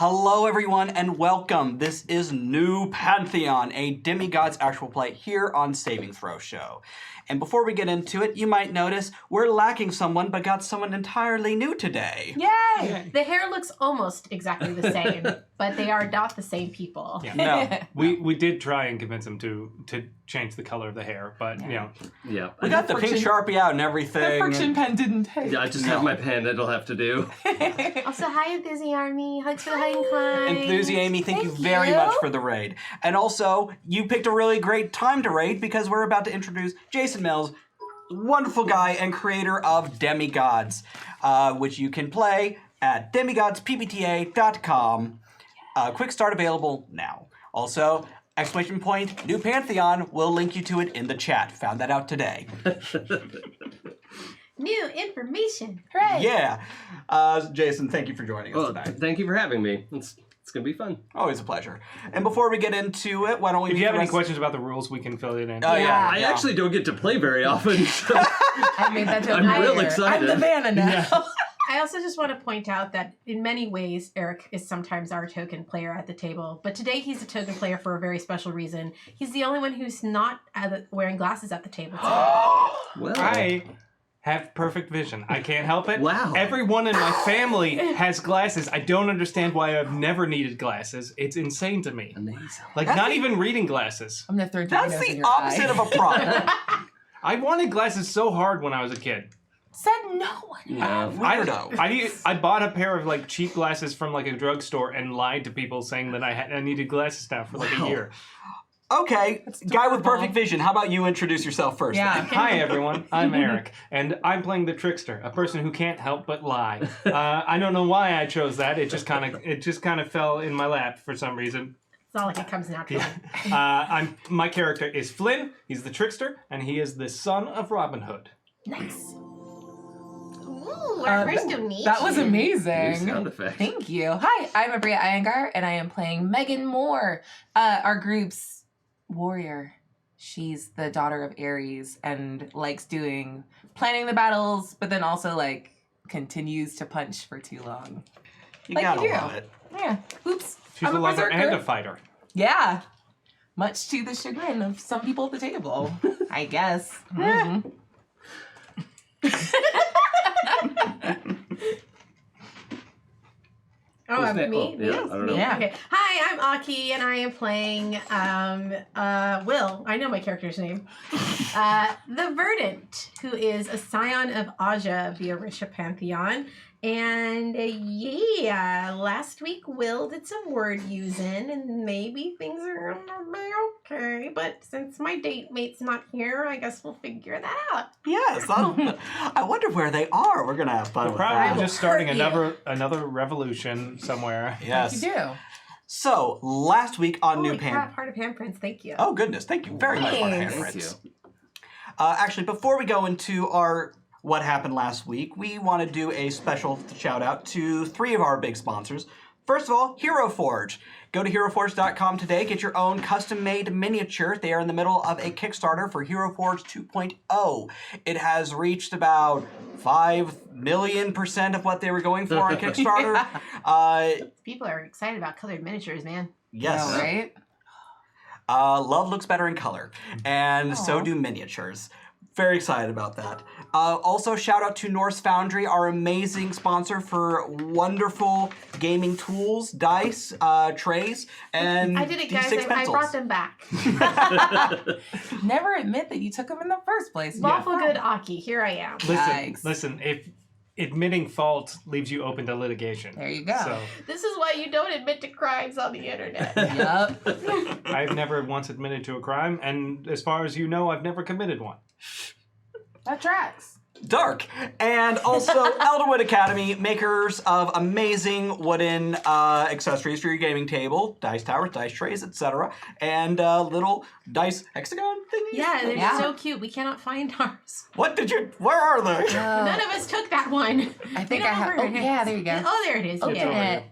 Hello everyone and welcome. This is New Pantheon, a Demigods actual play here on Saving Throw Show. And before we get into it, you might notice we're lacking someone but got someone entirely new today. Yay! The hair looks almost exactly the same, but they are not the same people. Yeah. No. We did try and convince him to change the color of the hair, but you know. Yeah. We got the pink Sharpie out and everything. The friction pen didn't take. Yeah, I just have my pen, that'll have to do. Also, hi, Enthusi Army. Hugs for the hiding climb. Enthusi Amy, thank you very much for the raid. And also, you picked a really great time to raid because we're about to introduce Jason Mills, wonderful guy and creator of Demigods, which you can play at demigodspbta.com. Quick start available now. Also, exclamation point, New Pantheon, will link you to it in the chat. Found that out today. New information. Hooray! Yeah. Jason, thank you for joining us tonight. Thank you for having me. It's going to be fun. Always a pleasure. And before we get into it, why don't we... If you have any questions about the rules, we can fill it in. Oh, yeah. I actually don't get to play very often, so I made that joke I'm real earlier. excited. I'm the Vanna now. Yeah. I also just want to point out that in many ways, Eric is sometimes our token player at the table. But today he's a token player for a very special reason. He's the only one who's not wearing glasses at the table today. Well, I have perfect vision. I can't help it. Wow. Everyone in my family has glasses. I don't understand why I've never needed glasses. It's insane to me. amazing. Like, That's not the- even reading glasses. I'm gonna throw That's Doritos in the your opposite eye. of a problem. I wanted glasses so hard when I was a kid. Said no one. Yeah. Weirdo. I bought a pair of like cheap glasses from like a drugstore and lied to people saying that I needed glasses now for like a year. Okay, guy with adorable. perfect vision. How about you introduce yourself first? Yeah. then? Hi everyone, I'm Eric, and I'm playing the Trickster, a person who can't help but lie. I don't know why I chose that. It just kind of fell in my lap for some reason. It's not like it comes naturally. My character is Flynn. He's the Trickster, and he is the son of Robin Hood. Nice. Ooh, our first donation. That was New amazing. sound effect. Thank you. Hi, I'm Abria Iyengar, and I am playing Megan Moore, our group's warrior. She's the daughter of Ares and likes planning the battles, but then also like continues to punch for too long. You Like gotta you do. love it. Yeah. Oops. She's I'm a lover berserker. and a fighter. Yeah. Much to the chagrin of some people at the table, I guess. Mhm. Oh, Who's that? me? Oh, yeah, Me? I don't Me? know. Yeah. Okay. Hi, I'm Aki, and I am playing Will. I know my character's name. The Verdant, who is a scion of Aja via Risha Pantheon. And yeah, last week Will did some word using, and maybe things are gonna be okay. But since my date mate's not here, I guess we'll figure that out. Yes, I wonder where they are. We're gonna have fun with Probably that. just starting hurt you. another revolution somewhere. Yes. You do. So, last week on Holy New crap, Heart of Handprints, thank you. Oh, goodness. Thank you very much, Mark Thanks. Handprints. Thank Actually, before we go into our what happened last week, we want to do a special shout out to 3 of our big sponsors. First of all, Hero Forge. Go to HeroForge.com today. Get your own custom-made miniature. They are in the middle of a Kickstarter for Hero Forge 2.0. It has reached about 5 million% of what they were going for on Kickstarter. People are excited about colored miniatures, man. Yes. All right. Love looks better in color, and so Aw. do miniatures. Very excited about that. Also, shout out to Norse Foundry, our amazing sponsor for wonderful gaming tools, dice, trays, and I did it, guys. D6 I pencils. brought them back. Never admit that you took them in the first place. Lawful good Aki. Here I am. Yikes. Listen. If admitting fault leaves you open to litigation. There you go. So This is why you don't admit to crimes on the internet. Yup. I've never once admitted to a crime, and as far as you know, I've never committed one. That tracks. Dark. And also Elderwood Academy, makers of amazing wooden accessories for your gaming table, dice towers, dice trays, etc. And little dice hexagon thingies. Yeah, they're Yeah. so cute. We cannot find ours. Where are they? None of us took that one. I think We I don't have. know Oh, where it yeah, is. there you go. Oh, there it is. Open Yeah. it.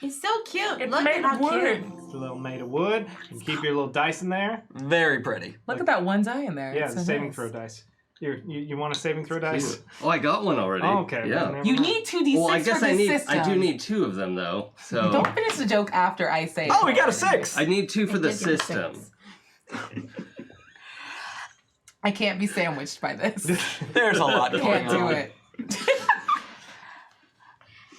It's so cute. It's Look made at how of wood. cute. It's a little made of wood. You can keep your little dice in there. Very pretty. Look at that one die in there. Yeah, It's the so saving nice. throw dice. You want a saving throw dice? Oh, I got one already. Oh, okay. Yeah. Never You mind. need 2d6 Well, I guess for this system. I do need 2 of them though. So Don't finish the joke after I say it. Oh, we got a 6. I need 2 for the did get a system. 6. I can't be sandwiched by this. There's a lot going Can't do on. it.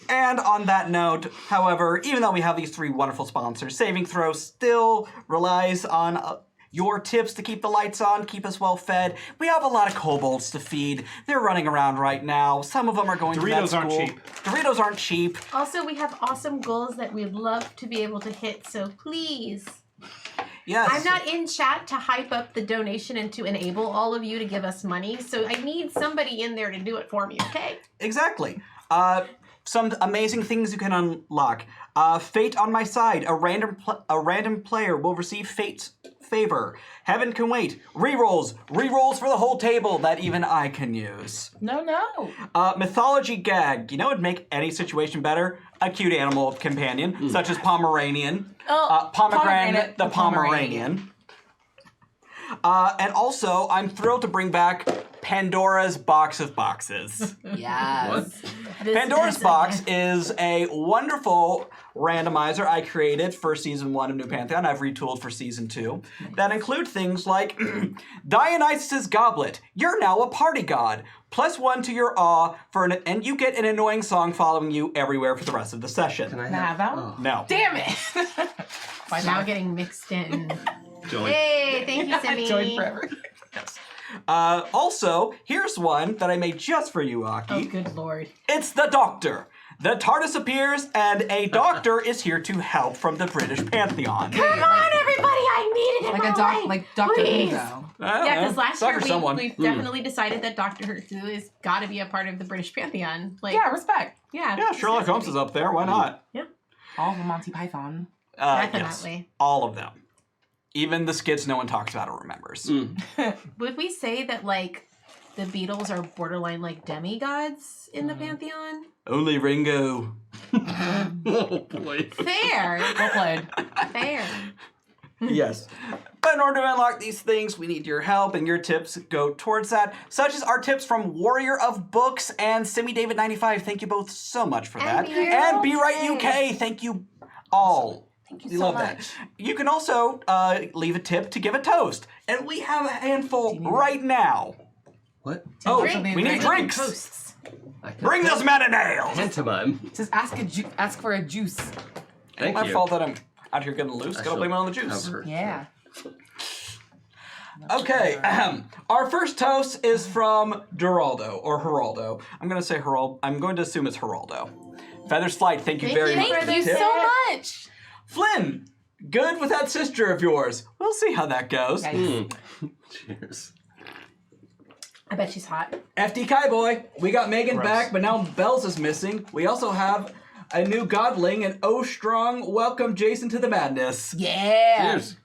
And on that note, however, even though we have these 3 wonderful sponsors, Saving Throw still relies on your tips to keep the lights on, keep us well fed. We have a lot of kobolds to feed. They're running around right now. Some of them are going to vet Doritos school. aren't cheap. Doritos aren't cheap. Also, we have awesome goals that we'd love to be able to hit, so please. Yes. I'm not in chat to hype up the donation and to enable all of you to give us money, so I need somebody in there to do it for me, okay? Exactly. Some amazing things you can unlock. Fate on my side. A random player will receive Fate's favor. Heaven can wait. Rerolls. Rerolls for the whole table that even I can use. No. Mythology gag. You know what would make any situation better? A cute animal companion, such as Pomeranian. Oh, Pomegranate the Pomeranian. And also, I'm thrilled to bring back Pandora's Box of Boxes. Yes. Pandora's Box is a wonderful randomizer I created for Season 1 of New Pantheon. I've retooled for Season 2. That include things like Dionysus' Goblet. You're now a party god. +1 to your awe, and you get an annoying song following you everywhere for the rest of the session. Can I Can I have that one? Oh. No. Damn it. Now getting mixed in. Join. Hey, thank you, I joined Simi. forever. Also, here's one that I made just for you, Aki. Oh, good lord. It's the Doctor. The TARDIS appears, and a doctor is here to help from the British Pantheon. Come on, everybody! I need it in Like my life. like Dr. Who Please. though. Yeah, because last year someone. we definitely decided that Doctor Who has got to be a part of the British Pantheon. Like, Yeah, respect. yeah, Yeah, Sherlock Holmes is up there. Why not? All of the Monty Python. Yes, Definitely. all of them. Even the skits no one talks about or remembers. Would we say that like the Beatles are borderline like demigods in the Pantheon? Only Ringo. Oh boy. Fair, Well played. fair. Yes. But in order to unlock these things, we need your help, and your tips go towards that, such as our tips from Warrior of Books and Simi David 95. Thank you both so much for that. Be Right And Be UK. Right UK. Thank you all. Thank you We so love much. that. You can also leave a tip to give a toast. And we have a handful right now. What? Oh, drink. we need Drink. drinks. Toasts. I can Bring this man an ale. pantomime. It says ask for a juice. Thank My you. fault that I'm out here getting loose. I Gotta shall blame it on the juice. cover. Yeah. Okay, our first toast is from Geraldo, or Geraldo. I'm going to say Geraldo. I'm going to assume it's Geraldo. Feathers Flight, thank you Thank very you much for for the the Thank you tip. so much. Flynn, good with that sister of yours. We'll see how that goes. Yikes. Cheers. I bet she's hot. FD Kai Boy, we got Megan Gross. back, but now Bells is missing. We also have a new godling, and oh strong, welcome Jason to the madness. Yeah. Cheers.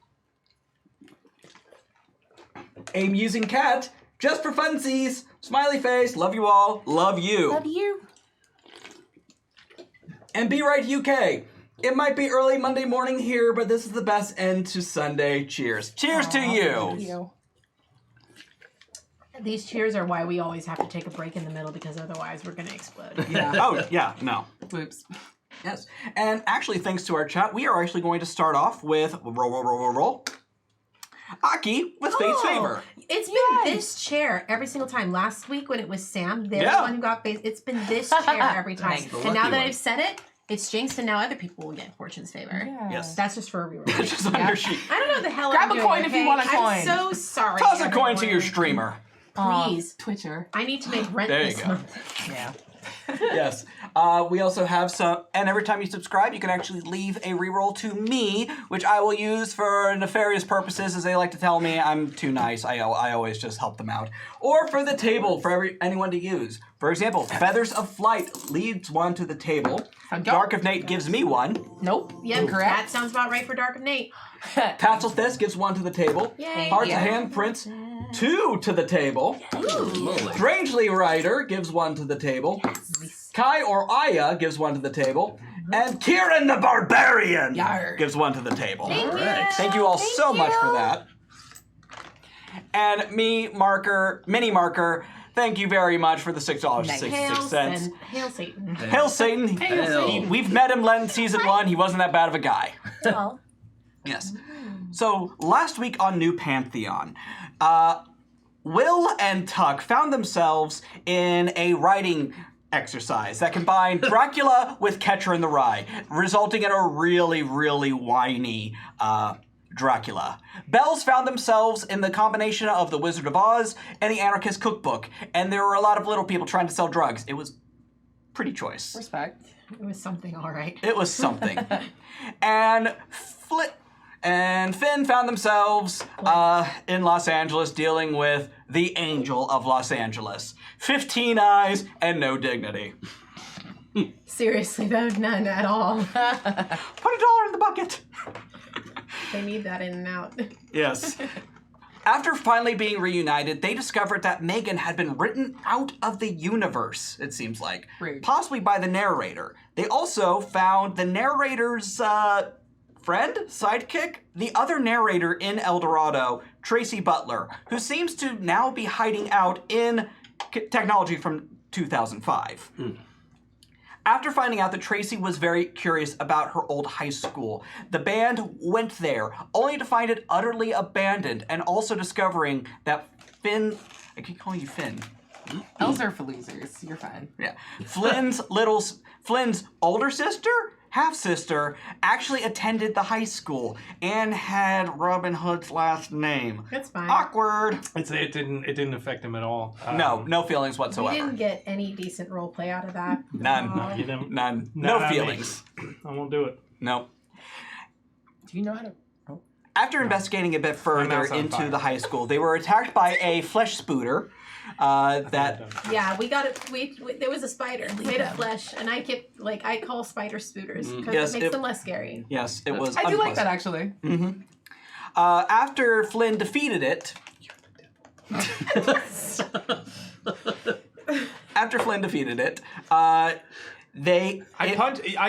A musing cat, just for funsies. Smiley face, love you all, love you. Love you. And Be Right UK. It might be early Monday morning here, but this is the best end to Sunday. Cheers. Cheers to Thank you. you. These cheers are why we always have to take a break in the middle because otherwise we're gonna explode. Yeah. Oh, yeah, no. Whoops. Yes. And actually, thanks to our chat, we are actually going to start off with roll. Aki with Fate's Favor. It's been this chair every single time. Last week when it was Sam, they're Yeah. the one who got face. It's been this chair every time. Nice. And now lucky that one. I've said it, it's jinxed, and now other people will get Fortune's favor. Yeah. Yes. That's just for a reroll. Just on your sheet. I don't know what the hell Grab I'm a doing, coin if you okay? want a I'm coin. so sorry. Toss a coin to everyone. your streamer. Please. Twitcher. I need to make rent There you this go. month. Yeah. Yes. We also have some, and every time you subscribe, you can actually leave a reroll to me, which I will use for nefarious purposes, as they like to tell me. I'm too nice. I always just help them out. Or for the table for anyone to use. For example, Feathers of Flight leads one to the table. Go. Dark of Nate gives me one. Nope. Yep, Incorrect. that sounds about right for Dark of Nate. Tassel Fist gives one to the table. Yay. Hearts Yeah. of Hand prints two to the table. Moly. Strangely Rider gives one to the table. Kai or Aya gives one to the table. And Kieran the Barbarian Yar. gives one to the table. Thank you. Alright. Thank you all Thank so much for you. that. And Mini Marker, thank you very much for the $6.66. Hail Satan. Hail Satan. Hail. We've met him in season 1. He wasn't that bad of a guy. Well, Yes. So last week on New Pantheon, Will and Tuck found themselves in a writing exercise that combined Dracula with Catcher in the Rye, resulting in a really, really whiny Dracula. Bells found themselves in the combination of The Wizard of Oz and The Anarchist Cookbook, and there were a lot of little people trying to sell drugs. It was pretty choice. respect. It was something, all right. It was something. and Finn found themselves in Los Angeles dealing with the Angel of Los Angeles. 15 eyes and no dignity. Seriously, though, none at all. Put $1 in the bucket. They need that in and out. Yes. After finally being reunited, they discovered that Megan had been written out of the universe, it seems like. Rude. Possibly by the narrator. They also found the narrator's friend, sidekick, the other narrator in El Dorado, Tracy Butler, who seems to now be hiding out in technology from 2005. After finding out that Tracy was very curious about her old high school, the band went there, only to find it utterly abandoned, and also discovering that Finn... I keep calling you Finn. L's are for losers. You're fine. Yeah. Flynn's older sister, half-sister, actually attended the high school and had Robin Hood's last name. That's fine. Awkward. It didn't affect him at all. No feelings We whatsoever. didn't get any decent role play out of that. None. Aw. You know, None. Not No on me. feelings. I won't do it. No. Do you know how to? Oh. After investigating a bit further mouth's on into fire. the high school, they were attacked by a flesh spooter that... Yeah, we got it. There was a spider made of flesh, and I kept I call spider spooters because Yes, it makes it- them less scary. Yes, it was I do like unpleasant. that actually. After Flynn defeated it... After Flynn defeated it, I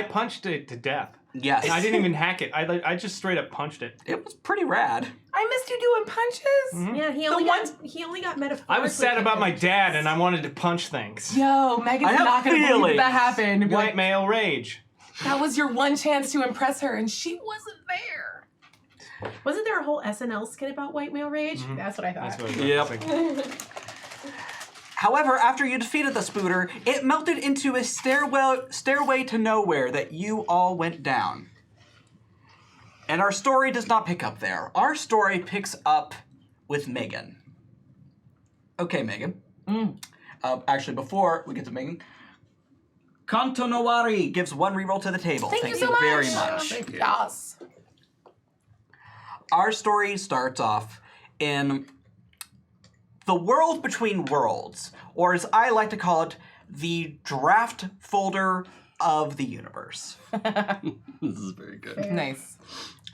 punched it to death. Yes. I didn't even hack it. I just straight up punched it. It was pretty rad. I missed you doing punches. Yeah, he only got metaphorically. I was sad about my kicked. dad, and I wanted to punch things. Yo, Megan's I have not gonna believe feelings. that happened. Be White like, male rage. that was your one chance to impress her, and she wasn't there. Wasn't there a whole SNL skit about white male rage? That's what I thought. That's what I was Yep. thinking. However, after you defeated the spooter, it melted into a stairway to nowhere that you all went down. And our story does not pick up there. Our story picks up with Megan. Okay, Megan. Actually, before we get to Megan, Kanto Nowari gives 1 reroll to the table. Thank you so very much. much. Thank you. Yes. Our story starts off in the world between worlds, or as I like to call it, the draft folder of the universe. This is very good. Nice.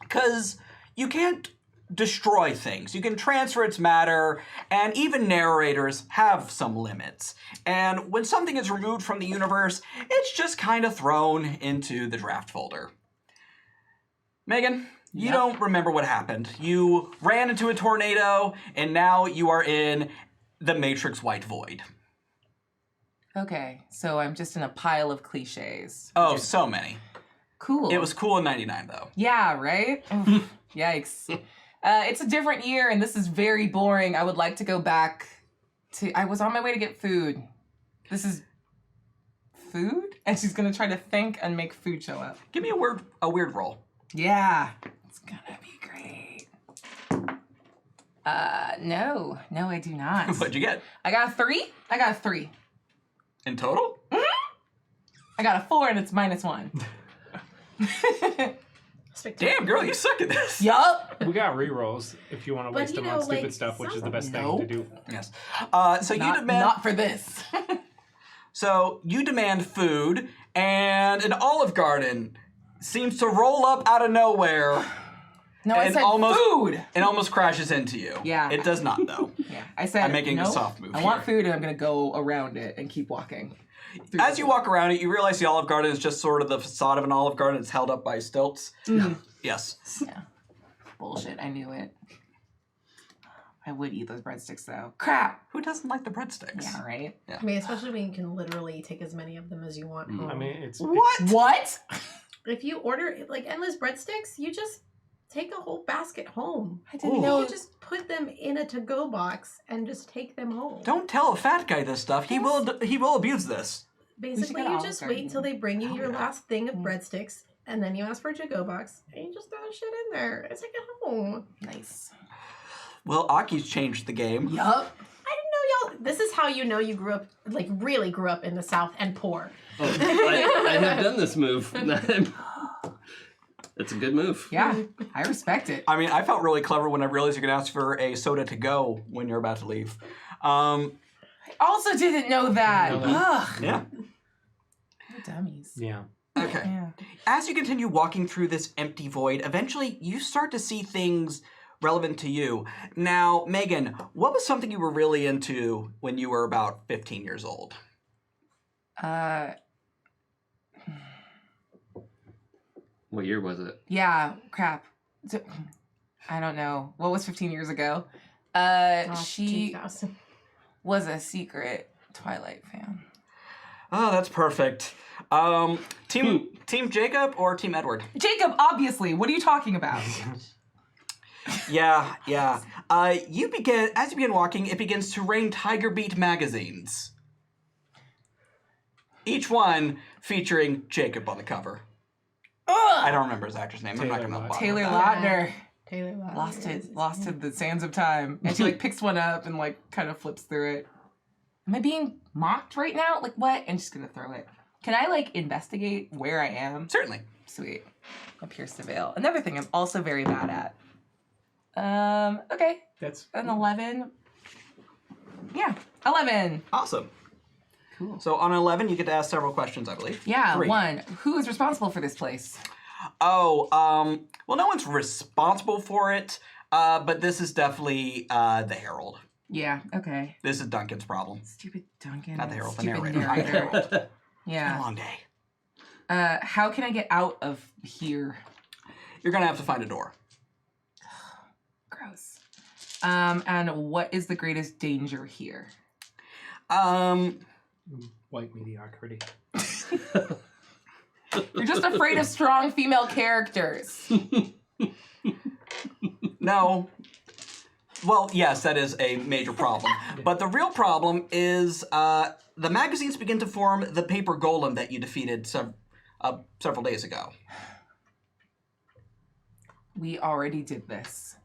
Because you can't destroy things. You can transfer its matter, and even narrators have some limits. And when something is removed from the universe, it's just kind of thrown into the draft folder. Megan, you don't remember what happened. You ran into a tornado, and now you are in the Matrix White Void. Okay, so I'm just in a pile of cliches. Oh, so many. Cool. It was cool in 99, though. Yeah, right? Oof, yikes. It's a different year, and this is very boring. I would like to go back to... I was on my way to get food. This is... food? And she's going to try to think and make food show up. Give me a weird roll. Yeah. It's going to be great. No. No, I do not. What'd you get? I got a 3. I got a 3. In total? I got a 4, and it's -1. Damn, girl, you suck at this. Yup. We got rerolls if you want to But, waste you them know, on stupid like, stuff, which is the some- best Nope. thing to do. Yes. So you Not, demand... not for this. So you demand food, and an Olive Garden seems to roll up out of nowhere No, I and said almost- food. and almost crashes into you. Yeah. It does not, though. Yeah, I said I'm making a nope, soft move I want here. food, and I'm gonna go around it and keep walking. through As the you walk around it, you realize the Olive Garden is just sort of the facade of an Olive Garden. It's held up by stilts. Mhm. Yes. Bullshit. I knew it. I would eat those breadsticks though. Crap. Who doesn't like the breadsticks? Yeah, right. I mean, especially when you can literally take as many of them as you want home. I mean, it's What? If you order like endless breadsticks, you just take a whole basket home. I didn't Ooh. know. You just put them in a to-go box and just take them home. Don't tell a fat guy this stuff. He will abuse this. Basically, get you Olive just Garden. wait till they bring you your yeah. last thing of breadsticks, and then you ask for a to-go box, and you just throw the shit in there. It's like at home. Nice. Well, Aki's changed the game. Yup. I didn't know y'all. This is how you know you grew up, like really grew up in the South and poor. Oh, I have done this move. It's a good move. Yeah, I respect it. I mean, I felt really clever when I realized you could ask for a soda to go when you're about to leave. I also didn't know that. Know that. Ugh. Yeah. We're dummies. Yeah. Okay. Yeah. As you continue walking through this empty void, eventually you start to see things relevant to you. Now, Megan, what was something you were really into when you were about 15 years old? What year was it? Yeah, crap. I don't know. What was 15 years ago? She 2000. was a secret Twilight fan. Oh, that's perfect. Team Jacob or Team Edward? Jacob, obviously. What are you talking about? Yeah. As you begin walking, it begins to rain Tiger Beat magazines. Each one featuring Jacob on the cover. I don't remember his actor's name. I'm not gonna bother. Taylor Yeah. Lautner. Taylor Lautner Lost to the sands of time. And she like picks one up and like kind of flips through it. Am I being mocked right now? Like what? I'm just gonna throw it. Can I like investigate where I am? Certainly. Sweet. I pierce the veil. Another thing I'm also very bad at. Okay. That's An 11. Yeah, 11. Awesome. Cool. So on 11, you get to ask several questions, I believe. Yeah, 3. 1. Who is responsible for this place? Oh, well, no one's responsible for it, but this is definitely the Herald. Yeah, okay. This is Duncan's problem. Stupid Duncan. Not the Herald, the Stupid narrator. narrator. It's been a Yeah. long day. How can I get out of here? You're gonna have to find a door. Gross. And what is the greatest danger here? white mediocrity. You're just afraid of strong female characters. No. Well, yes, that is a major problem. But the real problem is the magazines begin to form the paper golem that you defeated several days ago. We already did this.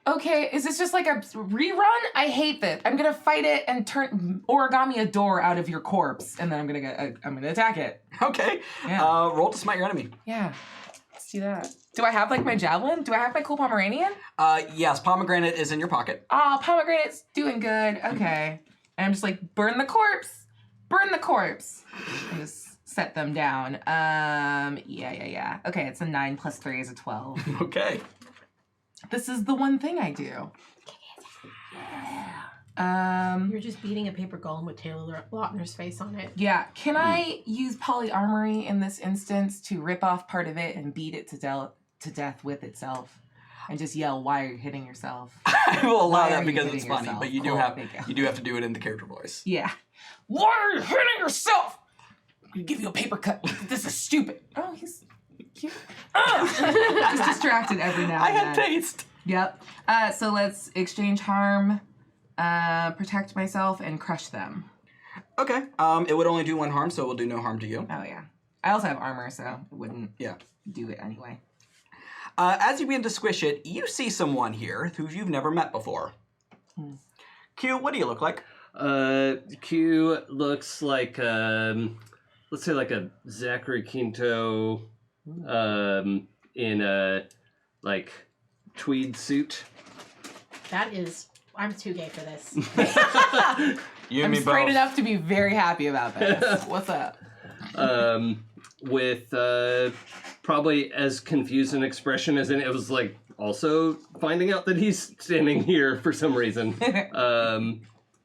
Okay, is this just like a rerun? I hate this. I'm gonna fight it and turn origami a door out of your corpse, and then I'm gonna attack it. Okay. Yeah. Roll to smite your enemy. Yeah, let's do that. Do I have like my javelin? Do I have my cool Pomeranian? Yes, pomegranate is in your pocket. Oh, pomegranate's doing good. Okay, and I'm just like burn the corpse, and just set them down. Yeah. Okay, it's a 9 plus 3 is a 12. Okay. This is the one thing I do. You're just beating a paper golem with Taylor Lautner's face on it. Yeah. Can I use polyarmory in this instance to rip off part of it and beat it to death with itself, and just yell, "Why are you hitting yourself?" I will allow Why are that you because hitting it's funny, yourself? but you Cool, thank you. do have to do it in the character voice. Yeah. Why are you hitting yourself? I'm gonna give you a paper cut. This is stupid. Oh, he's cute. Just distracted every now I and had then. taste. Yep. So let's exchange harm, protect myself, and crush them. Okay. It would only do 1 harm, so it will do no harm to you. Oh yeah. I also have armor, so it wouldn't Yeah. do it anyway. As you begin to squish it, you see someone here who you've never met before. Q, what do you look like? Q looks like let's say like a Zachary Quinto in a like tweed suit. That is, I'm too gay for this. You I'm and me straight both. enough to be very happy about this. What's up? With probably as confused an expression as in it was like also finding out that he's standing here for some reason.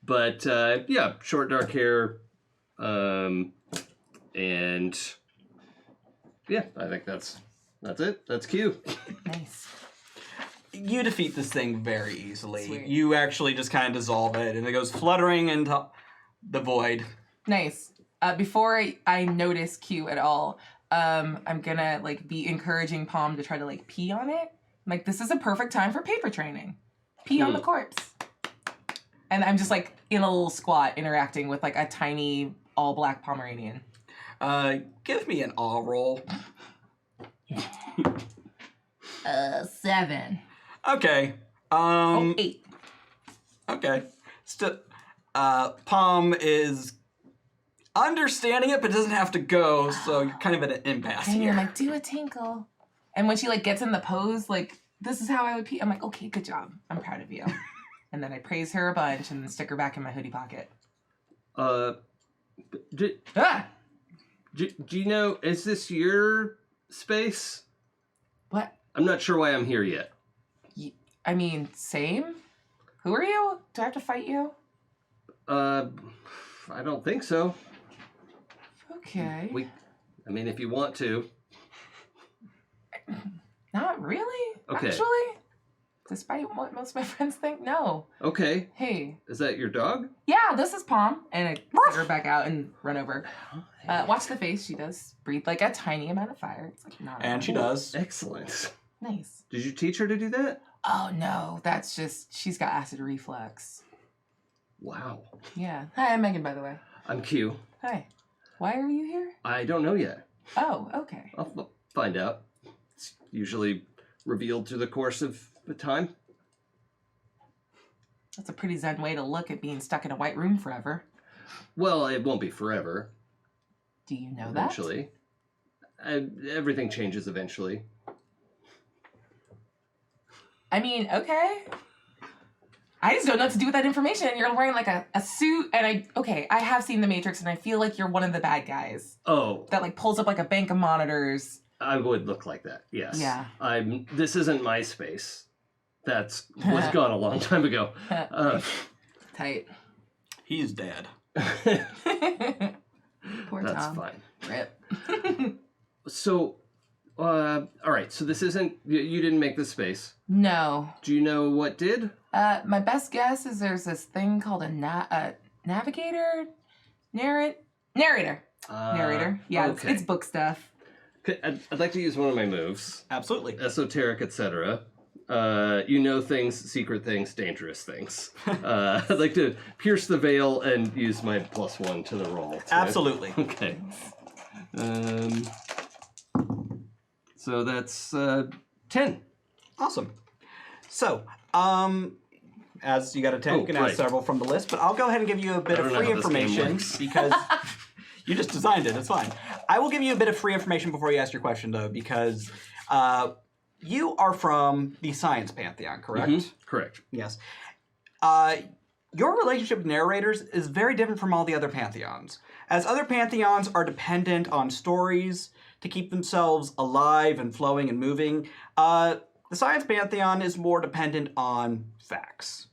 But yeah, short dark hair, and yeah, I think that's it. That's Q. Nice. You defeat this thing very easily. Sweet. You actually just kind of dissolve it, and it goes fluttering into the void. Nice. Before I notice Q at all, I'm gonna like be encouraging Palm to try to like pee on it. Like, this is a perfect time for paper training. Pee on the corpse. And I'm just like in a little squat interacting with like a tiny all black Pomeranian. Give me an awe roll. 7. Okay. 8. Okay. Palm is understanding it, but doesn't have to go, so you're kind of at an impasse And here. I'm like, do a tinkle. And when she like gets in the pose, like, this is how I would pee. I'm like, okay, good job. I'm proud of you. And then I praise her a bunch and then stick her back in my hoodie pocket. Do you know, is this your space? What? I'm not sure why I'm here yet. I mean, same? Who are you? Do I have to fight you? I don't think so. Okay. I mean, if you want to. Not really, Okay. actually. Despite what most of my friends think, no. Okay. Hey. Is that your dog? Yeah, this is Palm. And I take her back out and run over. Watch the face. She does breathe like a tiny amount of fire. It's like not. And she does. Excellent. Nice. Did you teach her to do that? Oh no, that's just she's got acid reflux. Wow. Yeah. Hi, I'm Megan, by the way. I'm Q. Hi. Why are you here? I don't know yet. Oh, okay. I'll find out. It's usually revealed through the course of the time. That's a pretty zen way to look at being stuck in a white room forever. Well, it won't be forever. Do you know Eventually. Everything changes eventually. I mean, okay. I just don't know what to do with that information. And you're wearing like a suit, and I have seen The Matrix, and I feel like you're one of the bad guys Oh, that like pulls up like a bank of monitors. I would look like that, yes. Yeah. This isn't my space. Was gone a long time ago. Tight. He's dead. Poor That's Tom. fine. Rip. So, all right. So this isn't. You didn't make this space. No. Do you know what did? My best guess is there's this thing called a navigator, narrator. Narrator. Yeah, okay. it's book stuff. I'd like to use one of my moves. Absolutely. Esoteric, etc. You know things, secret things, dangerous things. I'd like to pierce the veil and use my +1 to the roll. Absolutely. Okay. So that's 10. Awesome. So, as you got a 10, you can ask right. several from the list, but I'll go ahead and give you a bit I of don't know free how this game information works. because you just designed it. It's fine. I will give you a bit of free information before you ask your question, though, because you are from the Science Pantheon, correct? Mhm, correct. Yes. Your relationship with narrators is very different from all the other pantheons. As other pantheons are dependent on stories to keep themselves alive and flowing and moving, the Science Pantheon is more dependent on facts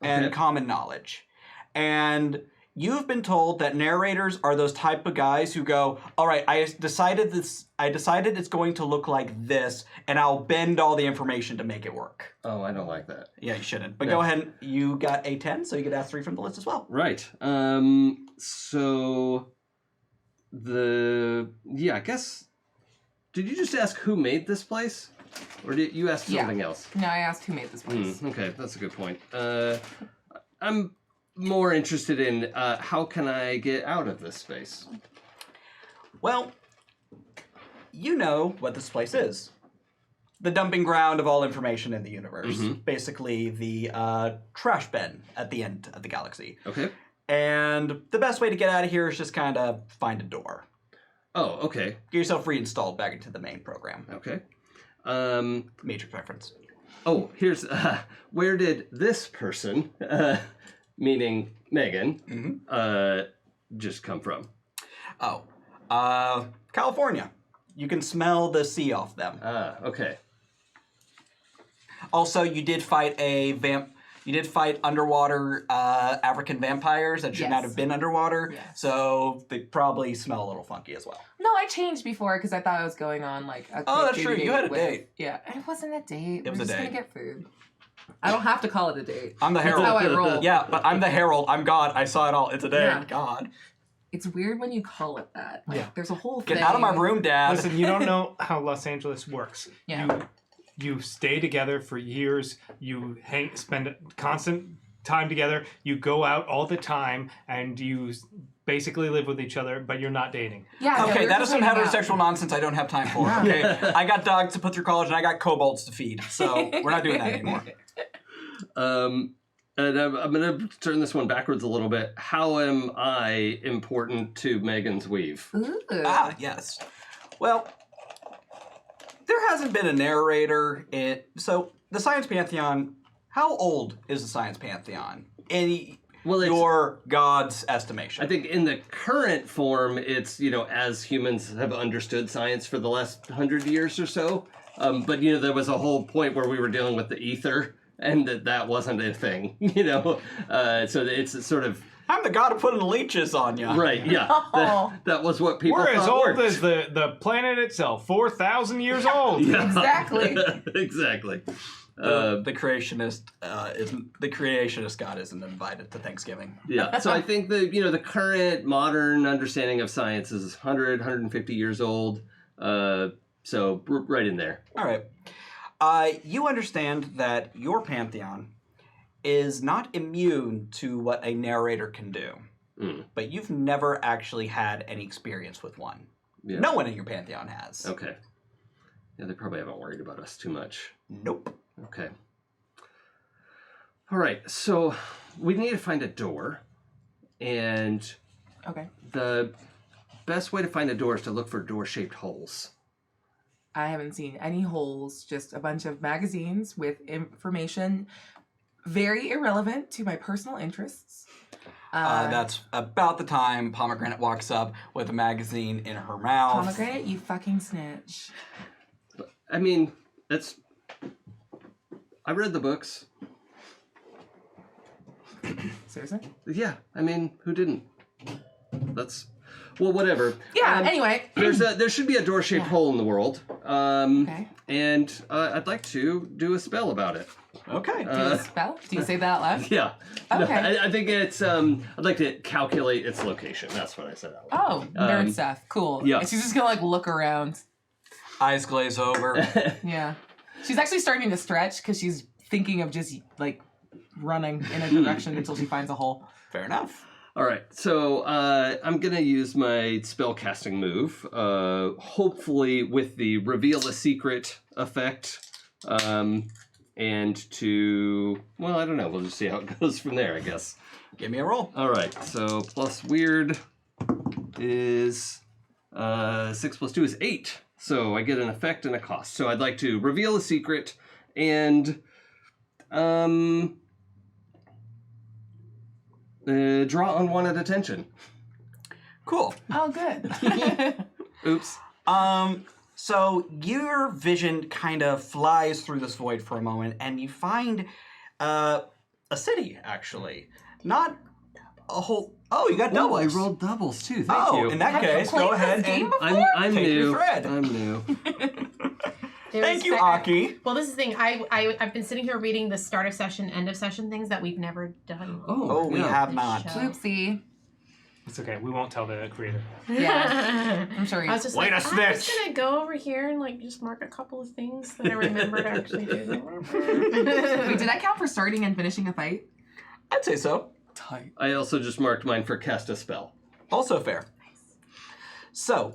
and Okay. common knowledge. And you've been told that narrators are those type of guys who go, all right, I decided it's going to look like this, and I'll bend all the information to make it work. Oh, I don't like that. Yeah, you shouldn't. But No. go ahead. You got a 10, so you could ask 3 from the list as well. Right. So I guess. Did you just ask who made this place, or did you ask Yeah. something else? No, I asked who made this place. Okay, that's a good point. I'm more interested in how can I get out of this space? Well, you know what this place is. The dumping ground of all information in the universe. Mhm. Basically, the trash bin at the end of the galaxy. Okay. And the best way to get out of here is just kind of find a door. Oh, okay. Get yourself reinstalled back into the main program. Okay. Matrix reference. Oh, here's where did this person, meaning Megan, just come from? Oh, California. You can smell the sea off them. Ah, okay. Also, you did fight a You did fight underwater African vampires that should not have been underwater, so they probably smell a little funky as well. No, I changed before because I thought I was going on like a Oh, quick that's true. date You had a with- date. Yeah, it wasn't a date. It was We're a just date. gonna get food. I don't have to call it a date. I'm the That's herald. how I roll. Yeah, but I'm the herald. I'm God. I saw it all. It's a day. Yeah. God. It's weird when you call it that. Like, Yeah. there's a whole Get thing. out of my room, Dad. Listen, you don't know how Los Angeles works. Yeah. You stay together for years. You spend constant time together. You go out all the time, and you basically live with each other, but you're not dating. Yeah. Okay, we're that is just some hanging out. heterosexual nonsense I don't have time for. Okay, I got dogs to put through college, and I got kobolds to feed, so we're not doing that anymore. And I'm going to turn this one backwards a little bit. How am I important to Megan's weave? Ooh. Ah, yes. Well, there hasn't been a narrator in... So, the Science Pantheon, how old is the Science Pantheon? In Well, it's, your God's estimation. I think in the current form, it's, as humans have understood science for the last 100 years or so. But, there was a whole point where we were dealing with the ether, and that wasn't a thing, so it's sort of... I'm the god of putting leeches on you. Right, yeah. That was what people We're as thought old worked. as the planet itself, 4,000 years old. Yeah. Exactly. Exactly. The creationist the creationist god isn't invited to Thanksgiving. Yeah. So I think the current modern understanding of science is 100, 150 years old. So right in there. All right. You understand that your pantheon is not immune to what a narrator can do, but you've never actually had any experience with one. Yeah. No one in your pantheon has. Okay. Yeah, they probably haven't worried about us too much. Nope. Okay. All right. So we need to find a door, and Okay. the best way to find a door is to look for door-shaped holes. I haven't seen any holes, just a bunch of magazines with information very irrelevant to my personal interests. That's about the time Pomegranate walks up with a magazine in her mouth. Pomegranate, you fucking snitch. I mean, I read the books. Seriously? Yeah, I mean, who didn't? Well, whatever. Yeah, anyway. There should be a door-shaped hole in the world. Okay. And I'd like to do a spell about it. Okay. Do a spell? Do you say that out loud? Yeah. No, Okay. I think it's, I'd like to calculate its location. That's what I said out loud. Oh, nerd stuff. Cool. yeah. And she's just gonna look around. Eyes glaze over. Yeah. She's actually starting to stretch because she's thinking of just running in a direction until she finds a hole. Fair enough. All right, so I'm going to use my spellcasting move, hopefully with the Reveal a Secret effect, and to, well, I don't know, we'll just see how it goes from there, I guess. Give me a roll. All right, so plus weird is 6 plus 2 is 8, so I get an effect and a cost. So I'd like to Reveal a Secret and... draw unwanted attention. Cool. Oh, good. Oops. So your vision kind of flies through this void for a moment, and you find a city, actually. Not a whole... Oh, you got doubles. I rolled doubles too. Thank you. In that Have you case, played go this ahead game and... before? I'm Take new. your thread. I'm new. Thank you, Aki. Well, this is the thing. I've been sitting here reading the start of session, end of session things that we've never done. Oh, we yeah. have The not. show. Oopsie. It's okay. We won't tell the creator. Yeah. I'm sure I was just Way like, to I'm just snitch. gonna go over here and just mark a couple of things that I remember to actually do. Wait, did that count for starting and finishing a fight? I'd say so. Tight. I also just marked mine for cast a spell. Also fair. So,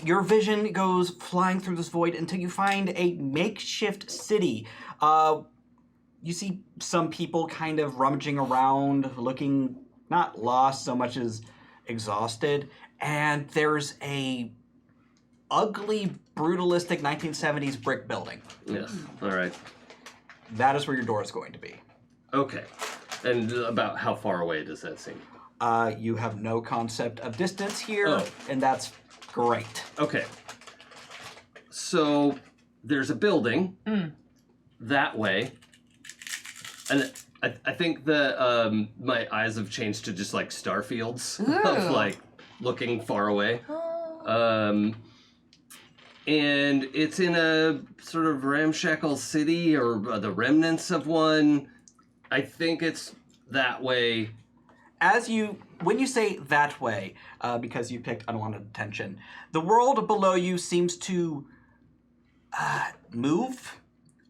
your vision goes flying through this void until you find a makeshift city. You see some people kind of rummaging around, looking not lost so much as exhausted, and there's a ugly, brutalistic 1970s brick building. Yes. All right. That is where your door is going to be. Okay. And about how far away does that seem? You have no concept of distance here, Oh. and that's great. Okay. So there's a building that way, and I think the my eyes have changed to just like star fields Ooh. of like looking far away. Oh. And it's in a sort of ramshackle city or the remnants of one. I think it's that way. When you say that way, because you picked unwanted attention, the world below you seems to move,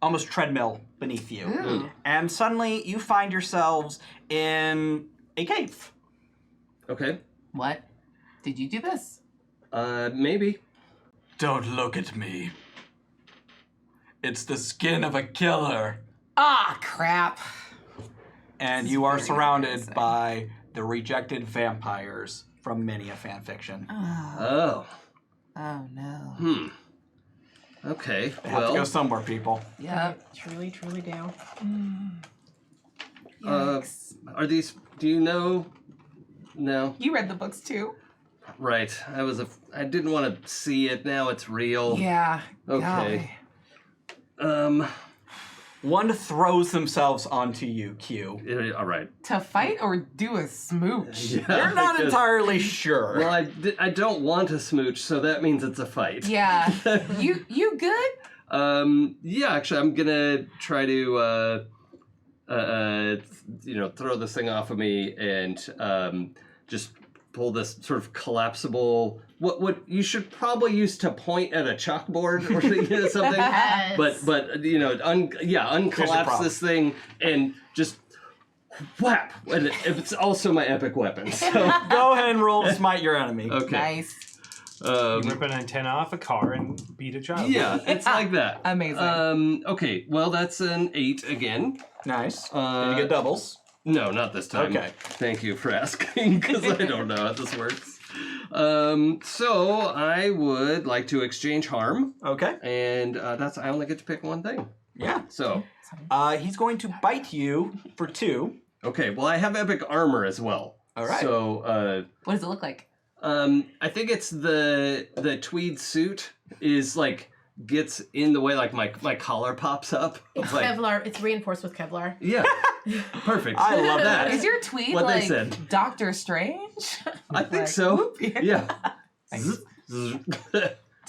almost treadmill beneath you. Ooh. And suddenly you find yourselves in a cave. Okay. What? Did you do this? Maybe. Don't look at me. It's the skin of a killer. Ah, crap. And This you is are very surrounded embarrassing. by the rejected vampires from many a fanfiction. Oh. Oh. Oh no. Okay. They have to go Well, somewhere, people. Yep. Truly, truly do. Yikes. are these? Do you know? No. You read the books too? Right. I didn't want to see it. Now it's real. Yeah. Okay. golly. One throws themselves onto you, Q. All right. To fight or do a smooch? Yeah, You're not because- entirely sure. Well, I don't want to smooch, so that means it's a fight. Yeah. You good? Yeah, actually, I'm gonna try to, throw this thing off of me and just pull this sort of collapsible. What you should probably use to point at a chalkboard or something. Yes. But uncollapse problem. this thing and just whap. And it's also my epic weapon. So Go ahead and roll to smite your enemy. okay. Nice. You rip an antenna off a car and beat a child. Yeah, it's like that. Amazing. Okay, well that's an 8 again. Nice. Did you get doubles? No, not this time. Okay. Thank you for asking, because I don't know how this works. So I would like to exchange harm, Okay. and I only get to pick one thing. Yeah. So, He's going to bite you for 2. okay, well I have epic armor as well. All right. So, What does it look like? I think it's the tweed suit is like gets in the way, like my collar pops up. It's like, Kevlar. It's reinforced with Kevlar. yeah, perfect. I love that. Is your tweed What they like said. Doctor Strange? I think Like, so. whoop, yeah. Yeah. Nice.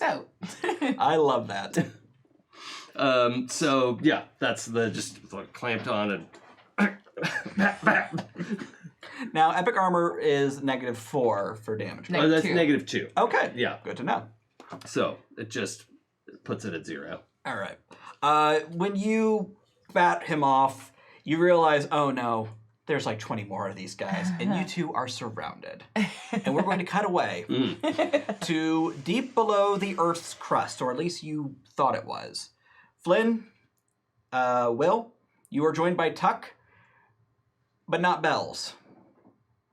Dope. I love that. So yeah, that's the just like clamped on and Now, epic armor is -4 for damage. No. oh, that's -2. -2. Okay. Yeah. Good to know. So it just puts it at 0. All right. When you bat him off, you realize, oh no, there's like 20 more of these guys, and you two are surrounded. And we're going to cut away to deep below the Earth's crust, or at least you thought it was. Flynn, Will, you are joined by Tuck, but not Bells.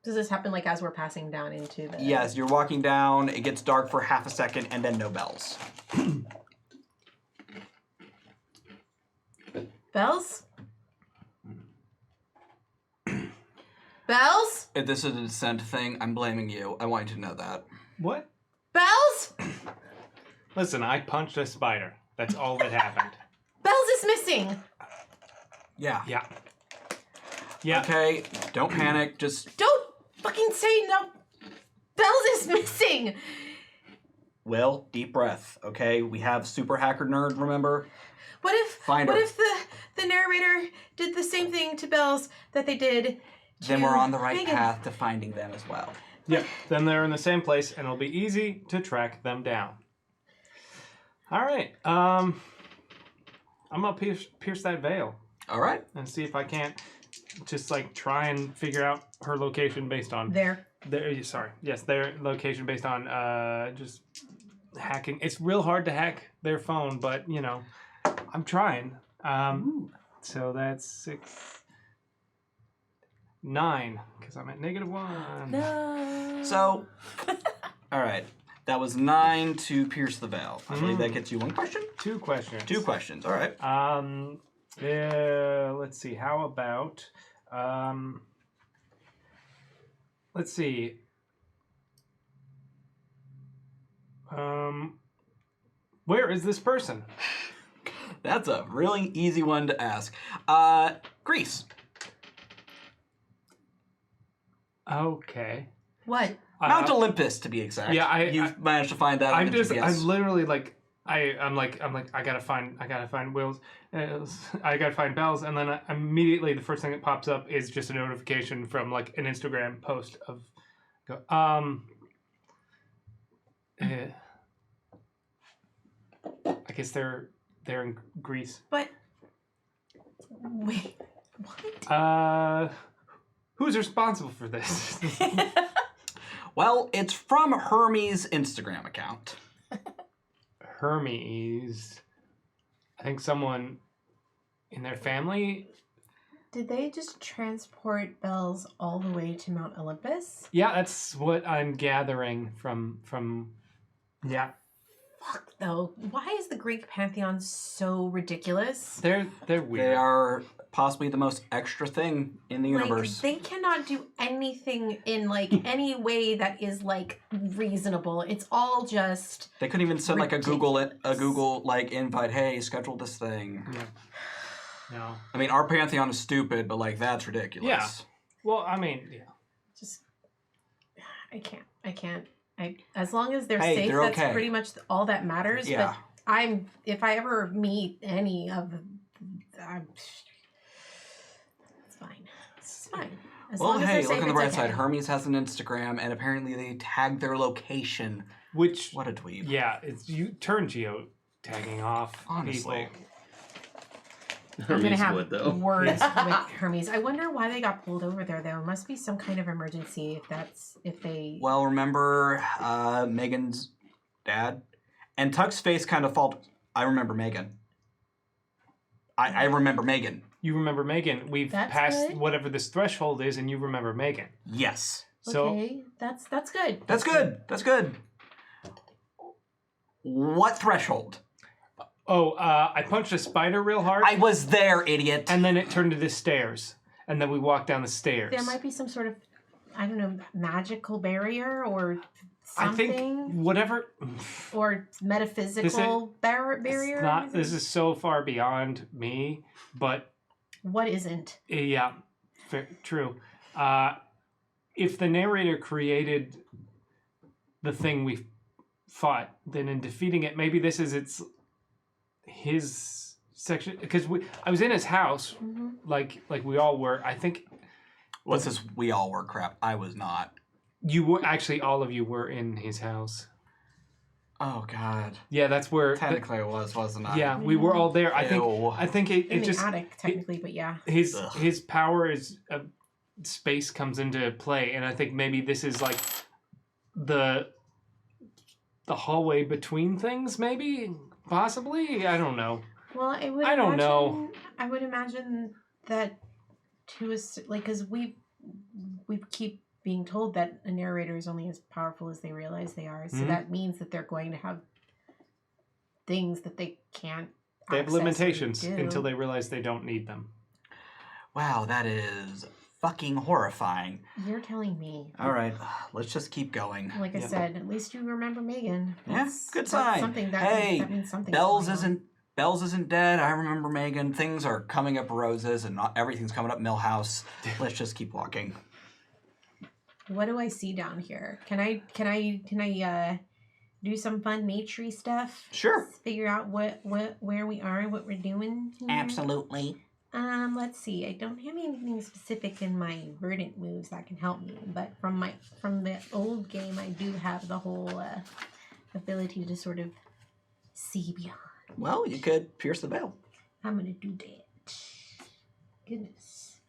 Does this happen like as we're passing down into the? Yes, you're walking down, it gets dark for half a second, and then no bells. Bells. Bells. If this is a descent thing, I'm blaming you. I want you to know that. What? Bells. Listen, I punched a spider. That's all that happened. Bells is missing. Yeah. Yeah. Yeah. Okay, don't panic, just Don't fucking say no. Bells is missing. Will, deep breath, okay? We have Super Hacker Nerd, remember? What if? Find what her. if the narrator did the same thing to Bells that they did? Then to we're on the right Megan? path to finding them as well. Yeah. Then they're in the same place, and it'll be easy to track them down. All right. I'm gonna pierce that veil All right. and see if I can't just like try and figure out her location based on Their their location based on just hacking. It's real hard to hack their phone, but you know, I'm trying. So that's 6, 9, because I'm at -1. No. So, all right. That was 9 to pierce the veil. I believe that gets you 1 question? 2 questions. 2 questions, all right. Let's see. How about let's see. Where is this person? That's a really easy one to ask. Greece. Okay. What? Mount Olympus, to be exact. Yeah, You've managed to find that. I'm on the just, GPS. I'm literally like, I'm like, I gotta find Will's, I gotta find Belle's, and then immediately the first thing that pops up is just a notification from like an Instagram post of, I guess they're in Greece. But wait, what? Who's responsible for this? Well, it's from Hermes' Instagram account. Hermes. I think someone in their family. Did they just transport bells all the way to Mount Olympus? Yeah, that's what I'm gathering from. Yeah, Fuck though. Why is the Greek Pantheon so ridiculous? they're weird. They are possibly the most extra thing in the universe. Like, they cannot do anything in like any way that is like reasonable. It's all just They couldn't even send like a Google ridiculous. like invite. Hey, schedule this thing. Yeah. No. I mean, our Pantheon is stupid, but like that's ridiculous. Yeah. Well, I mean, yeah. just I can't. As long as they're Hey, safe, they're that's okay. pretty much all that matters. Yeah. But if I ever meet any of it's fine. It's fine. As Well, long as hey, they're look safe, on the it's bright okay. side. Hermes has an Instagram, and apparently they tagged their location. Which, What a dweeb. yeah, it's you turn geo tagging off. Honestly. people. I'm gonna Hermes have would, though. words with Hermes. I wonder why they got pulled over there. Though, it must be some kind of emergency. If they. Well, remember Megan's dad? And Tuck's face kind of faltered. I remember Megan. I remember Megan. You remember Megan. We've That's passed good. whatever this threshold is, and you remember Megan. Yes. So Okay, that's good. That's good. That's good. What threshold? I punched a spider real hard, I was there, idiot. and then it turned into stairs, and then we walked down the stairs. There might be some sort of, I don't know, magical barrier or I something, think whatever. or metaphysical barrier. It's not. This is so far beyond me, but What isn't? yeah, true. If the narrator created the thing we fought, then in defeating it, maybe this is his section. Because I was in his house, Mm-hmm. like we all were. I think What's this? We all were crap. I was not. you were actually all of you were in his house. Oh God. Yeah, that's where. Technically, it was, wasn't I? Yeah, we were all there. I Ew. think In it the just attic, technically, but yeah. Ugh. his power is space comes into play, and I think maybe this is like the hallway between things, maybe possibly. I don't know. Well, I don't know. I would imagine that to us, like, because we keep being told that a narrator is only as powerful as they realize they are. So Mhm. that means that they're going to have things that they can't. They have access or limitations do. until they realize they don't need them. Wow, that is fucking horrifying. You're telling me. All right, let's just keep going. Like I Yeah. said, at least you remember Megan. Yeah, good sign. Something that Hey, that means something. Bells isn't dead. I remember Megan. Things are coming up roses, and not everything's coming up Millhouse. Let's just keep walking. What do I see down here? Can I do some fun nature stuff? Sure. Figure out where we are, what we're doing here? Absolutely. Let's see. I don't have anything specific in my verdant moves that can help me, but from the old game, I do have the whole ability to sort of see beyond. Well, you could pierce the veil. I'm gonna do that. Goodness.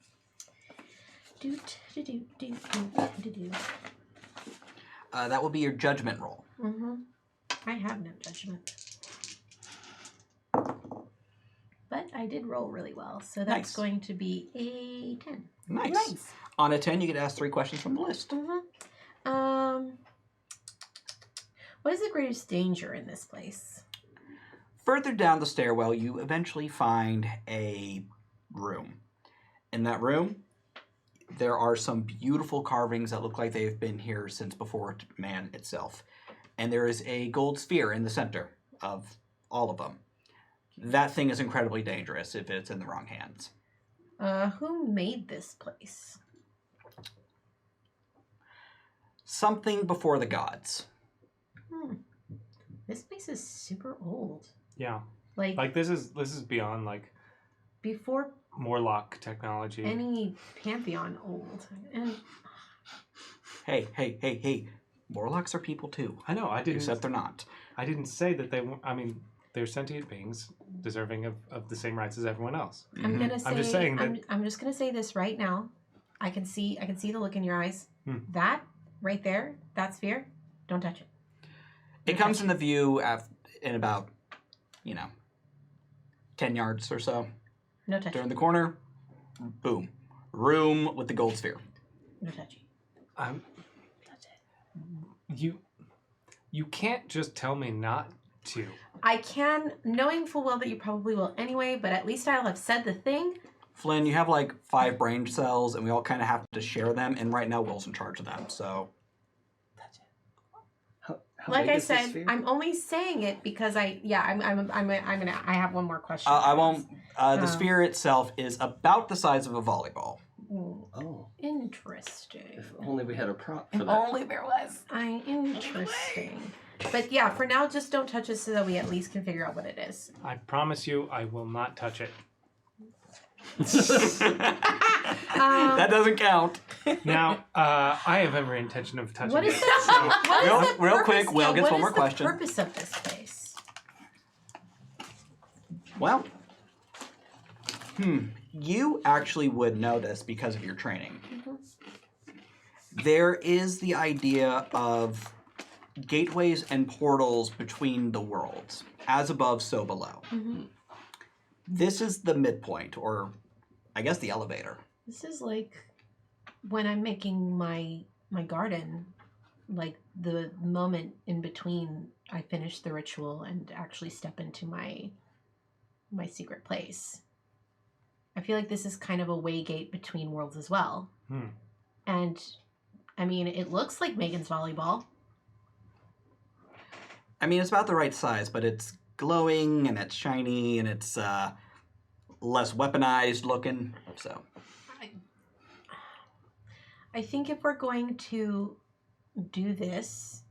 That will be your judgment roll. Mm-hmm. I have no judgment. But I did roll really well, so that's Nice. going to be a 10. Nice. On a 10, you get asked 3 questions from the list. Mm-hmm. What is the greatest danger in this place? Further down the stairwell, you eventually find a room. In that room, there are some beautiful carvings that look like they've been here since before man itself. And there is a gold sphere in the center of all of them. That thing is incredibly dangerous if it's in the wrong hands. Who made this place? something before the gods. This place is super old. Yeah. Like This is beyond like before Morlock technology. any Pantheon old. And Hey. Morlocks are people too. I know. Except they're not. I didn't say that they were. I mean, they're sentient beings deserving of the same rights as everyone else. I'm gonna say I'm just saying that. I'm just gonna say this right now. I can see the look in your eyes. That right there, that sphere, don't touch it. It comes in the view in about, 10 yards or so. No touch. Turn the corner. Boom. Room with the gold sphere. No touchy. Touch it. You can't just tell me not to. I can, knowing full well that you probably will anyway, but at least I'll have said the thing. Flynn, you have like 5 brain cells, and we all kind of have to share them. And right now, Will's in charge of them. So, Touch it. How Like big I is this said, sphere? I'm only saying it because I have one more question. I won't. The sphere itself is about the size of a volleyball. Oh, Interesting. if only we had a prop for If that. only there was. Interesting. But yeah, for now, just don't touch it so that we at least can figure out what it is. I promise you, I will not touch it. That doesn't count. Now, I have every intention of touching What is it. the Real quick, Will gets one more What is question. the purpose of this place? Well, you actually would know this because of your training. There is the idea of gateways and portals between the worlds, as above, so below. This is the midpoint, or I guess the elevator. This is like when I'm making my garden, like the moment in between I finish the ritual and actually step into my secret place. I feel like this is kind of a way gate between worlds as well. And I mean, it looks like Megan's volleyball. I mean, it's about the right size, but it's glowing and it's shiny and it's less weaponized looking. So I think if we're going to do this,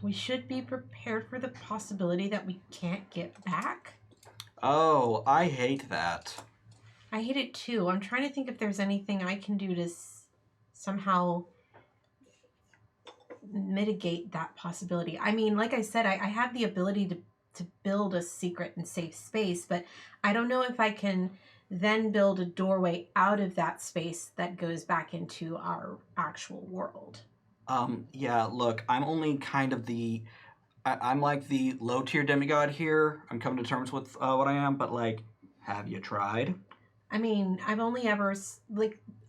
we should be prepared for the possibility that we can't get back. Oh, I hate that. I hate it too. I'm trying to think if there's anything I can do to somehow mitigate that possibility. I mean, like I said, I have the ability to build a secret and safe space, but I don't know if I can then build a doorway out of that space that goes back into our actual world. Yeah, look, I'm only kind of I'm like the low tier demigod here. I'm coming to terms with what I am, but like, have you tried? I mean, I've only ever,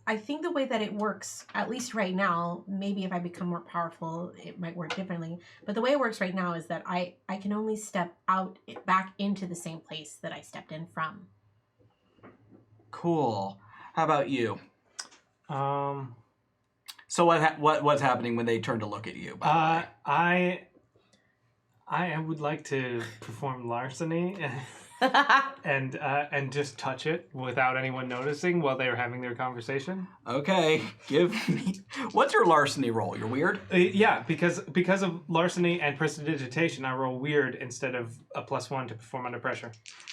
I think the way that it works, at least right now, maybe if I become more powerful, it might work differently. But the way it works right now is that I can only step out back into the same place that I stepped in from. Cool. How about you? Um, So what's happening when they turn to look at you? By the way? I would like to perform larceny and just touch it without anyone noticing while they were having their conversation. Okay, give me. What's your larceny roll? You're weird. Yeah, because of larceny and prestidigitation, I roll weird instead of a +1 to perform under pressure.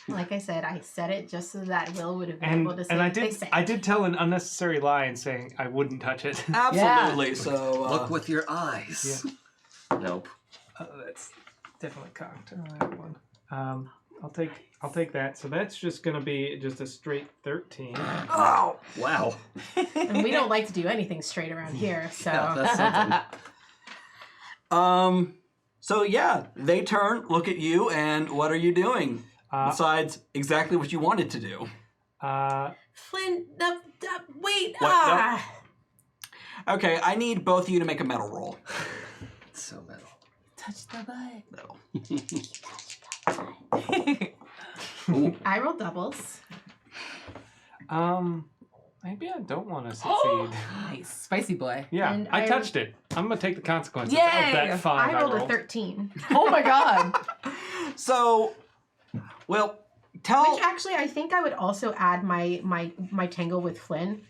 Like I said, I said it just so that Will would have been able to say And what they said. I did tell an unnecessary lie in saying I wouldn't touch it. Absolutely. So Look with your eyes. Yeah. Nope. That's definitely cocked. That one. I'll take that. So that's just gonna be just a straight 13. Oh Wow. And we don't like to do anything straight around here, so. Yeah, that's something. So yeah, they turn, look at you, and what are you doing besides exactly what you wanted to do? Flynn, wait. What? Okay, I need both of you to make a metal roll. It's so metal. Touch the butt. Metal. Ooh. I roll doubles. Maybe I don't want to succeed. Nice. Spicy boy. Yeah, And I I- touched it. I'm gonna take the consequences Yay! of that 5 I rolled a rolled. 13. Oh my god. So, well, tell. Which actually, I think I would also add my tangle with Flynn.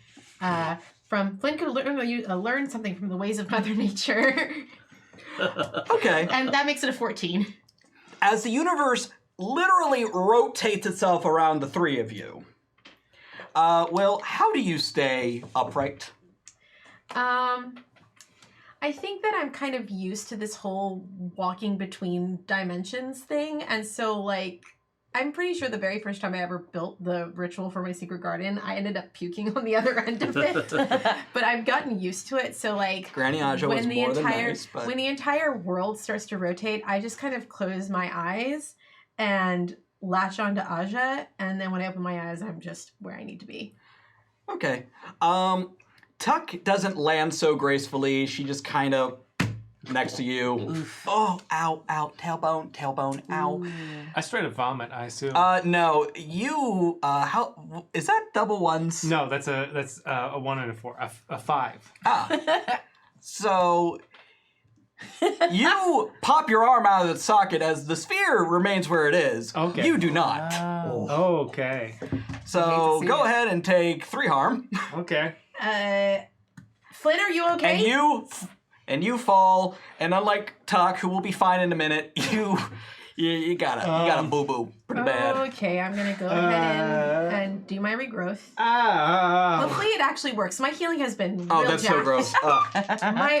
from Flynn could learn something from the ways of Mother Nature. Okay. And that makes it a 14. As the universe literally rotates itself around the three of you, Will, how do you stay upright? I think that I'm kind of used to this whole walking between dimensions thing. And so, like, I'm pretty sure the very first time I ever built the ritual for my secret garden, I ended up puking on the other end of it. But I've gotten used to it. So, like, Granny Aja was more than nice, but... when the entire world starts to rotate, I just kind of close my eyes and latch onto Aja. And then when I open my eyes, I'm just where I need to be. Okay. Tuck doesn't land so gracefully. She just kind of next to you. Oof. Oh, ow, tailbone, ow. Ooh. I straight up vomit, I assume. No, you, how, is that double ones? No, that's a 1 and a 4, a 5. Ah. So, you pop your arm out of the socket as the sphere remains where it is. Okay. You do not. Oh, okay. So, see go it. ahead and take 3 harm. Okay. Flynn, are you okay? And you fall, and unlike Tuck, who will be fine in a minute, you gotta boo-boo pretty bad. Okay, I'm gonna go ahead and do my regrowth. Ah. Hopefully it actually works. My healing has been Oh, real that's jacked. so gross.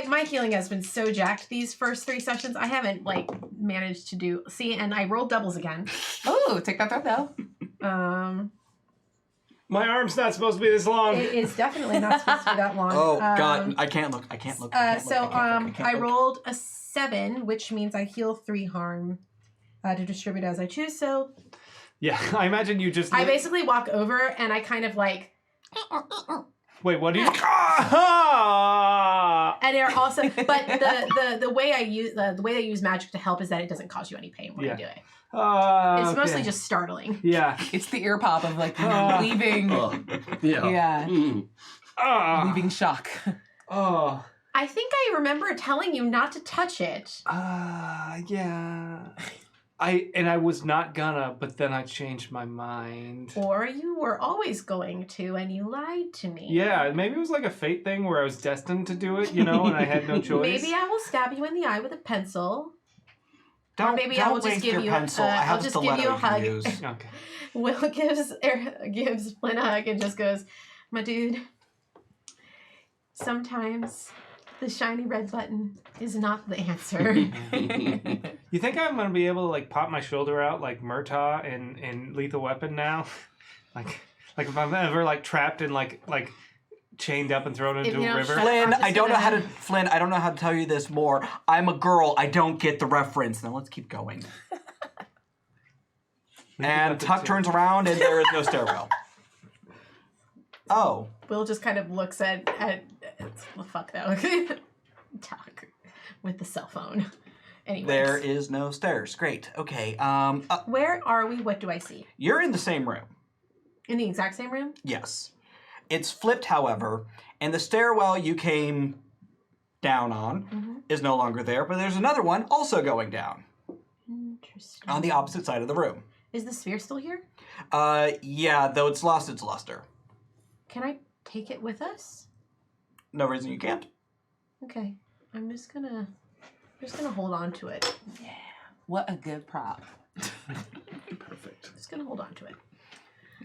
My healing has been so jacked these first 3 sessions. I haven't like managed to do and I rolled doubles again. Oh, take that though. My arm's not supposed to be this long. It is definitely not supposed to be that long. Oh God, I can't look. I rolled a 7, which means I heal 3 harm to distribute as I choose. So Yeah, I imagine you just. I basically walk over and I kind of like. Wait, what do you? And they're also, but the way I use magic to help is that it doesn't cause you any pain when I do it. It's mostly just startling. Yeah. It's the ear pop of like leaving. Yeah. Leaving shock. Oh. I think I remember telling you not to touch it. Yeah. I was not gonna, but then I changed my mind. Or you were always going to, and you lied to me. Yeah, maybe it was like a fate thing where I was destined to do it, and I had no choice. Maybe I will stab you in the eye with a pencil. Don't maybe I will just waste give your you. pencil. I have I'll just stiletto give you a you can hug. use. Okay. Will gives Flynn a hug and just goes, "My dude. Sometimes the shiny red button is not the answer." You think I'm gonna be able to like pop my shoulder out like Murtaugh in Lethal Weapon now? like if I'm ever like trapped and like chained up and thrown into a river? Flynn, I don't know how to tell you this more. I'm a girl. I don't get the reference. Now let's keep going. And Tuck turns around and there is no stairwell. Oh. Will just kind of looks at fuck though. Tuck with the cell phone. Anyways. There is no stairs. Great. Okay. Where are we? What do I see? You're in the same room. In the exact same room? Yes. It's flipped, however, and the stairwell you came down on is no longer there, but there's another one also going down. Interesting. On the opposite side of the room. Is the sphere still here? Yeah, though it's lost its luster. Can I take it with us? No reason you can't. Okay. I'm just gonna hold on to it. Yeah. What a good prop. Perfect. Just gonna hold on to it.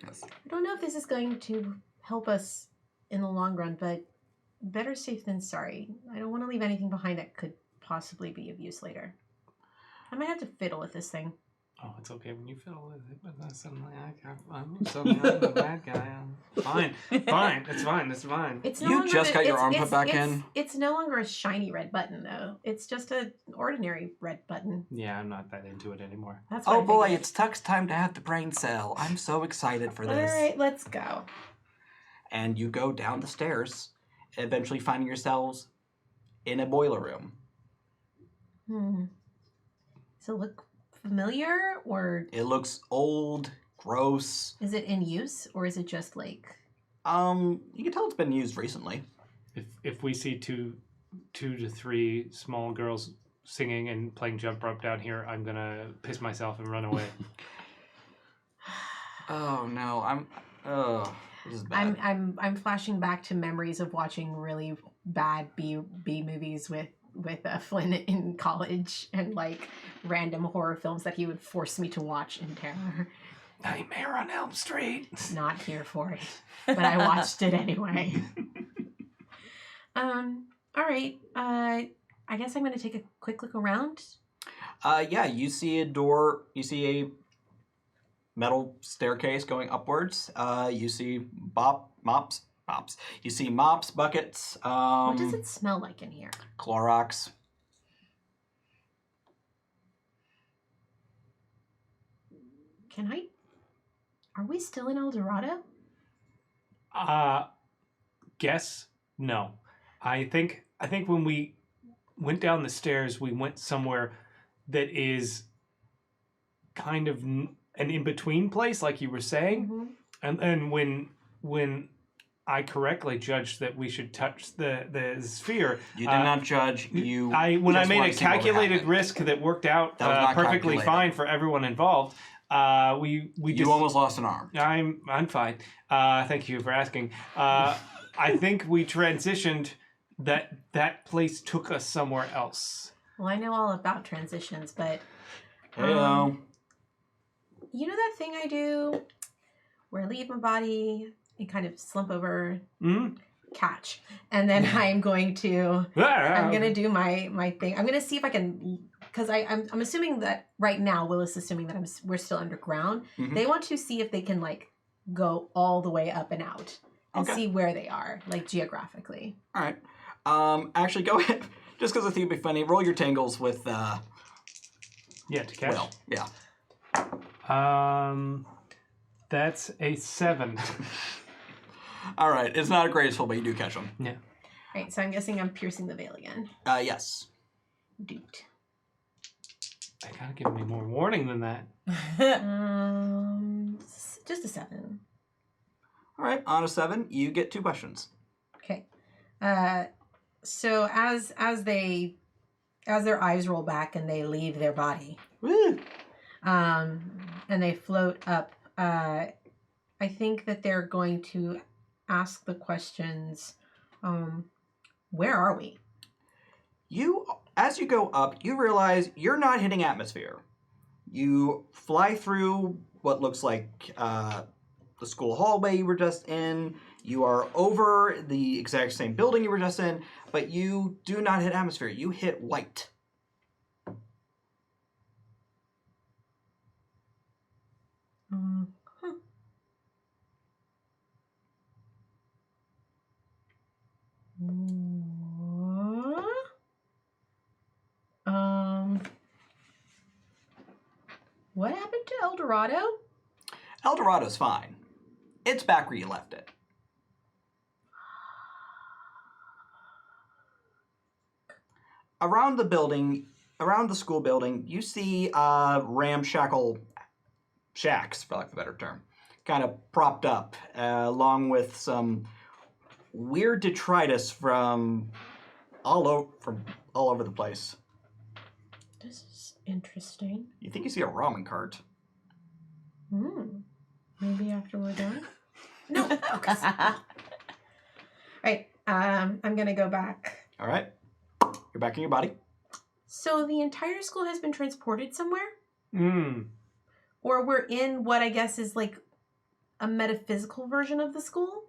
Yes. I don't know if this is going to help us in the long run, but better safe than sorry. I don't want to leave anything behind that could possibly be of use later. I might have to fiddle with this thing. Oh, it's okay when you fiddle with it, but then suddenly I'm the bad guy. Fine. It's fine. It's You just got your arm put back in? It's no longer a shiny red button, though. It's just an ordinary red button. Yeah, I'm not that into it anymore. That's what Oh I boy, figured. it's Tuck's time to have the brain cell. I'm so excited for this. All right, let's go. And you go down the stairs, eventually finding yourselves in a boiler room. Does it look familiar, or It looks old, gross. is it in use, or is it just like... You can tell it's been used recently. If we see two to three small girls singing and playing jump rope down here, I'm gonna piss myself and run away. Oh no, This is bad. I'm flashing back to memories of watching really bad B movies with Flynn in college, and like random horror films that he would force me to watch in terror. Nightmare on Elm Street. Not here for it, but I watched it anyway. All right. I guess I'm going to take a quick look around. Yeah, you see a door. You see a metal staircase going upwards. You see mops. You see mops, buckets. What does it smell like in here? Clorox. Are we still in El Dorado? Guess no. I think when we went down the stairs, we went somewhere that is kind of an in-between place, like you were saying. Mm-hmm. And when I correctly judged that we should touch the sphere, You did not judge. when I made a wanted to see what would calculated happen. risk that worked out That was not perfectly calculated. fine for everyone involved. We You just almost lost an arm. I'm fine. Thank you for asking. I think we transitioned. That place took us somewhere else. Well, I know all about transitions, but Hello. you know that thing I do where I leave my body and kind of slump over, catch, and then I'm going to do my thing. I'm gonna see if I can, because I'm assuming that right now Will is assuming that we're still underground. Mhm. They want to see if they can like go all the way up and out and Okay. see where they are, like geographically. All right. Actually, go ahead. Just because I think it'd be funny, roll your tangles with Yeah, to catch. Will. Yeah. That's a 7. All right. It's not a graceful, but you do catch them. Yeah. Right, so I'm guessing I'm piercing the veil again. Yes. Doot. I gotta give me more warning than that. Just a 7. All right. On a 7, you get 2 questions. Okay. So as their eyes roll back and they leave their body, Woo! and they float up, I think that they're going to ask the questions, where are we? As you go up, you realize you're not hitting atmosphere. You fly through what looks like the school hallway you were just in. You are over the exact same building you were just in, but you do not hit atmosphere. You hit white. What happened to El Dorado? El Dorado's fine. It's back where you left it. Around the school building, you see ramshackle shacks, for lack of a better term, kind of propped up, along with some weird detritus from all over the place. This is interesting. You think you see a ramen cart. Maybe after we're done? No, focus. Right, I'm gonna go back. All right. You're back in your body. So the entire school has been transported somewhere? Mm. Or we're in what I guess is like a metaphysical version of the school?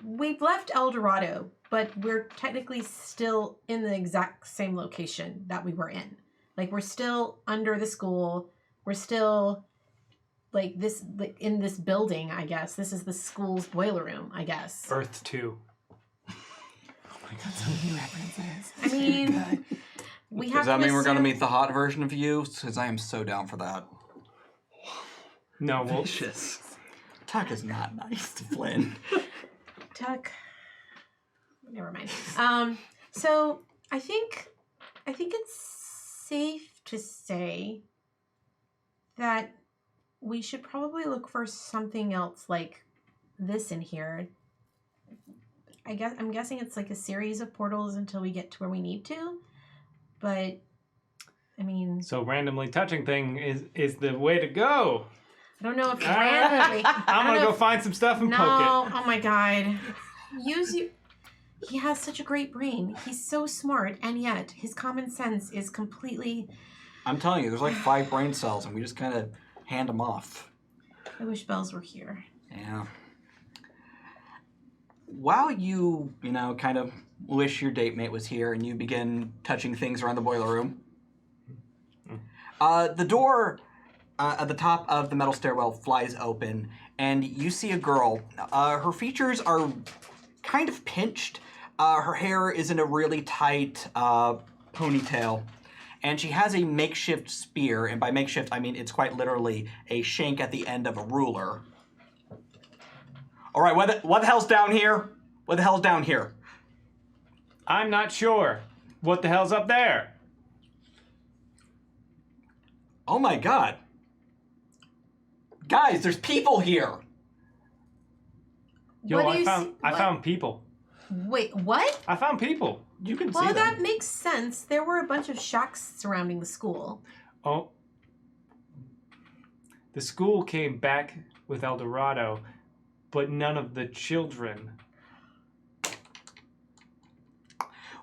We've left El Dorado, but we're technically still in the exact same location that we were in. Like, we're still under the school. We're still like this, like, in this building, I guess. This is the school's boiler room, I guess. Earth 2. Oh my god, so many references. I mean, we have Does that to mean we're going to assume- meet the hot version of you? Because I am so down for that. No, well, Vicious. Tuck is not nice to Flynn. Tuck. Never mind. So I think it's safe to say that we should probably look for something else like this in here. I'm guessing it's like a series of portals until we get to where we need to. But I mean, so randomly touching thing is the way to go. don't know if randomly. I'm gonna go find some stuff and No, poke it. oh my god. He has such a great brain. He's so smart, and yet his common sense is completely... I'm telling you, there's like 5 brain cells, and we just kind of hand them off. I wish Bells were here. Yeah. While you kind of wish your date mate was here and you begin touching things around the boiler room, the door at the top of the metal stairwell flies open, and you see a girl. Her features are kind of pinched. Her hair is in a really tight ponytail, and she has a makeshift spear, and by makeshift I mean it's quite literally a shank at the end of a ruler. All right, what the hell's down here? What the hell's down here? I'm not sure. What the hell's up there? Oh my god. Guys, there's people here. Yo, What do I you found see- I what? found people. Wait, what? I found people. You can see Well, them. that makes sense. There were a bunch of shacks surrounding the school. Oh. The school came back with El Dorado, but none of the children.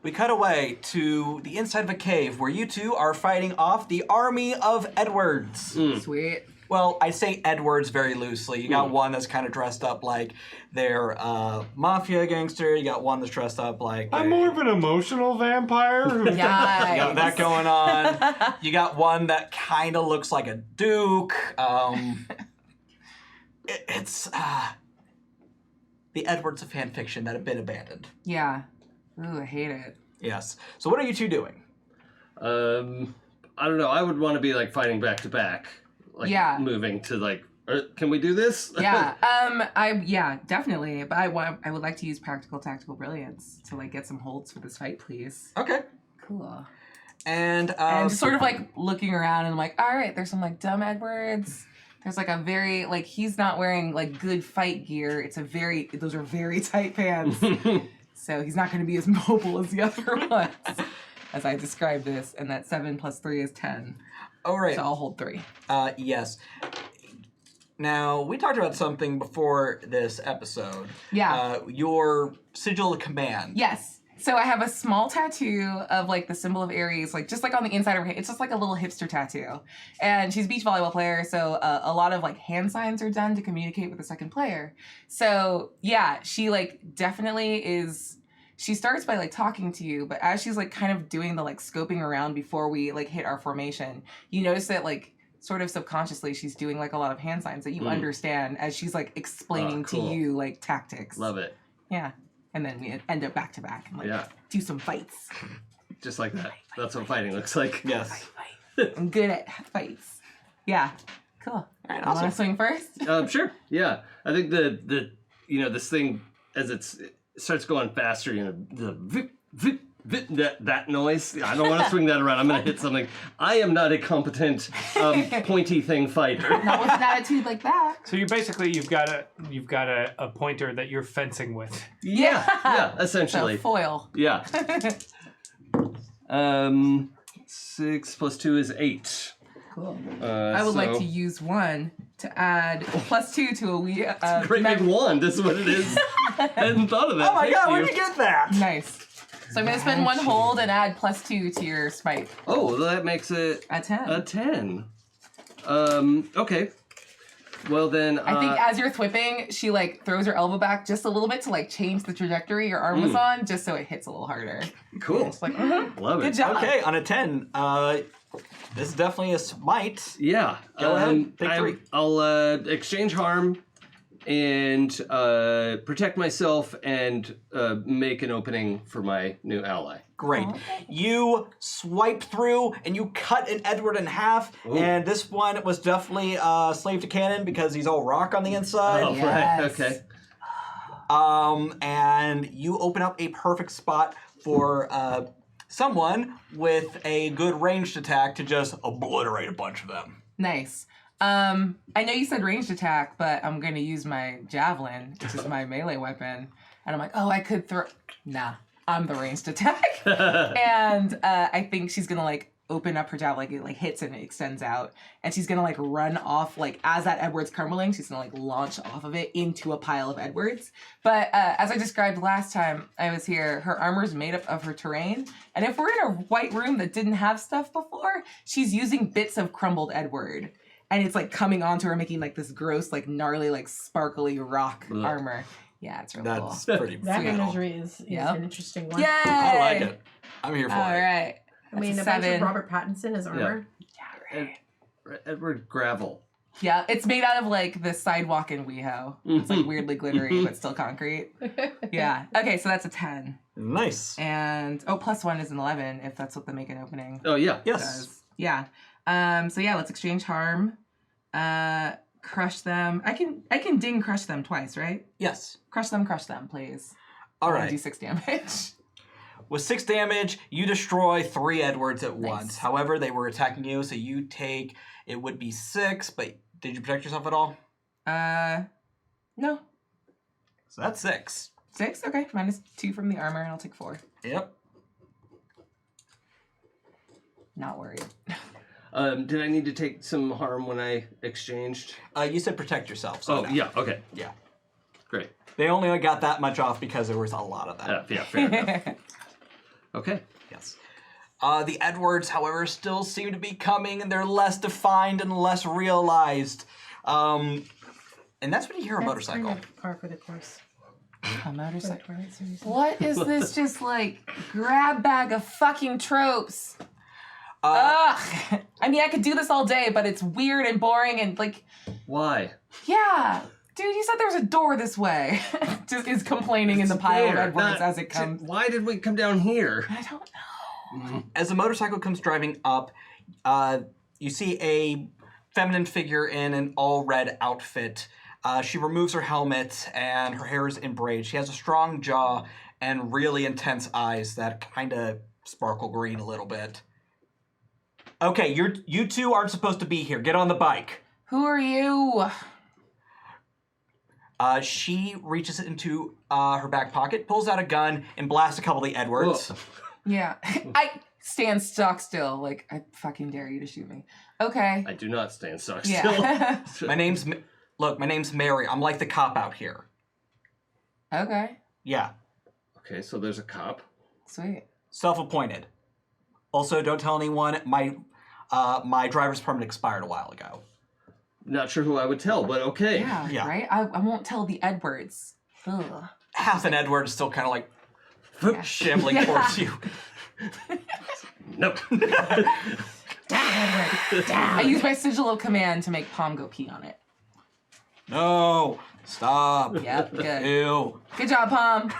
We cut away to the inside of a cave where you two are fighting off the army of Edwards. Sweet. Well, I say Edwards very loosely. You got one that's kind of dressed up like they're mafia gangster. You got one that's dressed up like... I'm more of an emotional vampire. You got that going on. You got one that kind of looks like a duke. It's the Edwards of fan fiction that have been abandoned. Yeah. Ooh, I hate it. Yes. So what are you two doing? I don't know. I would want to be like fighting back to back. Like Yeah. moving to like, can we do this? Yeah. Definitely. But I would like to use practical tactical brilliance to like get some holds for this fight, please. Okay. Cool. And And sort of like looking around and I'm like, all right, there's some like dumb Edwards. There's like a very like he's not wearing like good fight gear. Those are very tight pants. So he's not going to be as mobile as the other ones, as I described this. And that 7 + 3 is 10. all right. So I'll hold 3. Yes. Now, we talked about something before this episode. Yeah. Your Sigil of Command. Yes. So I have a small tattoo of like the symbol of Aries, like just like on the inside of her hand. It's just like a little hipster tattoo. And she's a beach volleyball player, so a lot of like hand signs are done to communicate with the second player. So yeah, she like definitely is. She starts by like talking to you, but as she's like kind of doing the like scoping around before we like hit our formation, you notice that like sort of subconsciously she's doing like a lot of hand signs that you understand as she's like explaining cool. to you like tactics. Love it. Yeah. And then we end up back to back and like do some fights. Just like that. That's what fighting looks like. Yes. I'm good at fights. Yeah. Cool. All right, You want awesome. to swing first? Sure. Yeah. I think the this thing as it starts going faster, the vip, vip, vip, that noise. I don't want to swing that around. I'm going to hit something. I am not a competent pointy thing fighter. Not with an attitude like that. So you've got a pointer that you're fencing with. Yeah, So essentially. foil. Yeah. 6 + 2 is 8. Cool. I would like to use 1 to add +2 to a Great big wand. This is what it is. I hadn't thought of that. Oh my Thank god, you. where'd you get that? Nice. So I'm going to spend 1 hold and add +2 to your smite. Oh, well, that makes it A 10. a 10. Okay. Well then, I think as you're thwipping, she like throws her elbow back just a little bit to like change the trajectory your arm was on, just so it hits a little harder. cool. It's like, Love it. good job. Okay, on a 10, this is definitely a smite. Yeah. Go ahead, take 3. I'll exchange harm and protect myself and make an opening for my new ally. Great. You swipe through and you cut an Edward in half, and this one was definitely slave to cannon because he's all rock on the inside. Oh, Yes. right. Okay. And you open up a perfect spot for someone with a good ranged attack to just obliterate a bunch of them. Nice. I know you said ranged attack, but I'm going to use my javelin, which is my melee weapon. And I'm like, oh, I could throw... Nah, I'm the ranged attack. And I think she's going to like open up her javelin, like it like hits and it extends out, and she's gonna like run off, like as that Edward's crumbling, she's gonna like launch off of it into a pile of Edwards. But as I described last time I was here, her armor's made up of her terrain, and if we're in a white room that didn't have stuff before, she's using bits of crumbled Edward, and it's like coming onto her, making like this gross, like gnarly, like sparkly rock armor. Yeah, it's really That's cool. pretty That cool. imagery is an interesting one. Yay! I like it. I'm here for All it. right. I mean, a That's bunch a of 7. Robert Pattinson as armor. Yeah, right. Edward Gravel. Yeah, it's made out of like the sidewalk in WeHo. It's like weirdly glittery, but still concrete. Yeah. Okay, so that's a 10. Nice. And +1 is an 11 if that's what the make an opening Oh, yeah. Yes. does. Yeah. So yeah, let's exchange harm. Crush them. I can ding crush them twice, right? Yes. Crush them, please. All I right. do 6 damage. With 6 damage, you destroy 3 Edwards at Nice. once. However, they were attacking you, so you take, it would be 6, but did you protect yourself at all? No. So that's 6. 6? Okay. -2 from the armor, and I'll take 4. Yep. Not worried. Did I need to take some harm when I exchanged? You said protect yourself. So Oh, no. yeah, okay. Yeah. Great. They only got that much off because there was a lot of that. Yeah, fair enough. Okay. Yes. The Edwards, however, still seem to be coming, and they're less defined and less realized. And that's when you hear a motorcycle. Kind of par for the course. A For the motorcycle. Twilight series. What is this just like grab bag of fucking tropes? Ugh. I mean, I could do this all day, but it's weird and boring and like, Why? yeah. Dude, you said there was a door this way. Just is complaining in the pile of There, Edwards not- as it comes. Why did we come down here? I don't know. As the motorcycle comes driving up, you see a feminine figure in an all-red outfit. She removes her helmet, and her hair is in braids. She has a strong jaw and really intense eyes that kind of sparkle green a little bit. Okay, you two aren't supposed to be here. Get on the bike. Who are you? She reaches into her back pocket, pulls out a gun, and blasts a couple of the Edwards. Whoa. Yeah. I stand stock still. Like, I fucking dare you to shoot me. Okay. I do not stand stock Yeah. still. My name's Mary. I'm like the cop out here. Okay. Yeah, Okay, so there's a cop. Sweet. self-appointed. Also, don't tell anyone. My driver's permit expired a while ago. Not sure who I would tell, but okay. Yeah, Yeah. right? I won't tell the Edwards. Ugh. Half an Edward is still kind of like Yeah. shambling Yeah. towards you. Nope. Down, Edward. Down. I use my Sigil of Command to make Palm go pee on it. No, stop. Yep, good. Ew. Good job, Palm.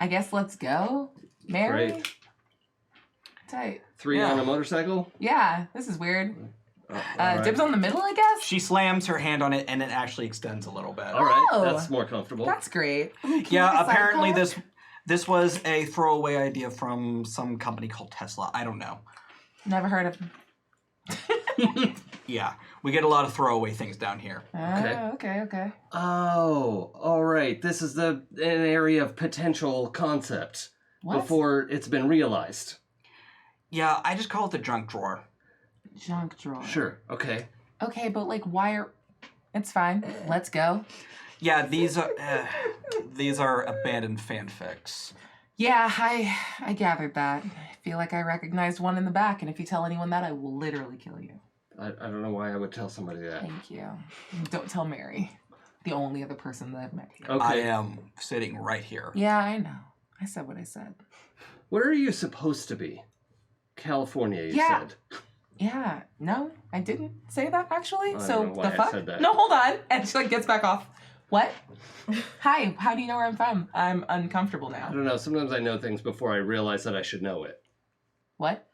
I guess let's go. Mary? Great. Tight. 3 Yeah. on a motorcycle. Yeah, this is weird. All right. Dibs on the middle, I guess? She slams her hand on it, and it actually extends a little bit. All right, Oh. that's more comfortable. That's great. Ooh, can you Yeah, make a apparently sidecar? this was a throwaway idea from some company called Tesla. I don't know. Never heard of him. Yeah, we get a lot of throwaway things down here. Okay. Oh, all right. This is an area of potential concept What? before it's been realized. Yeah, I just call it the junk drawer. Junk drawer. Sure. Okay. Okay, but like, why are... It's fine. Let's go. Yeah, these are abandoned fanfics. Yeah, I gathered that. I feel like I recognized one in the back, and if you tell anyone that, I will literally kill you. I don't know why I would tell somebody that. Thank you. Don't tell Mary. The only other person that I've met here. Okay. I am sitting right here. Yeah, I know. I said what I said. Where are you supposed to be? California, you Yeah. said. Yeah, no, I didn't say that actually. I don't So know why the I fuck? said that. No, hold on. And she like gets back off. What? Hi, how do you know where I'm from? I'm uncomfortable I now. don't know. Sometimes I know things before I realize that I should know it. What?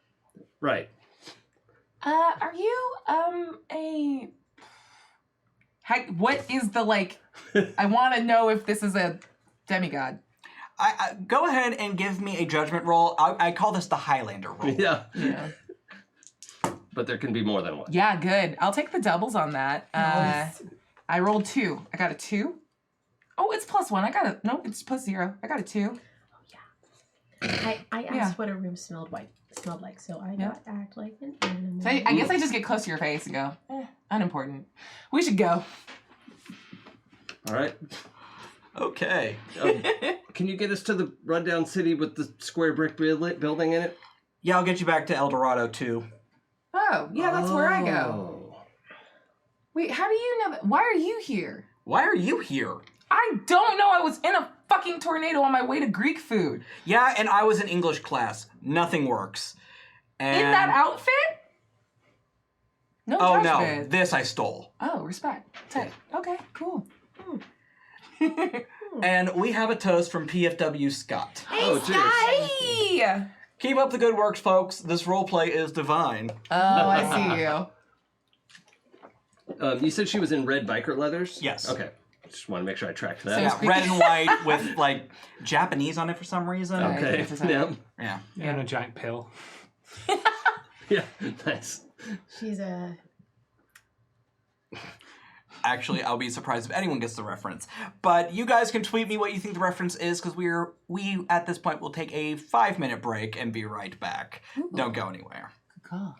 Right. Are you a what is the like I want to know if this is a demigod. I go ahead and give me a judgment roll. I call this the Highlander roll. Yeah. Yeah. But there can be more than one. Yeah, good. I'll take the doubles on that. Nice. I rolled 2. I got a 2. Oh, it's +1. I got a no, it's +0. I got a 2. I asked Yeah. what a room smelled like, so I got to act like an animal. So I guess I just get close to your face and go, unimportant. We should go. All right. Okay. Can you get us to the rundown city with the square brick building in it? Yeah, I'll get you back to El Dorado too. Oh, yeah, that's where I go. Wait, how do you know that? Why are you here? Why are you here? I don't know. I was in a fucking tornado on my way to Greek food. Yeah, and I was in English class. Nothing works. And... In that outfit? No Oh no, judgment. this I stole. Oh, respect. Tight. Okay, cool. And we have a toast from PFW Scott. Oh, cheers. Hey! Keep up the good works, folks. This roleplay is divine. Oh, I see you. You said she was in red biker leathers? Yes. Okay. Just want to make sure I tracked that. So- Yeah, red and white with like Japanese on it for some reason. Okay. Yeah. Yeah. And a giant pill. Yeah. Nice. She's a... Actually, I'll be surprised if anyone gets the reference. But you guys can tweet me what you think the reference is, because we at this point will take a 5-minute break and be right back. Ooh. Don't go anywhere. Good call.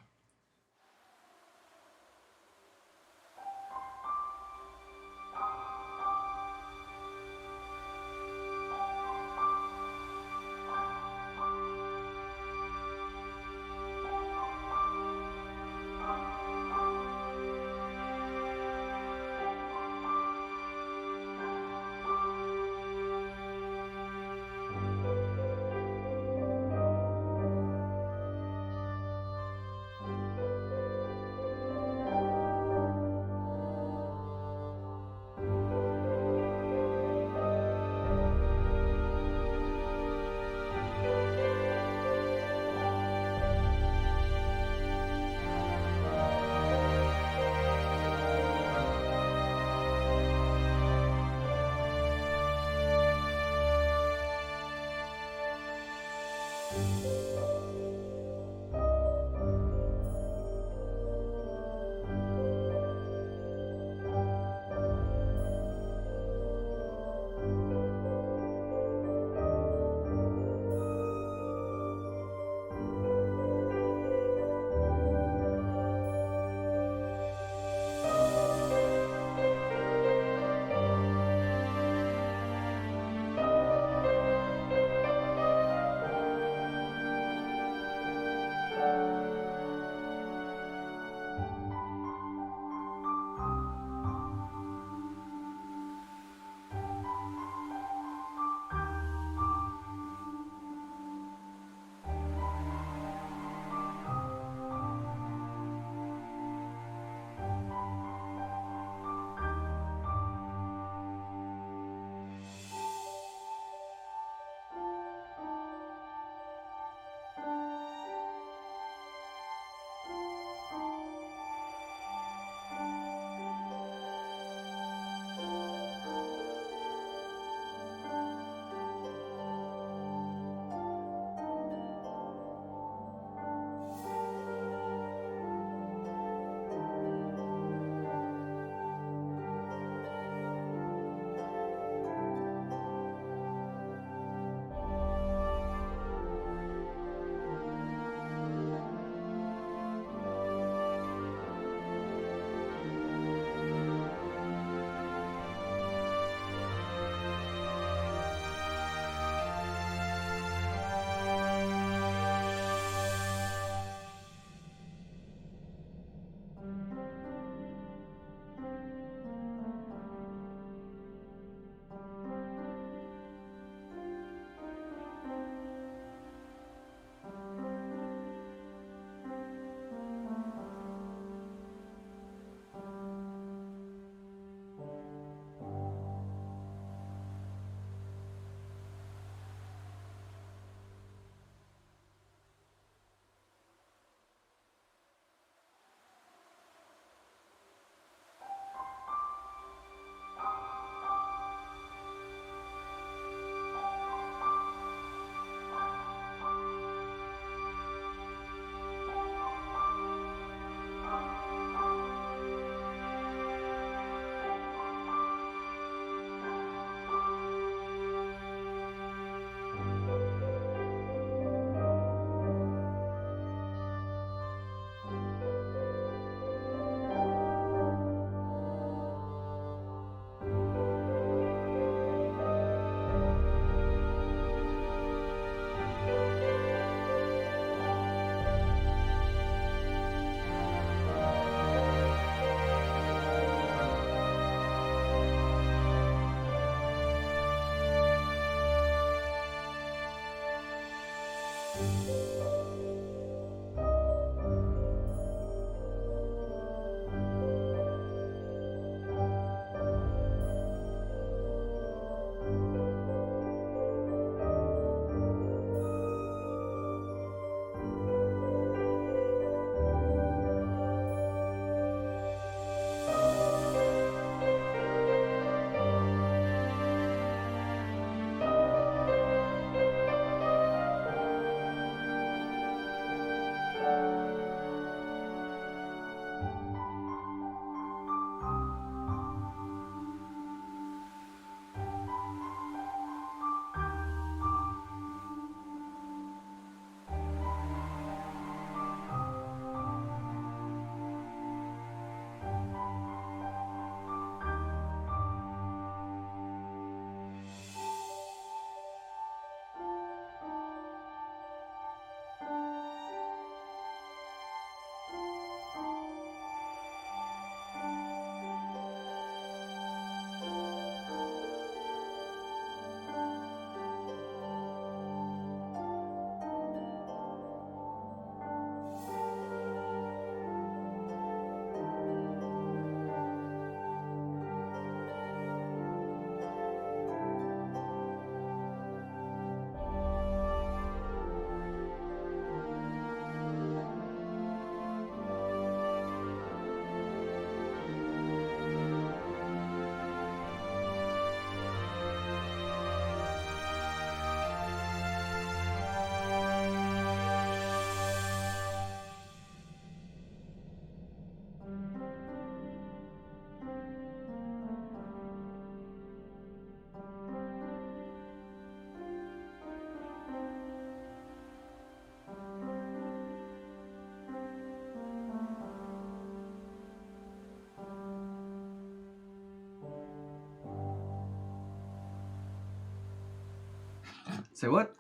Say what?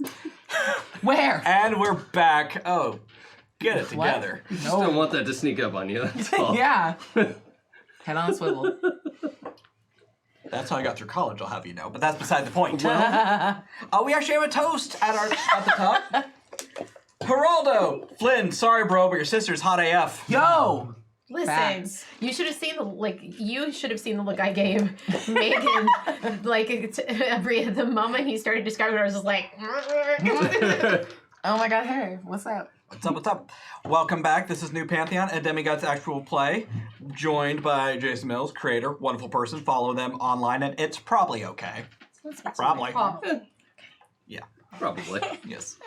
Where? And we're back. Oh, get it What? together. Just don't want that to sneak up on you, that's all. Yeah. Head on a swivel. That's how I got through college, I'll have you know. But that's beside the point. Well, We actually have a toast at the top. Geraldo! Flynn, sorry bro, but your sister's hot AF. yo! Listen, Facts. you should have seen the look I gave Megan. Abria, the moment he started describing her, I was just like, Oh my god, her. What's up? What's up, what's up? Welcome back. This is New Pantheon, a Demigods actual play, joined by Jason Mills, creator, wonderful person. Follow them online, and it's probably okay. Probably. Yeah, Probably. yes.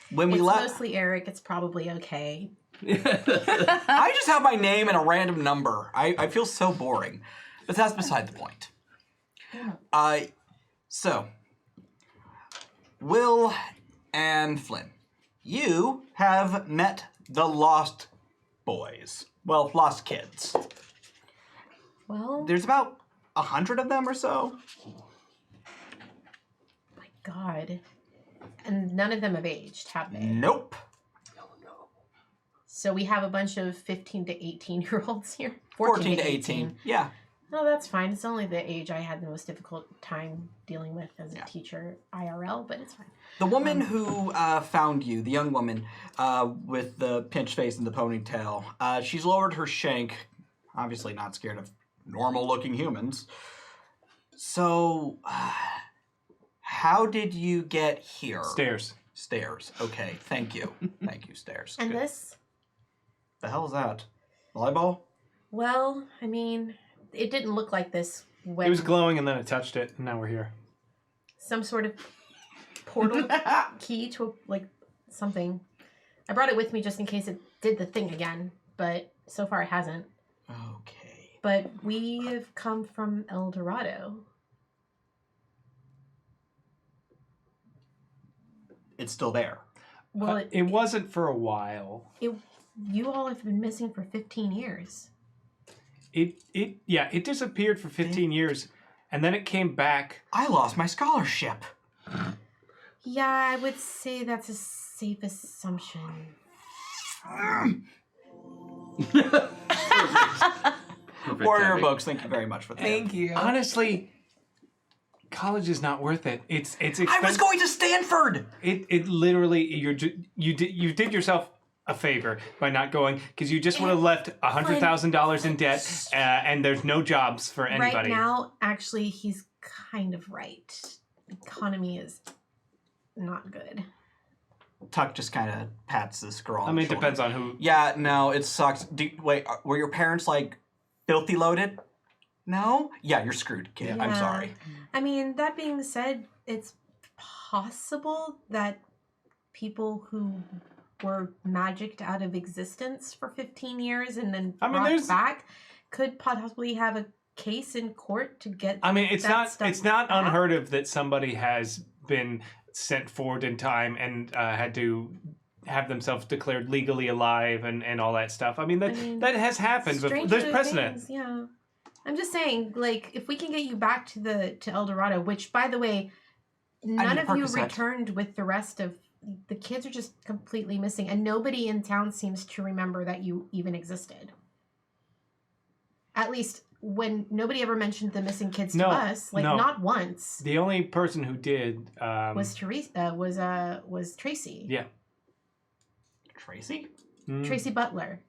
When we It's left, mostly Eric. It's probably okay. I just have my name and a random number. I feel so boring. But that's beside the point. So, Will and Flynn, you have met the Lost Boys. Well, Lost Kids. Well, There's about 100 of them or so. my God. And none of them have aged, have they? Nope. So we have a bunch of 15 to 18-year-olds here. 14 to 18. Yeah. No, that's fine. It's only the age I had the most difficult time dealing with as a teacher IRL, but it's fine. The woman who found you, the young woman with the pinched face and the ponytail, she's lowered her shank, obviously not scared of normal-looking humans. So, how did you get here? Stairs. Stairs. Okay, thank you. Thank you, stairs. And Good. this? The hell is that? Volleyball? Well, I mean, it didn't look like this when It was glowing and then it touched it, and now we're here. some sort of portal key to something. I brought it with me just in case it did the thing again, but so far it hasn't. Okay. But we have come from El Dorado. It's still there. Well, It wasn't for a while. you all have been missing for 15 years. It disappeared for 15 years, and then it came back. I lost my scholarship. Yeah, I would say that's a safe assumption. Perfect Warrior timing. books, thank you very much for that. Thank you. Honestly, college is not worth it. It's expensive. I was going to Stanford! It literally you did yourself a favor by not going, because you just would have left $100,000 in debt, and there's no jobs for anybody. Right now, actually, he's kind of right. The economy is not good. Tuck just kind of pats this girl on I mean, the it depends on who. Yeah, no, it sucks. Wait, were your parents, like, filthy loaded? No? Yeah, you're screwed, kid. I'm Yeah. sorry. I mean, that being said, it's possible that people who were magicked out of existence for 15 years and then brought back could possibly have a case in court to get. I mean, it's not back. unheard of that somebody has been sent forward in time and had to have themselves declared legally alive and all that stuff. I mean, that has happened before. There's precedent. Things, yeah. I'm just saying, like, if we can get you back to El Dorado, which, by the way, none of you returned with the rest of the kids are just completely missing, and nobody in town seems to remember that you even existed. At least when nobody ever mentioned the missing kids to us, like not once. The only person who did was Teresa. Was Tracy? Yeah. Tracy? Tracy Butler.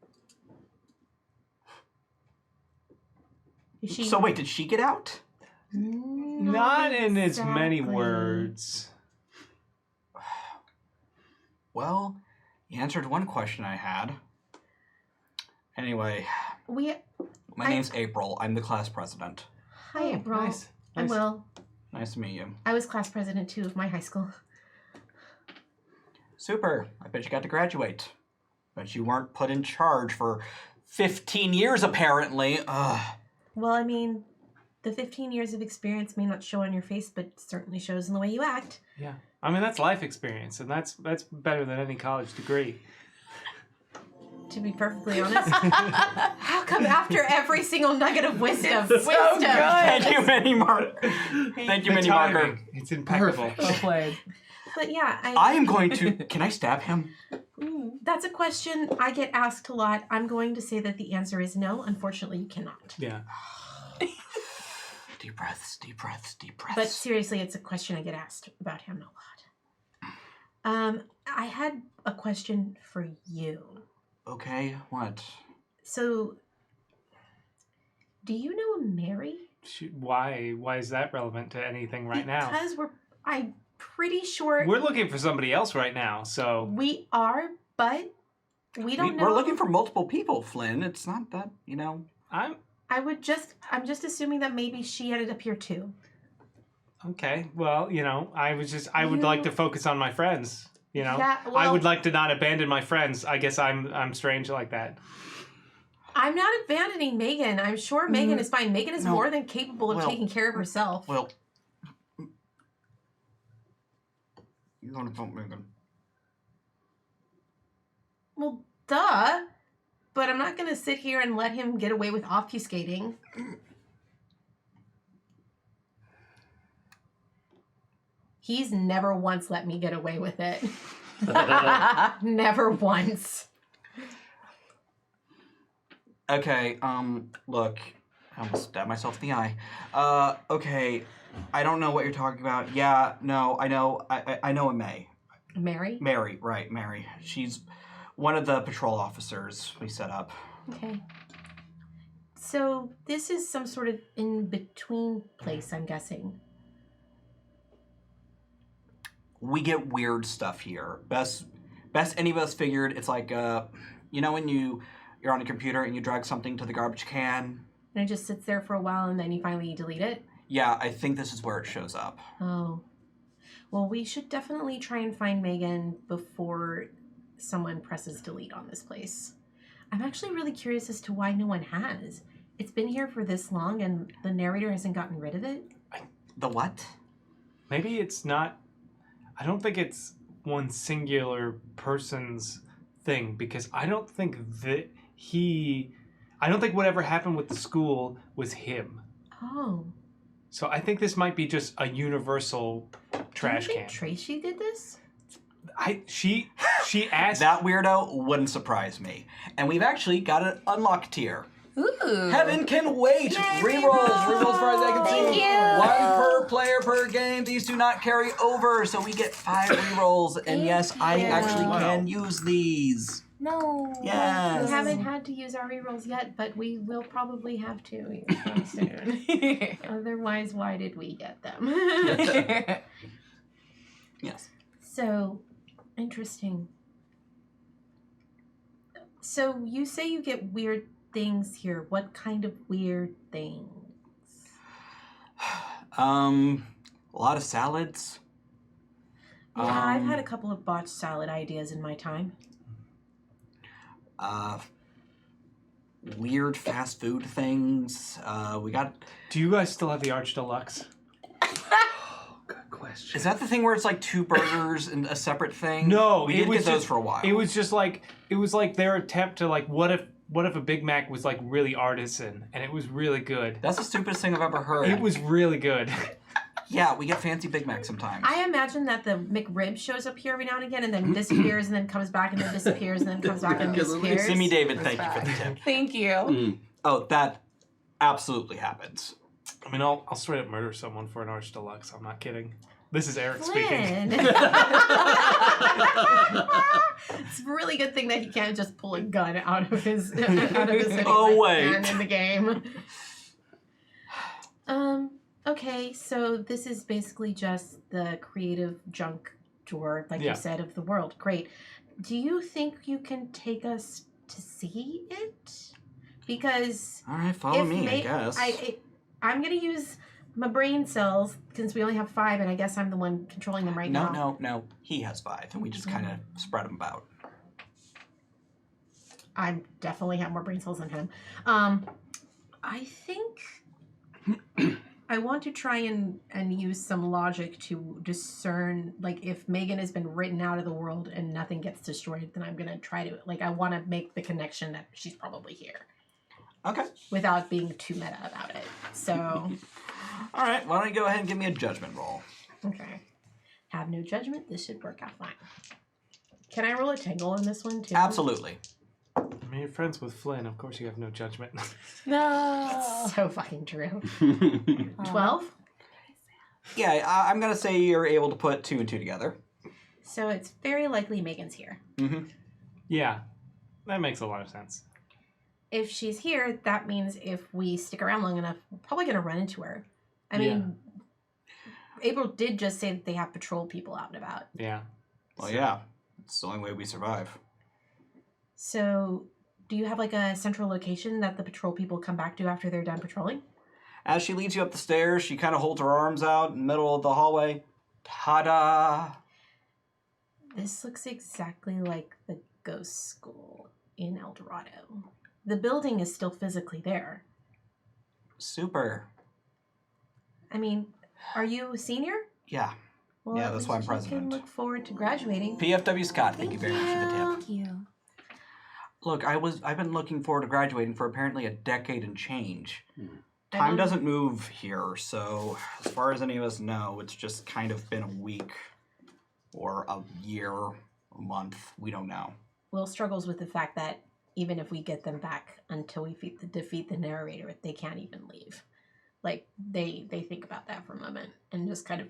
So wait, did she get out? Not in as many words. Well, you answered one question I had. Anyway, my name's April. I'm the class president. Hi, April. Nice. I'm Will. Nice to meet you. I was class president, too, of my high school. Super. I bet you got to graduate. But you weren't put in charge for 15 years, apparently. Ugh. Well, I mean, the 15 years of experience may not show on your face, but certainly shows in the way you act. Yeah. I mean, that's life experience, and that's better than any college degree. To be perfectly honest. How come after every single nugget of wisdom? It's so good. Thank you, Minnie Marker. Thank you, Minnie Marker. It's impeccable. Well played. But yeah, I am going to... Can I stab him? That's a question I get asked a lot. I'm going to say that the answer is no. Unfortunately, you cannot. Yeah. Deep breaths, deep breaths, deep breaths. But seriously, it's a question I get asked about him a lot. I had a question for you. Okay, what? So, do you know a Mary? Why is that relevant to anything right now? Because I'm pretty sure... We're looking for somebody else right now, so... We are, but we don't know... We're looking for multiple people, Flynn. It's not that, you know... I'm just assuming that maybe she ended up here too. Okay, well, you know, I would like to focus on my friends, you know? Yeah, well, I would like to not abandon my friends. I guess I'm strange like that. I'm not abandoning Megan. I'm sure Megan is fine. Megan is more than capable of taking care of herself. Well... You want to vote Megan? Well, duh. But I'm not going to sit here and let him get away with obfuscating. He's never once let me get away with it. Never once. Okay, look. I almost stabbed myself in the eye. Okay, I don't know what you're talking about. Yeah, no, I know. I know a May. Mary? Mary, right, Mary. She's one of the patrol officers we set up. Okay. So this is some sort of in-between place, I'm guessing. We get weird stuff here. Best any of us figured, it's like, you know when you're on a computer and you drag something to the garbage can? And it just sits there for a while and then you finally delete it? Yeah, I think this is where it shows up. Oh. Well, we should definitely try and find Megan before someone presses delete on this place. I'm actually really curious as to why no one has. It's been here for this long and the narrator hasn't gotten rid of it. The what? Maybe it's not... I don't think it's one singular person's thing, because I don't think that I don't think whatever happened with the school was him. Oh. So I think this might be just a universal trash Do you can. think Tracy did this? She asked... That weirdo wouldn't surprise me. And we've actually got an unlocked tier. Ooh. Heaven can wait. Rerolls as far as I can Thank see. you. 1 per player per game. These do not carry over, so we get 5 rerolls. And Thank yes, I you. actually Wow. can use these. No. Yes. We haven't had to use our rerolls yet, but we will probably have to soon. Otherwise, why did we get them? Yes. So, interesting. So, you say you get weird things here. What kind of weird things? A lot of salads. Yeah, I've had a couple of botched salad ideas in my time. Weird fast food things. We got. Do you guys still have the Arch Deluxe? Good question. Is that the thing where it's like 2 burgers and a separate thing? No, we it did was get those just- for a while. It was just like their attempt to like what if a Big Mac was like really artisan and it was really good. That's the stupidest thing I've ever heard. It was really good. Yeah, we get fancy Big Macs sometimes. I imagine that the McRib shows up here every now and again and then disappears and then comes back and then disappears and then comes back and disappears. Simi David, thank you for the tip. Thank you. Oh, that absolutely happens. I mean, I'll straight up murder someone for an Arch Deluxe. I'm not kidding. This is Eric speaking. Flynn. It's a really good thing that he can't just pull a gun out of his hoodie Oh, like wait. that in the game. Okay, so this is basically just the creative junk drawer, like Yeah. you said, of the world. Great. Do you think you can take us to see it? Because All right, follow if me, I ma- guess. I'm gonna use my brain cells since we only have 5, and I guess I'm the one controlling them right now. No. He has 5, and we just kind of spread them about. I definitely have more brain cells than him. I think I want to try and use some logic to discern, like, if Megan has been written out of the world and nothing gets destroyed, then I'm gonna try to, like, I want to make the connection that she's probably here Okay. without being too meta about it. So, All right, why don't you go ahead and give me a judgment roll? okay. Have no judgment. This should work out fine. Can I roll a tangle on this one too? Absolutely. I mean, you're friends with Flynn. Of course, you have no judgment. No. So fucking true. 12? Yeah, I'm going to say you're able to put 2 and 2 together. So it's very likely Megan's here. Mm-hmm. Yeah, that makes a lot of sense. If she's here, that means if we stick around long enough, we're probably going to run into her. I mean, April did just say that they have patrol people out and about. Yeah. Well, yeah. It's the only way we survive. So, do you have like a central location that the patrol people come back to after they're done patrolling? As she leads you up the stairs, she kind of holds her arms out in the middle of the hallway. Ta-da! This looks exactly like the ghost school in El Dorado. The building is still physically there. Super. I mean, are you a senior? Yeah. Well, Yeah, at that's why I'm least you president. can look forward to graduating. PFW Scott, thank you very much for the tip. Thank you. Look, I've been looking forward to graduating for apparently a decade and change. I Time don't- doesn't move here, so as far as any of us know, it's just kind of been a week or a year, a month. We don't know. Will struggles with the fact that even if we get them back until we defeat the narrator, they can't even leave. Like, they think about that for a moment and just kind of,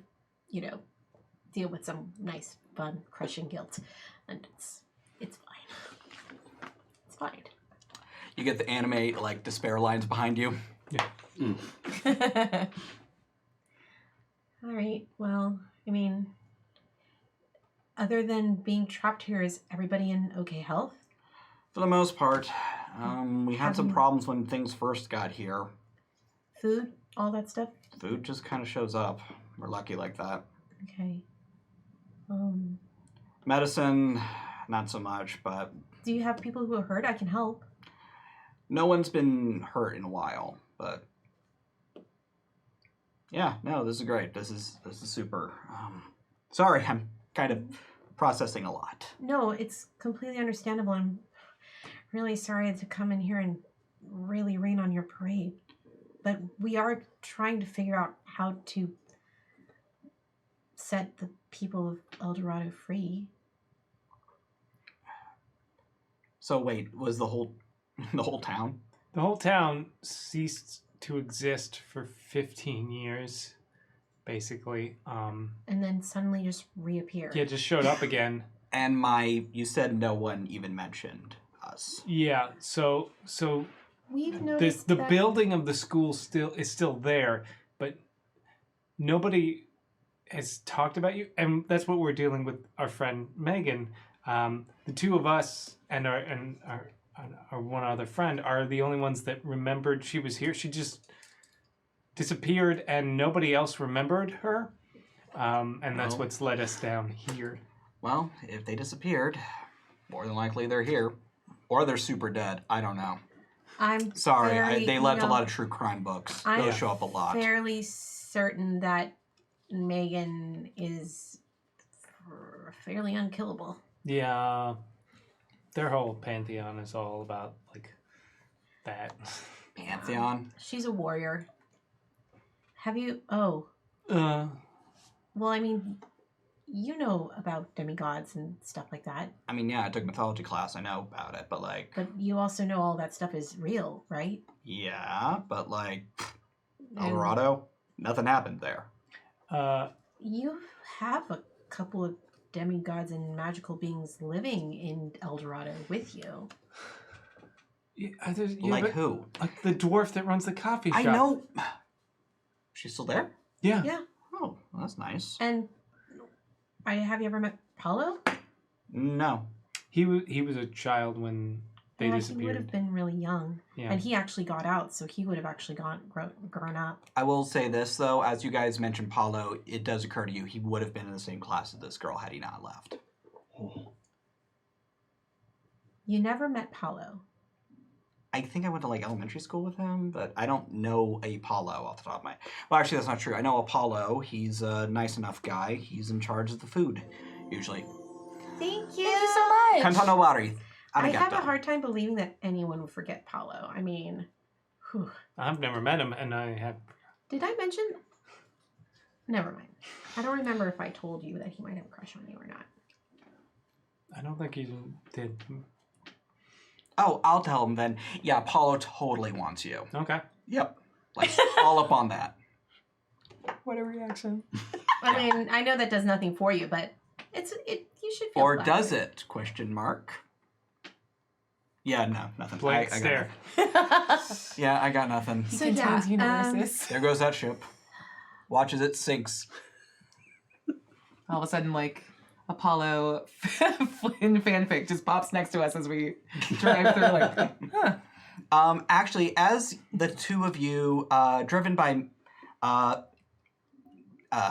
deal with some nice, fun, crushing guilt. And it's fine. It's fine. You get the anime, like, despair lines behind you. All right. Well, I mean, other than being trapped here, is everybody in okay health? For the most part. We had some Having- problems when things first got here. Food? All that stuff? Food just kind of shows up. We're lucky like that. Okay. Medicine, not so much, but Do you have people who are hurt? I can help. no one's been hurt in a while, but yeah, no, this is great. This is super. Sorry, I'm kind of processing a lot. No, it's completely understandable. I'm really sorry to come in here and really rain on your parade. But we are trying to figure out how to set the people of El Dorado free. So wait, was the whole town? The whole town ceased to exist for 15 years, basically. And then suddenly just reappeared. Yeah, just showed up again. And you said no one even mentioned us. Yeah, so We've noticed the that... building of the school is still there, but nobody has talked about you, and that's what we're dealing with our friend Megan. The two of us and our one other friend are the only ones that remembered she was here. She just disappeared, and nobody else remembered her, and that's what's led us down here. Well, if they disappeared, more than likely they're here, or they're super dead. I don't know. I'm sorry. They left a lot of true crime books. Those show up a lot. Fairly certain that Megan is fairly unkillable. Yeah, their whole Pantheon is all about, like, that. Pantheon? She's a warrior. Have you... Oh. Well, I mean, you know about demigods and stuff like that. I mean, yeah, I took mythology class. I know about it, but, like... But you also know all that stuff is real, right? Yeah, but, like, Colorado, nothing happened there. You have a couple of demigods and magical beings living in El Dorado with you. Like who? Like the dwarf that runs the coffee shop. I know. She's still there? Yeah. Yeah. Oh, well, that's nice. And have you ever met Paulo? No. He was a child when they disappeared. He would have been really young. Yeah. And he actually got out, so he would have actually grown up. I will say this, though. As you guys mentioned Paulo, it does occur to you he would have been in the same class as this girl had he not left. You never met Paulo. I think I went to, like, elementary school with him, but I don't know Apollo off the top of my... Well, actually, that's not true. I know Apollo. He's a nice enough guy. He's in charge of the food, usually. Thank you. Thank you so much. Kantanowari. I have a hard time believing that anyone would forget Paulo. I mean, whew. I've never met him, and I have... Did I mention... Never mind. I don't remember if I told you that he might have a crush on you or not. I don't think he did. Oh, I'll tell him then. Yeah, Paulo totally wants you. Okay. Yep. Like, all up on that. What a reaction. I mean, I know that does nothing for you, but you should feel Or flattered. does it? Question mark. Yeah, no, nothing. Blank I got stare. nothing. Yeah, I got nothing. He So, contains yeah, universes. There goes that ship. Watch as it sinks. All of a sudden, like, Apollo Flynn fanfic just pops next to us as we drive through, like, huh. Actually, as the two of you, driven by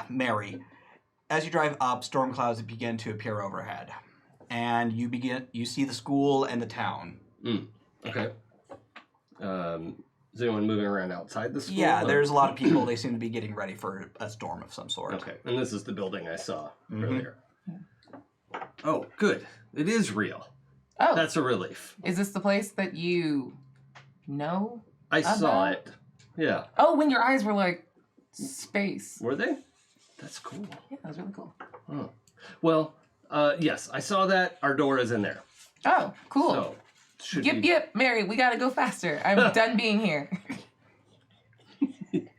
Mary, as you drive up, storm clouds begin to appear overhead. And you see the school and the town. Okay. Is anyone moving around outside the school? Yeah, there's a lot of people. They seem to be getting ready for a storm of some sort. Okay, and this is the building I saw earlier. Oh, good. It is real. Oh, That's a relief. is this the place that you know? I saw About? it. Yeah. Oh, when your eyes were like space. Were they? That's cool. Yeah, that was really cool. Oh. Well, yes, I saw that. Our door is in there. Oh, cool. So, should Yip, we... yip, Mary, we gotta go faster. I'm done being here.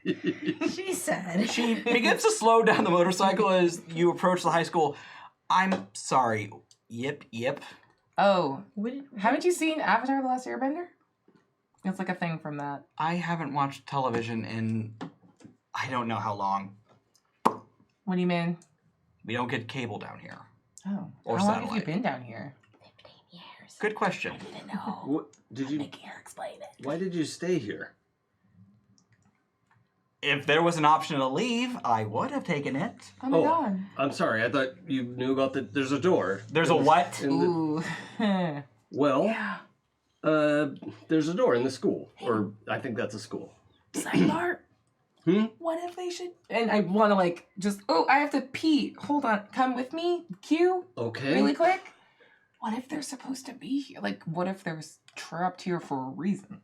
She said. She begins to slow down the motorcycle as you approach the high school. I'm sorry. Yip, yip. Oh, What haven't you seen Avatar: The Last Airbender? It's like a thing from that. I haven't watched television in I don't know how long. What do you mean? We don't get cable down here. Oh, Or how long have you satellite. been down here? 15 years. Good question. I didn't know. What, did you... Making her explain it. Why did you stay here? If there was an option to leave, I would have taken it. Oh my Oh. god. I'm sorry. I thought you knew about the... There's a door. There's a what? In the... Ooh. Well, Yeah. there's a door in the school. Or I think that's a school. Sidebar. What if they should? And I want to like just. Oh, I have to pee. Hold on. Come with me. Q. Okay. Really quick. What if they're supposed to be here? Like, what if they're trapped here for a reason?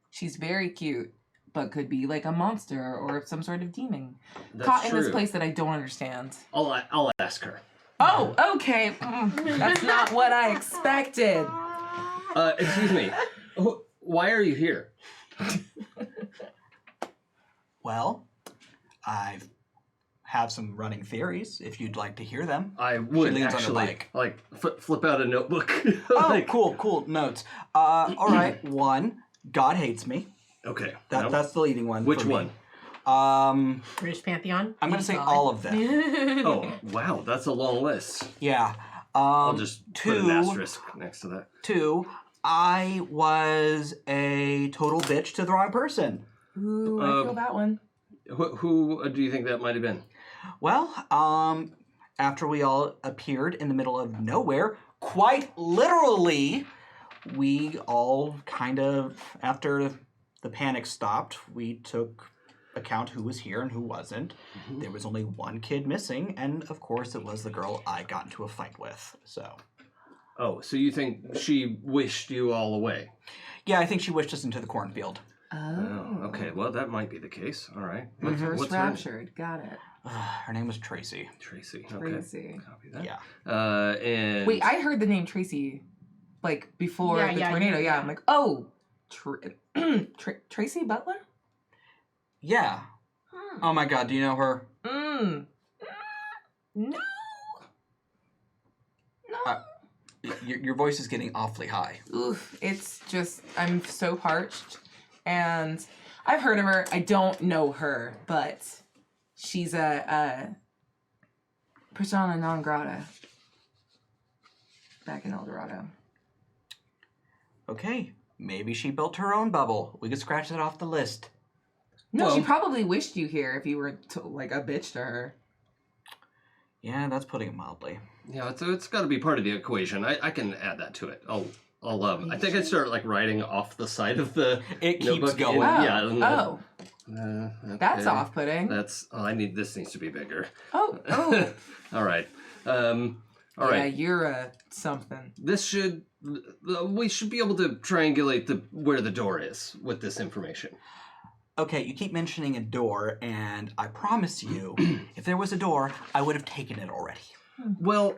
She's very cute, but could be like a monster or some sort of demon That's caught in true. this place that I don't understand. I'll ask her. Oh, okay. That's not what I expected. Excuse me. why are you here? Well, I have some running theories, if you'd like to hear them. I would leans on the actually mic. like flip out a notebook. Oh, Like, cool. Notes. All right. 1, God hates me. Okay. That's the leading one. Which for me. one? British Pantheon. I'm going to say God. all of them. Oh, wow, that's a long list. Yeah. I'll just put an 2, asterisk next to that. 2, I was a total bitch to the wrong person. Ooh, I feel that one. Who do you think that might have been? Well, after we all appeared in the middle of nowhere, quite literally, we all kind of, after the panic stopped, we took account who was here and who wasn't. Mm-hmm. There was only one kid missing, and of course it was the girl I got into a fight with, so. Oh, so you think she wished you all away? Yeah, I think she wished us into the cornfield. Oh, okay. Well, that might be the case. All right. Reverse what's her- raptured. Got it. Her name was Tracy. Tracy. Okay. Tracy. Copy that. Yeah. And Wait, I heard the name Tracy, like before Yeah, the yeah, tornado. yeah. I'm like, oh, Tracy Butler. Yeah. Oh my god, do you know her? No. No. Your voice is getting awfully high. Oof. It's just, I'm so parched. And I've heard of her. I don't know her, but she's a persona non grata back in El Dorado. Okay, maybe she built her own bubble. We could scratch that off the list. No, she Well- probably wished you here if you were like a bitch to her. Yeah, that's putting it mildly. Yeah, it's got to be part of the equation. I can add that to it. I think I'd start like writing off the side of the It keeps notebook. going. Oh, Yeah. and oh, that's okay. off-putting. This needs to be bigger. Oh, All right. All yeah, right. you're a something. We should be able to triangulate where the door is with this information. Okay, you keep mentioning a door, and I promise you, if there was a door, I would have taken it already. Well,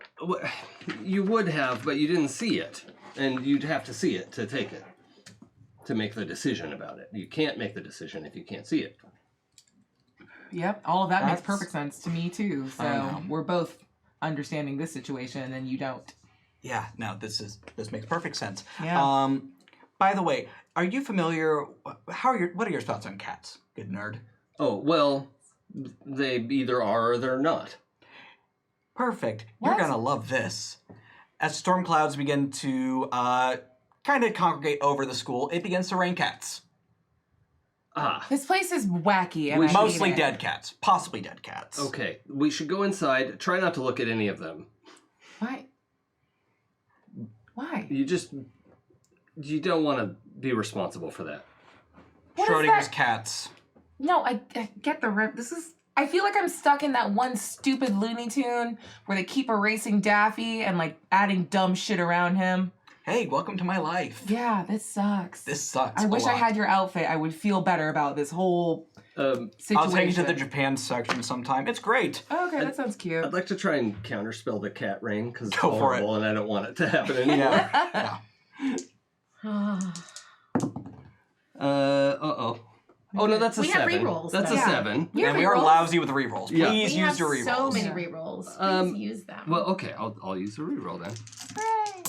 you would have, but you didn't see it. And you'd have to see it to take it, to make the decision about it. You can't make the decision if you can't see it. Yep, all of that makes That's- perfect sense to me too. I So know. we're both understanding this situation, and you don't. Yeah, no, this makes perfect sense. Yeah. By the way, are you familiar? What are your thoughts on cats? Good nerd. Oh, well, they either are or they're not. Perfect. What? You're gonna love this. As storm clouds begin to kind of congregate over the school, it begins to rain cats. Ah, This place is wacky, and We I hate Mostly it. dead cats. Possibly dead cats. okay. We should go inside. Try not to look at any of them. Why? Why? You don't want to be responsible for that. What is Schrodinger's that? cats. No, I get the rip. This is. I feel like I'm stuck in that one stupid Looney Tune where they keep erasing Daffy and like adding dumb shit around him. Hey, welcome to my life. Yeah, this sucks. This sucks. I a wish I lot. had your outfit. I would feel better about this whole situation. I'll take you to the Japan section sometime. It's great. Oh, okay, that sounds cute. I'd like to try and counterspell the cat rain because it's Go for it. horrible and I don't want it to happen anymore. Yeah. Uh-oh. Oh, no, that's a We have 7. rerolls, That's though. a Yeah. 7. You have And we are rerolls? lousy with rerolls. Please Yeah. We use have your rerolls. so many Yeah. rerolls. Please Um, use them. Well, okay, I'll use the reroll then. Hooray.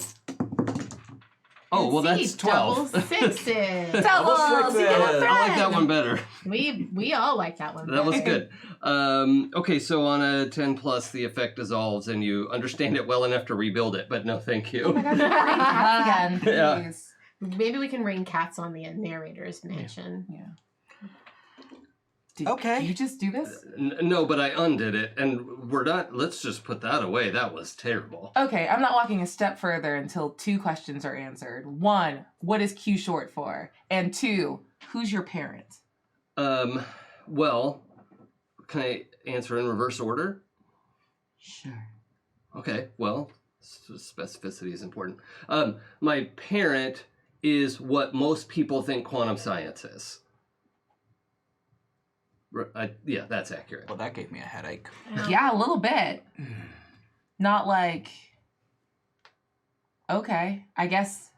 Oh, well, See, that's 12. Double sixes. Doubles, you get a sixes. thread. I like that one better. we all like that one. That was good. Okay, so on a 10 plus, the effect dissolves and you understand it well enough to rebuild it, but no thank you. Oh my god, you can rain cats again, Yeah. please. Maybe we can rain cats on the narrator's mansion. Yeah. Did Okay. you just do this? No, but I undid it, and we're not. Let's just put that away. That was terrible. Okay, I'm not walking a step further until 2 questions are answered. 1, what is Q short for? And 2, who's your parent? Well, can I answer in reverse order? Sure. Okay, well, specificity is important. My parent is what most people think quantum science is. Yeah, that's accurate. Well, that gave me a headache. Yeah, a little bit. Not like, okay, I guess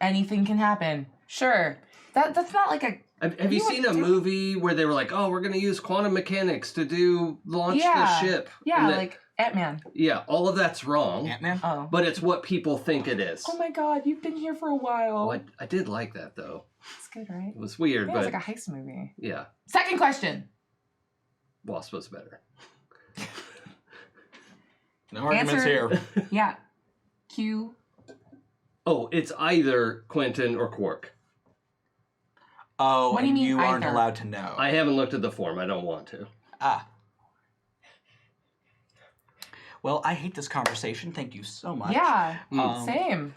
anything can happen. Sure. That's not like a... Have you seen a movie where they were like, oh, we're going to use quantum mechanics to launch the ship? Yeah, like Ant-Man. Yeah, all of that's wrong. Ant-Man? Oh. But it's what people think it is. Oh my god, you've been here for a while. Oh, I did like that, though. It's good, right? It was weird, Yeah, but... it's like a heist movie. Yeah. Second question. Wasp was better. No arguments Answer- here. Yeah. Q. Oh, it's either Quentin or Quark. Oh, What do you and mean you aren't either? allowed to know. I haven't looked at the form. I don't want to. Ah. Well, I hate this conversation. Thank you so much. Yeah. Um, Same.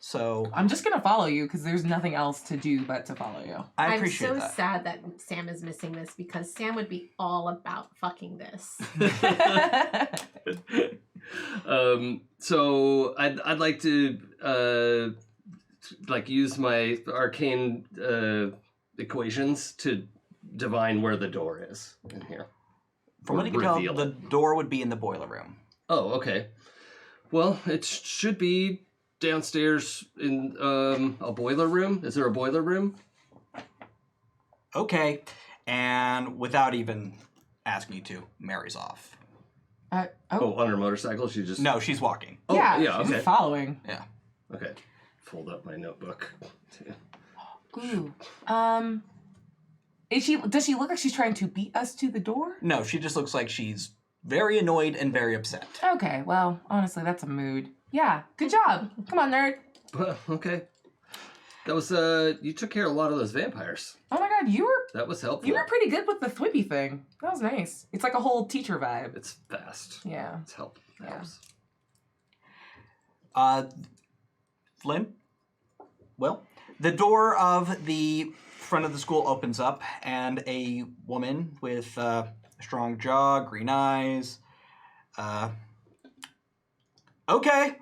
So, I'm just gonna follow you because there's nothing else to do but to follow you. I appreciate I'm so that. sad that Sam is missing this because Sam would be all about fucking this. So I'd like to use my arcane equations to divine where the door is in here. From what you can tell, Reveal the it. door would be in the boiler room. Oh, okay. Well, it should be downstairs in a boiler room. Is there a boiler room? Okay. And without even asking you to, Mary's off. Oh, on her motorcycle? She just... No, she's walking. Oh, yeah, yeah, she's okay. following. Yeah. Okay. Fold up my notebook. Ooh. Does she look like she's trying to beat us to the door? No, she just looks like she's very annoyed and very upset. Okay, well, honestly, that's a mood. Yeah, good job. Come on, nerd. Okay. That was, you took care of a lot of those vampires. Oh my god, you That was helpful. were pretty good with the thwippy thing. That was nice. It's like a whole teacher vibe. It's fast. Yeah. It's help. Yeah. Helps. Flynn? Well, the door of the front of the school opens up, and a woman with a strong jaw, green eyes. Okay,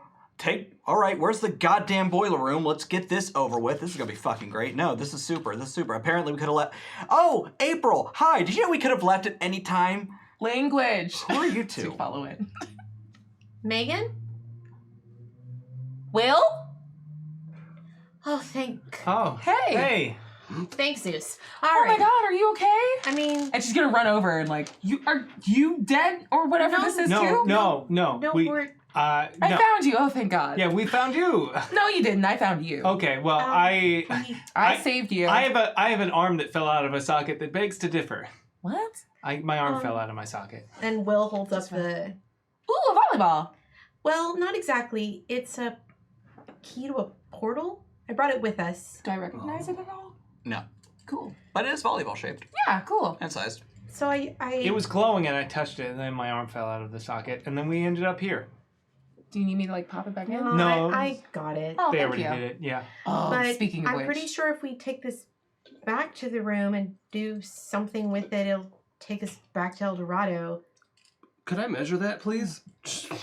all right, where's the goddamn boiler room? Let's get this over with. This is gonna be fucking great. No, this is super. Apparently we could have left. Oh, April, hi. Did you know we could have left at any time? Language. Who are you To two? follow it. Megan? Will? Oh, thank. Oh, Hey. hey. Thanks, Zeus. Oh All my right. god, are you okay? I mean, And she's gonna run over and like, are you dead or whatever No, this is No, too? no. no, We, we're. I no. found you. Oh, thank God. Yeah, we found you. No, you didn't. I found you. Okay, well, we- I saved you. I have an arm that fell out of a socket that begs to differ. What? My arm fell out of my socket. And Will holds up the. Ooh, a volleyball. Well, not exactly. It's a key to a portal. I brought it with us. Do I recognize it at all? No, Cool. but it is volleyball shaped Yeah, cool. and sized. So I. It was glowing and I touched it and then my arm fell out of the socket and then we ended up here. Do you need me to like pop it back in? No. I got it. Oh, They thank already you. did it, yeah. Oh, But speaking of I'm which. pretty sure if we take this back to the room and do something with it, it'll take us back to El Dorado. Could I measure that, please?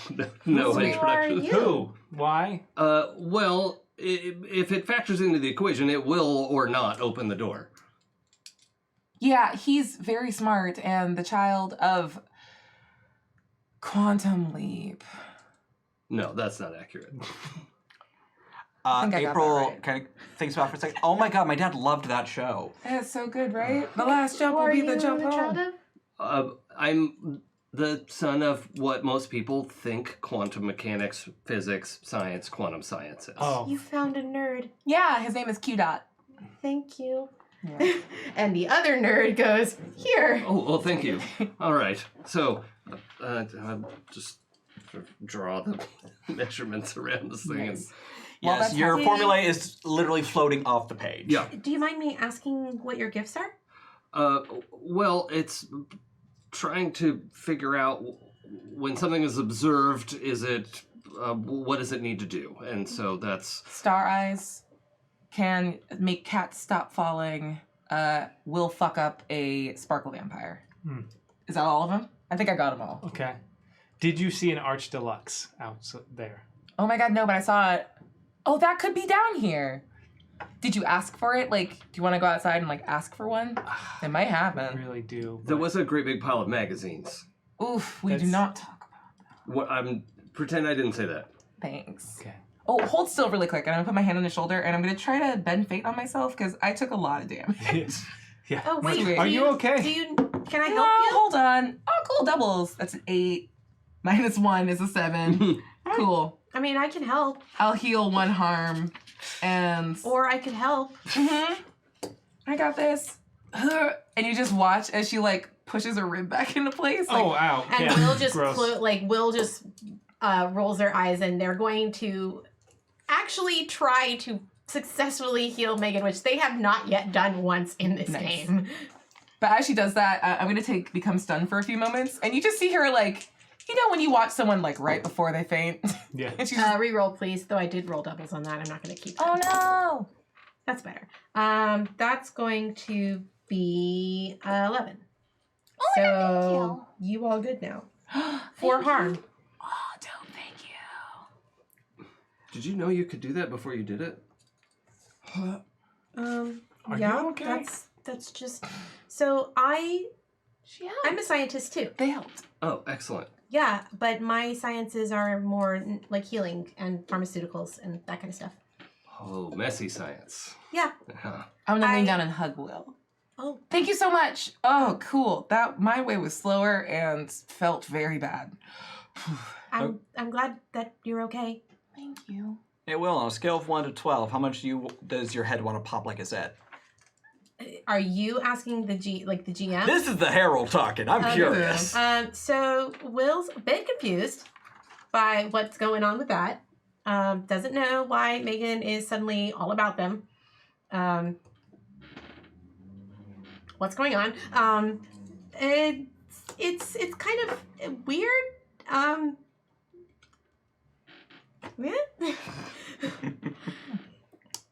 Who No are introduction. you? Who? Why? Well, if it factors into the equation, it will or not open the door. Yeah, he's very smart and the child of Quantum Leap. No, that's not accurate. think I got that April right. kind of thinks about it for a second. Oh my god, my dad loved that show. That's so good, right? The last jump Who will are be you the jump the child home. of? I'm the son of what most people think quantum mechanics, physics, science, quantum science is. Oh. You found a nerd. Yeah, his name is Q Dot. Thank you. Yeah. And the other nerd goes, here. Oh, well, thank you. All right. So, I'll just sort of draw the measurements around this thing. Nice. Well, Yes, that's your how- formula is literally floating off the page. Yeah. Do you mind me asking what your gifts are? Well, it's trying to figure out when something is observed, is it, what does it need to do? And so that's... Star Eyes can make cats stop falling, will fuck up a sparkle vampire. Is that all of them? I think I got them all. Okay. Did you see an Arch Deluxe out there? Oh my god, no, but I saw it. Oh, that could be down here. Did you ask for it? Like, do you want to go outside and like ask for one? It might I happen. really do. There but- was a great big pile of magazines. Oof, we do That's- not talk about What pretend I didn't say that. thanks. Okay. Oh, hold still really quick. And I'm gonna put my hand on his shoulder and I'm gonna try to bend fate on myself because I took a lot of damage. Yeah. Oh wait, Sweet. Are you okay? Can I help No, you? hold on. Oh, cool, doubles. That's an 8. -1 is a 7. Cool. I mean, I can help, I'll heal 1 harm, and or I could help. I got this. And you just watch as she like pushes her rib back into place. Like, Oh, ow. And yeah. Will just Gross. Will just rolls their eyes, and they're going to actually try to successfully heal Megan, which they have not yet done once in this Nice. game. But as she does that, I'm gonna become stunned for a few moments, and you just see her like, you know, when you watch someone like right before they faint, Yeah. and she's just, Reroll, please. Though I did roll doubles on that, I'm not going to keep that. oh no. That's better. That's going to be 11. Oh, So you all good now. 4 harm. Oh, don't thank you. Did you know you could do that before you did it? Are Yeah, you okay? that's just. So She helped. I'm a scientist too. They helped. Oh, excellent. Yeah, but my sciences are more like healing and pharmaceuticals and that kind of stuff. Oh, messy science. Yeah. Uh-huh. I'm gonna lean I- down and hug Will. Oh, Thank you so much. Oh, cool. That my way was slower and felt very bad. I'm glad that you're okay. Thank you. Hey, Will, on a scale of 1 to 12, how much does your head want to pop like a Z? Are you asking the GM? This is the Herald talking. I'm Okay. curious. So Will's a bit confused by what's going on with that. Doesn't know why Megan is suddenly all about them. What's going on? It's kind of weird. Yeah.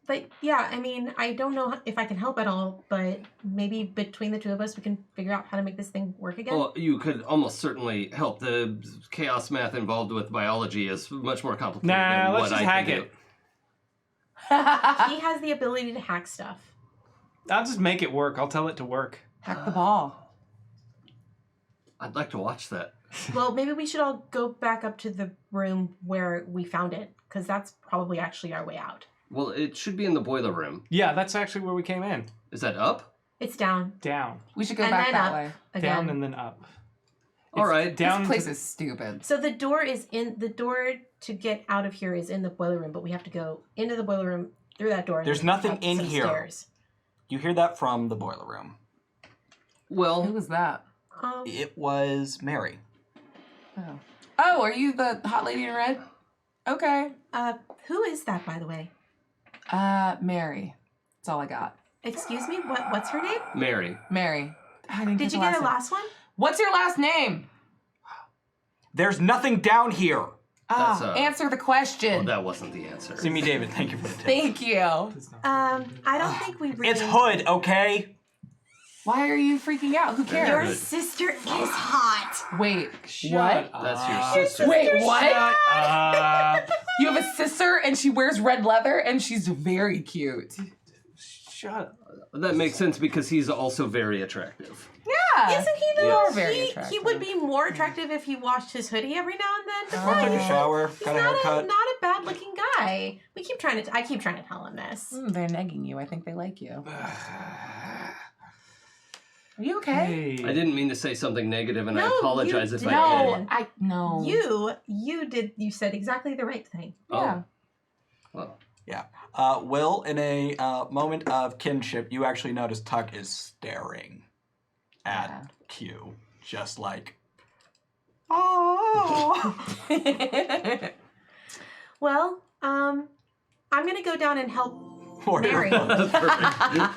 But yeah, I mean, I don't know if I can help at all, but maybe between the two of us, we can figure out how to make this thing work again. Well, you could almost certainly help. The chaos math involved with biology is much more complicated Nah, than let's what just I hack can it. He has the ability to hack stuff. I'll just make it work. I'll tell it to work. Hack the ball. I'd like to watch that. Well, maybe we should all go back up to the room where we found it, because that's probably actually our way out. Well, it should be in the boiler room. Yeah, that's actually where we came in. Is that up? It's down Down. We should go And back then that up. way. again. Down and then up. All It's right. Down This place to is stupid. So the door to get out of here is in the boiler room, but we have to go into the boiler room through that door. And There's then nothing up in some here. Stairs. You hear that from the boiler room. Who Well, was that? It was Mary. Oh. Oh, are you the hot lady in red? Okay. Who is that, by the way? Mary. That's all I got. Excuse me. What's her name? Mary. Mary. I didn't Did the you get last her name. last one? What's your last name? There's nothing down here. That's, Answer the question. Well, that wasn't the answer. Simi David, thank you for the tip. Thank you. I don't think we really. It's Hood, okay? Why are you freaking out? Who Your cares? Good. sister is hot. Wait, Shut what? up. That's your sister. Wait, what? Shut up. You have a sister and she wears red leather and she's very cute. Shut up. That makes sense because he's also very attractive. Yeah. Isn't he though? You are very He attractive. would be more attractive if he washed his hoodie every now and then. But Took a shower, he's got a not haircut. not a bad looking guy. I keep trying to tell him this. They're negging you. I think they like you. Are you okay? Hey. I didn't mean to say something negative, and No, I apologize you if didn't. I did. No. You said exactly the right thing. Yeah. Oh, Yeah. Will, in a moment of kinship, you actually notice Tuck is staring at Q. Just like, oh. Well, I'm gonna go down and help Or- Mary. that's perfect.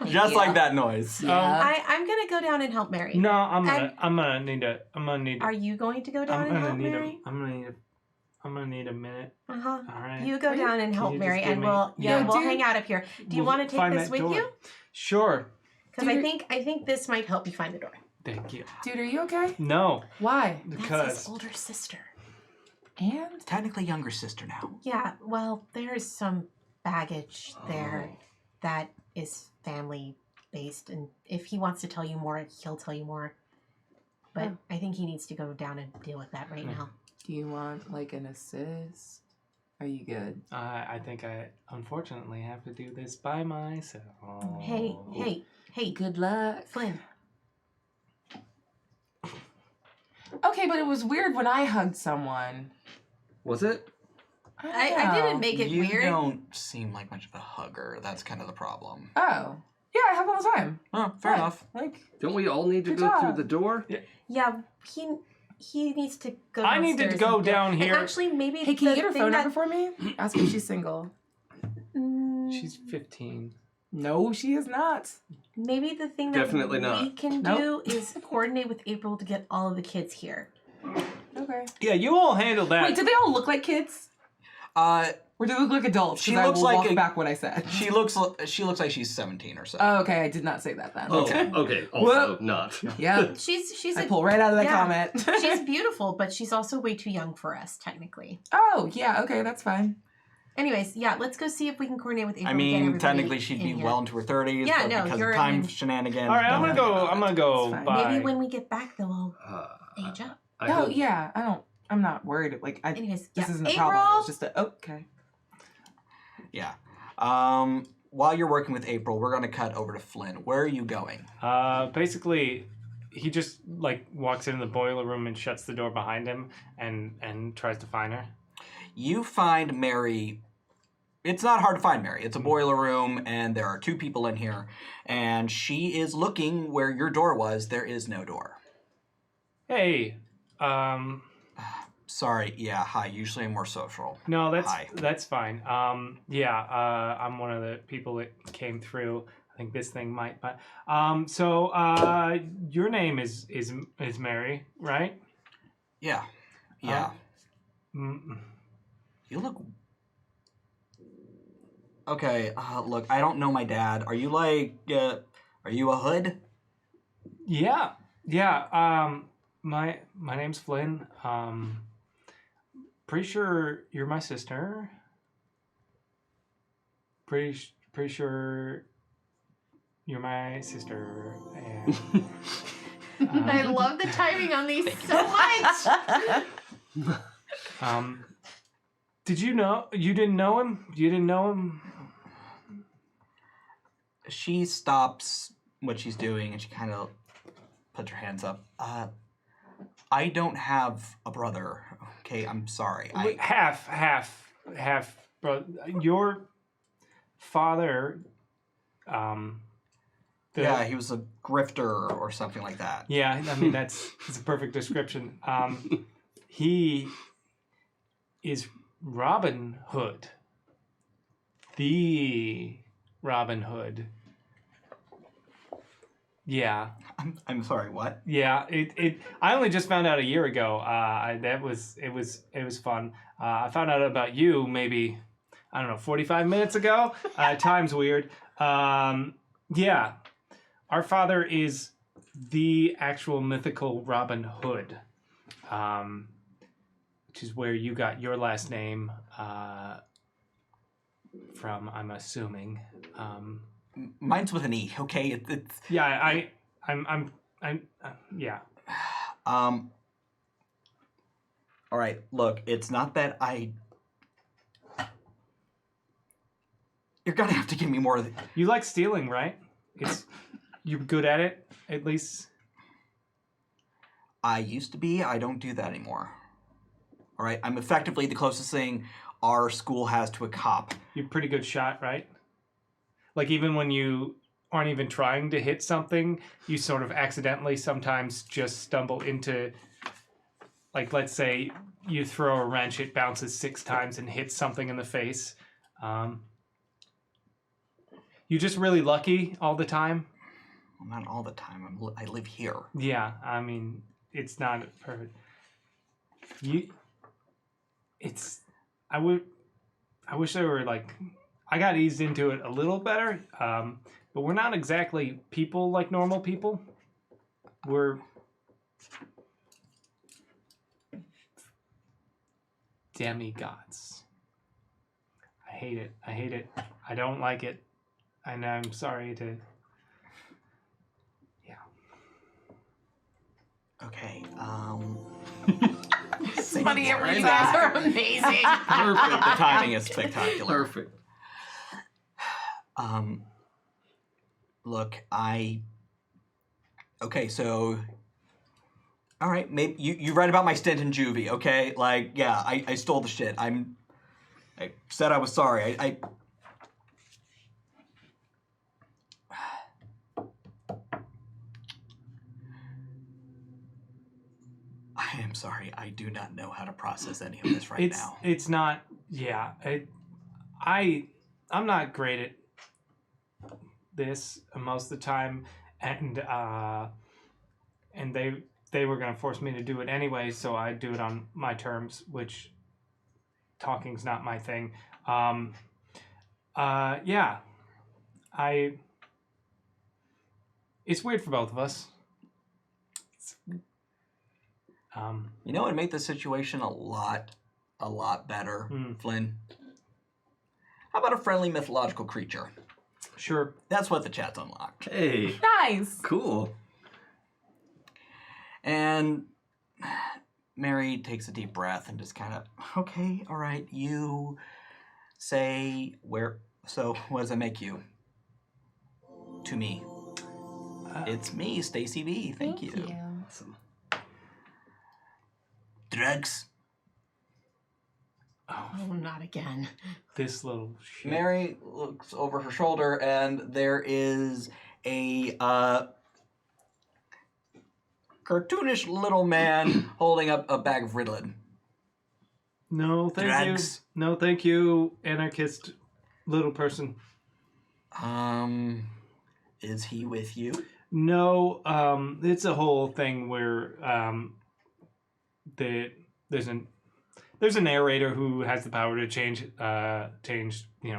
Just Yeah. like that noise. I'm gonna go down and help Mary. No, I'm And- gonna need Are you going to go down I'm and gonna help need Mary? I'm gonna need a minute. Uh huh. All right. You go down and Can help you Mary, just give and me- we'll Yeah, we'll dude. hang out up here. Do you We'll want to take find this that with door. you? Sure. Because Dude. I think this might help you find the door. Thank you. Dude, are you okay? No, Why? That's because his older sister. And? Technically younger sister now. Yeah. Well, there's some baggage there that is family based, and if he wants to tell you more, he'll tell you more. But I think he needs to go down and deal with that right now. Do you want like an assist? Are you good? I think I unfortunately have to do this by myself. Hey, Good luck. Flynn. Okay, but it was weird when I hugged someone. Was it? I didn't make it you weird. don't seem like much of a hugger. That's kind of the problem. Oh. Yeah, I hug all the time. Oh, fair Right. enough. Like, Don't we all need to Good go job. through the door? Yeah, he needs to go. I need to downstairs go and get- down and here. actually, maybe. hey, can you the get her thing phone that- number for me? Ask if she's single. She's 15. No, she is not. Maybe the thing that Definitely we not. can Nope. do is coordinate with April to get all of the kids here. Okay. Yeah, you all handle that. Wait, do they all look like kids? Or do they look like adults? She 'Cause I looks will like walk a- back what I said. she looks like she's 17 or so. Oh, okay, I did not say that then. Okay. Also Whoop. not. Yeah. She's I a, pull right out of that yeah. comment. she's beautiful, but she's also way too young for us, technically. Oh, yeah, okay, that's fine. Anyways, yeah, let's go see if we can coordinate with April. I and get mean, everybody technically she'd in be here. well into her 30s, Yeah, but no, because you're of time in- shenanigans. all right, I'm gonna go. I'm gonna go. It's fine. Bye. Maybe when we get back, they'll all Uh, age up. I No, hope- yeah, I'm not worried. Like, Anyways, this yeah. isn't a April! problem. It's just okay. Yeah. While you're working with April, we're gonna cut over to Flynn. Where are you going? Basically, he just like walks into the boiler room and shuts the door behind him and tries to find her. You find Mary. It's not hard to find Mary. It's a boiler room, and there are two people in here. And she is looking where your door was. There is no door. Hey, Sorry. Yeah. Hi. Usually I'm more social. no, Hi. that's fine. Yeah, I'm one of the people that came through. I think this thing might, but so your name is Mary, right? Yeah. Yeah. Mm, You look. Okay. Look, I don't know my dad. Are you like? Are you a hood? Yeah. My name's Flynn. Pretty sure you're my sister. Pretty sure you're my sister. And, I love the timing on these so much. did you know? You didn't know him? You didn't know him? She stops what she's doing and she kind of puts her hands up. I don't have a brother. Okay, I'm sorry. Wait, half, bro. Your father, Yeah, he was a grifter or something like that. yeah. I mean, that's a perfect description. He is Robin Hood, the Robin Hood. Yeah. I'm sorry. What? Yeah, it. I only just found out a year ago. It was fun. I found out about you maybe, I don't know, 45 minutes ago. Time's weird. Yeah, our father is the actual mythical Robin Hood, which is where you got your last name from. I'm assuming. Mine's with an E. Okay, it's Yeah, I'm yeah. All right. Look, it's not that I. You're gonna have to give me more. You like stealing, right? You're good at it, at least. I used to be. I don't do that anymore. All right. I'm effectively the closest thing our school has to a cop. You're a pretty good shot, right? Like even when you aren't even trying to hit something, you sort of accidentally sometimes just stumble into, like let's say you throw a wrench, it bounces 6 times and hits something in the face. You're just really lucky all the time. Well, not all the time. I live here. Yeah, I mean, it's not perfect. I wish there were like, I got eased into it a little better, but we're not exactly people like normal people. We're demigods. I hate it. I don't like it. And I'm sorry to... Yeah. Okay. funny every You time. guys are amazing. Perfect. The timing is spectacular. Perfect. Look, okay, so all right, maybe you read about my stint in juvie, okay? Like, yeah, I stole the shit. I said I was sorry. I am sorry. I do not know how to process any of this right now. It's not. Yeah, I'm not great at this most of the time, and they were gonna force me to do it anyway, so I do it on my terms, which talking's not my thing. Yeah, it's weird for both of us. You know what would make the situation a lot better, Flynn? How about a friendly mythological creature? Sure. That's what the chat's unlocked. Hey. Nice. Cool. And Mary takes a deep breath and just kind of, okay, all right, you say where, so what does it make you? To me. It's me, Stacy B. Thank you. Awesome. Drugs. Oh, not again. This little shit. Mary looks over her shoulder and there is a cartoonish little man holding up a bag of Ritalin. No, thank Drugs. you. No, thank you, anarchist little person. Is he with you? No, it's a whole thing where there's a narrator who has the power to change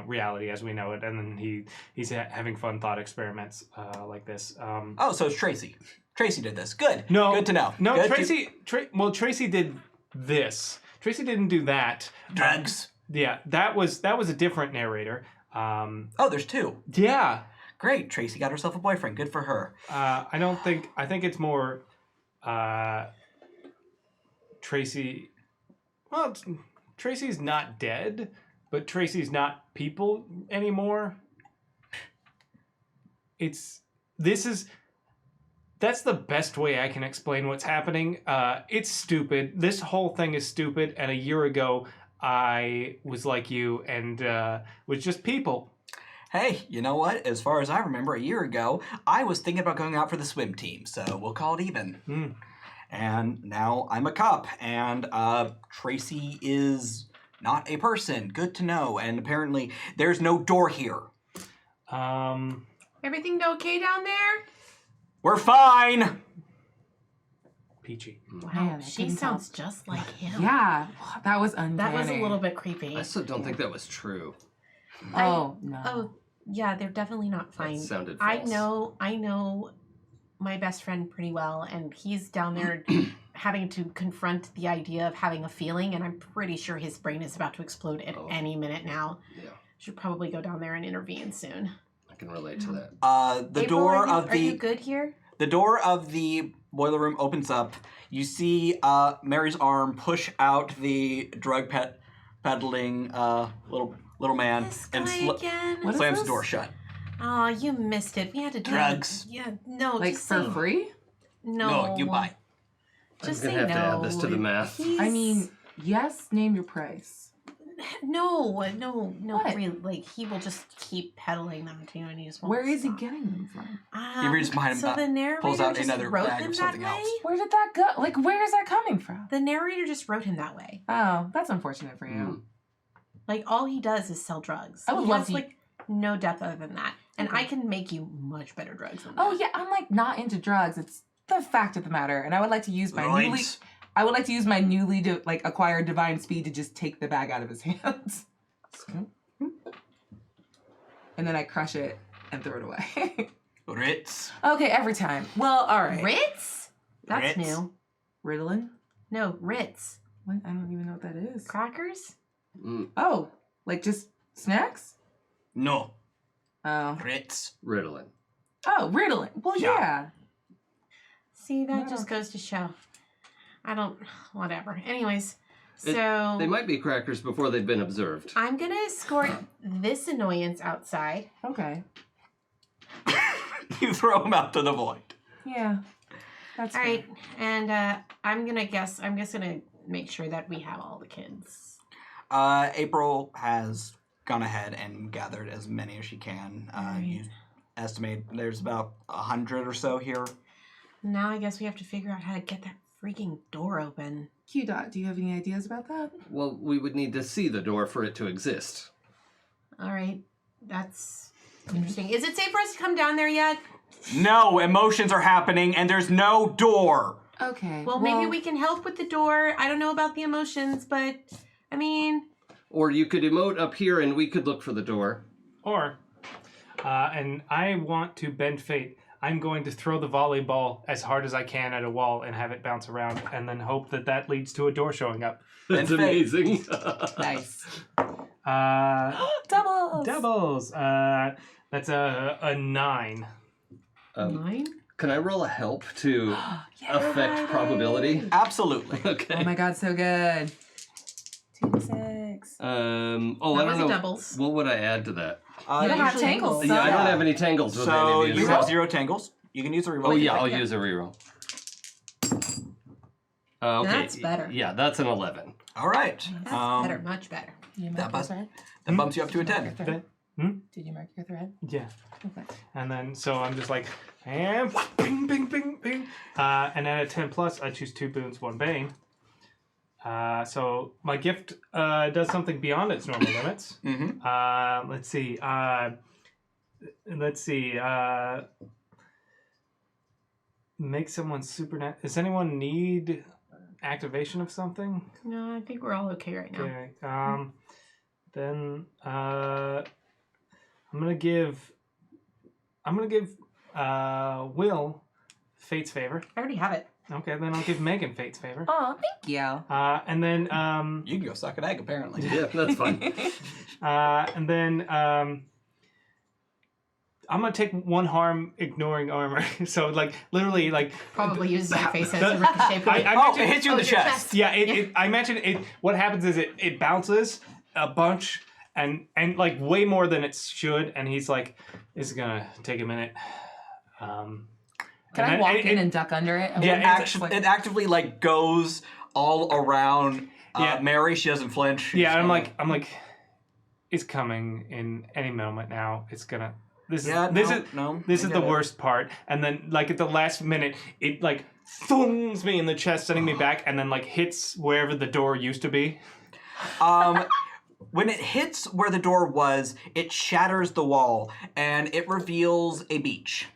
reality as we know it, and then he's having fun thought experiments like this. Oh, so it's Tracy. Tracy did this. Good. No, Good to know. No, Good Tracy did this. Tracy didn't do that. Drugs. Yeah, that was a different narrator. Oh, there's two. Yeah. Great. Tracy got herself a boyfriend. Good for her. I think it's more Tracy. Well, Tracy's not dead, but Tracy's not people anymore. That's the best way I can explain what's happening. It's stupid. This whole thing is stupid, and a year ago I was like you and was just people. Hey, you know what? As far as I remember, a year ago, I was thinking about going out for the swim team, so we'll call it even. And now I'm a cop, and Tracy is not a person. Good to know. And apparently, there's no door here. Everything okay down there? We're fine. Peachy. Wow, Man, I she couldn't sounds just like him. Yeah, that was uncanny. That was a little bit creepy. I still don't think that was true. Oh, no. Oh, yeah, they're definitely not fine. That sounded I false. know my best friend pretty well, and he's down there having to confront the idea of having a feeling, and I'm pretty sure his brain is about to explode at any minute now. Yeah, Should probably go down there and intervene soon. I can relate to that. The April, door are you good here? The door of the boiler room opens up. You see Mary's arm push out the drug peddling little man This and guy again? What is slams the this? door shut. Oh, you missed it. We had to do Drugs. Yeah, no, Like just for say free? No, No, you buy. Just I'm say gonna have no. to add this to the math. I mean, yes, name your price. No, What? really. Like he will just keep peddling them to you, and he just won't Where is he stop. getting them from? He reaches behind him, So the narrator pulls out just another wrote bag him of that something way? else. Where did that go? Like, where is that coming from? The narrator just wrote him that way. Oh, that's unfortunate for you. Like all he does is sell drugs. I would He love has, to- like no depth other than that, and Okay. I can make you much better drugs than Oh that. yeah, I'm like not into drugs. It's the fact of the matter, and I would like to use my Roids. newly acquired divine speed to just take the bag out of his hands. And then I crush it and throw it away. Ritz. Okay, every time. Well, all right. Ritz? That's Ritz? new. Ritalin? No, Ritz. What? I don't even know what that is. Crackers? Oh, like just snacks? No. Oh. Ritz. Ritalin. Oh, Ritalin. Well, Yeah. yeah. See, that No. just goes to show. I don't. Whatever. Anyways, So They might be crackers before they've been observed. I'm gonna escort this annoyance outside. Okay. You throw him out to the void. Yeah. That's All fair. right, and I'm just gonna make sure that we have all the kids. April has gone ahead and gathered as many as she can. You estimate there's about 100 or so here. Now I guess we have to figure out how to get that freaking door open. Q-Dot, do you have any ideas about that? Well, we would need to see the door for it to exist. All right, that's interesting. Is it safe for us to come down there yet? No, emotions are happening and there's no door. Okay. Well, maybe we can help with the door. I don't know about the emotions, but I mean, Or you could emote up here and we could look for the door. Or, and I want to bend fate. I'm going to throw the volleyball as hard as I can at a wall and have it bounce around, and then hope that that leads to a door showing up. That's And fate. amazing. Nice. Doubles. Doubles. That's a 9. 9? Can I roll a help to affect probability? Absolutely. Okay. Oh my god, so good. 2d6. That I was don't a know. doubles. What would I add to that? You don't have usually tangles. equals. Yeah, I don't have any tangles with So any of these. you have 0 tangles. You can use a reroll. Oh yeah, I'll Yeah. use a reroll. Okay. That's better. Yeah, that's an 11. All right. That's better, much better. You That mark your bus- thread? That bumps you up to a 10. Thread? Hmm? Did you mark your thread? Yeah. Okay. And then, so I'm just like, and bing, bing, bing, bing. And then at 10 plus, I choose 2 boons, 1 bane. So my gift does something beyond its normal limits. Mm-hmm. Let's see. Make someone supernatural. Does anyone need activation of something? No, I think we're all okay right now. Okay. Then I'm gonna give Will Fate's favor. I already have it. Okay, then I'll give Megan Fate's favor. Oh, thank you. And then You can go suck an egg, apparently. Yeah, that's fine. and then I'm gonna take 1 harm, ignoring armor. So like literally like Probably uses your face as a ricochet point. I Oh, mentioned- it hits you in the your chest. Yeah, I imagine it. What happens is it bounces a bunch and like way more than it should, and he's like, "This is gonna take a minute." Can and I then walk in and duck under it? Yeah, It actively like goes all around Yeah. Mary. She doesn't flinch. She's yeah, I'm going, like, it's coming in any moment now. It's gonna. This is Yeah, this no, is no, this I is get the it. worst part. And then like at the last minute, it like thungs me in the chest, sending me back, and then like hits wherever the door used to be. When it hits where the door was, it shatters the wall and it reveals a beach.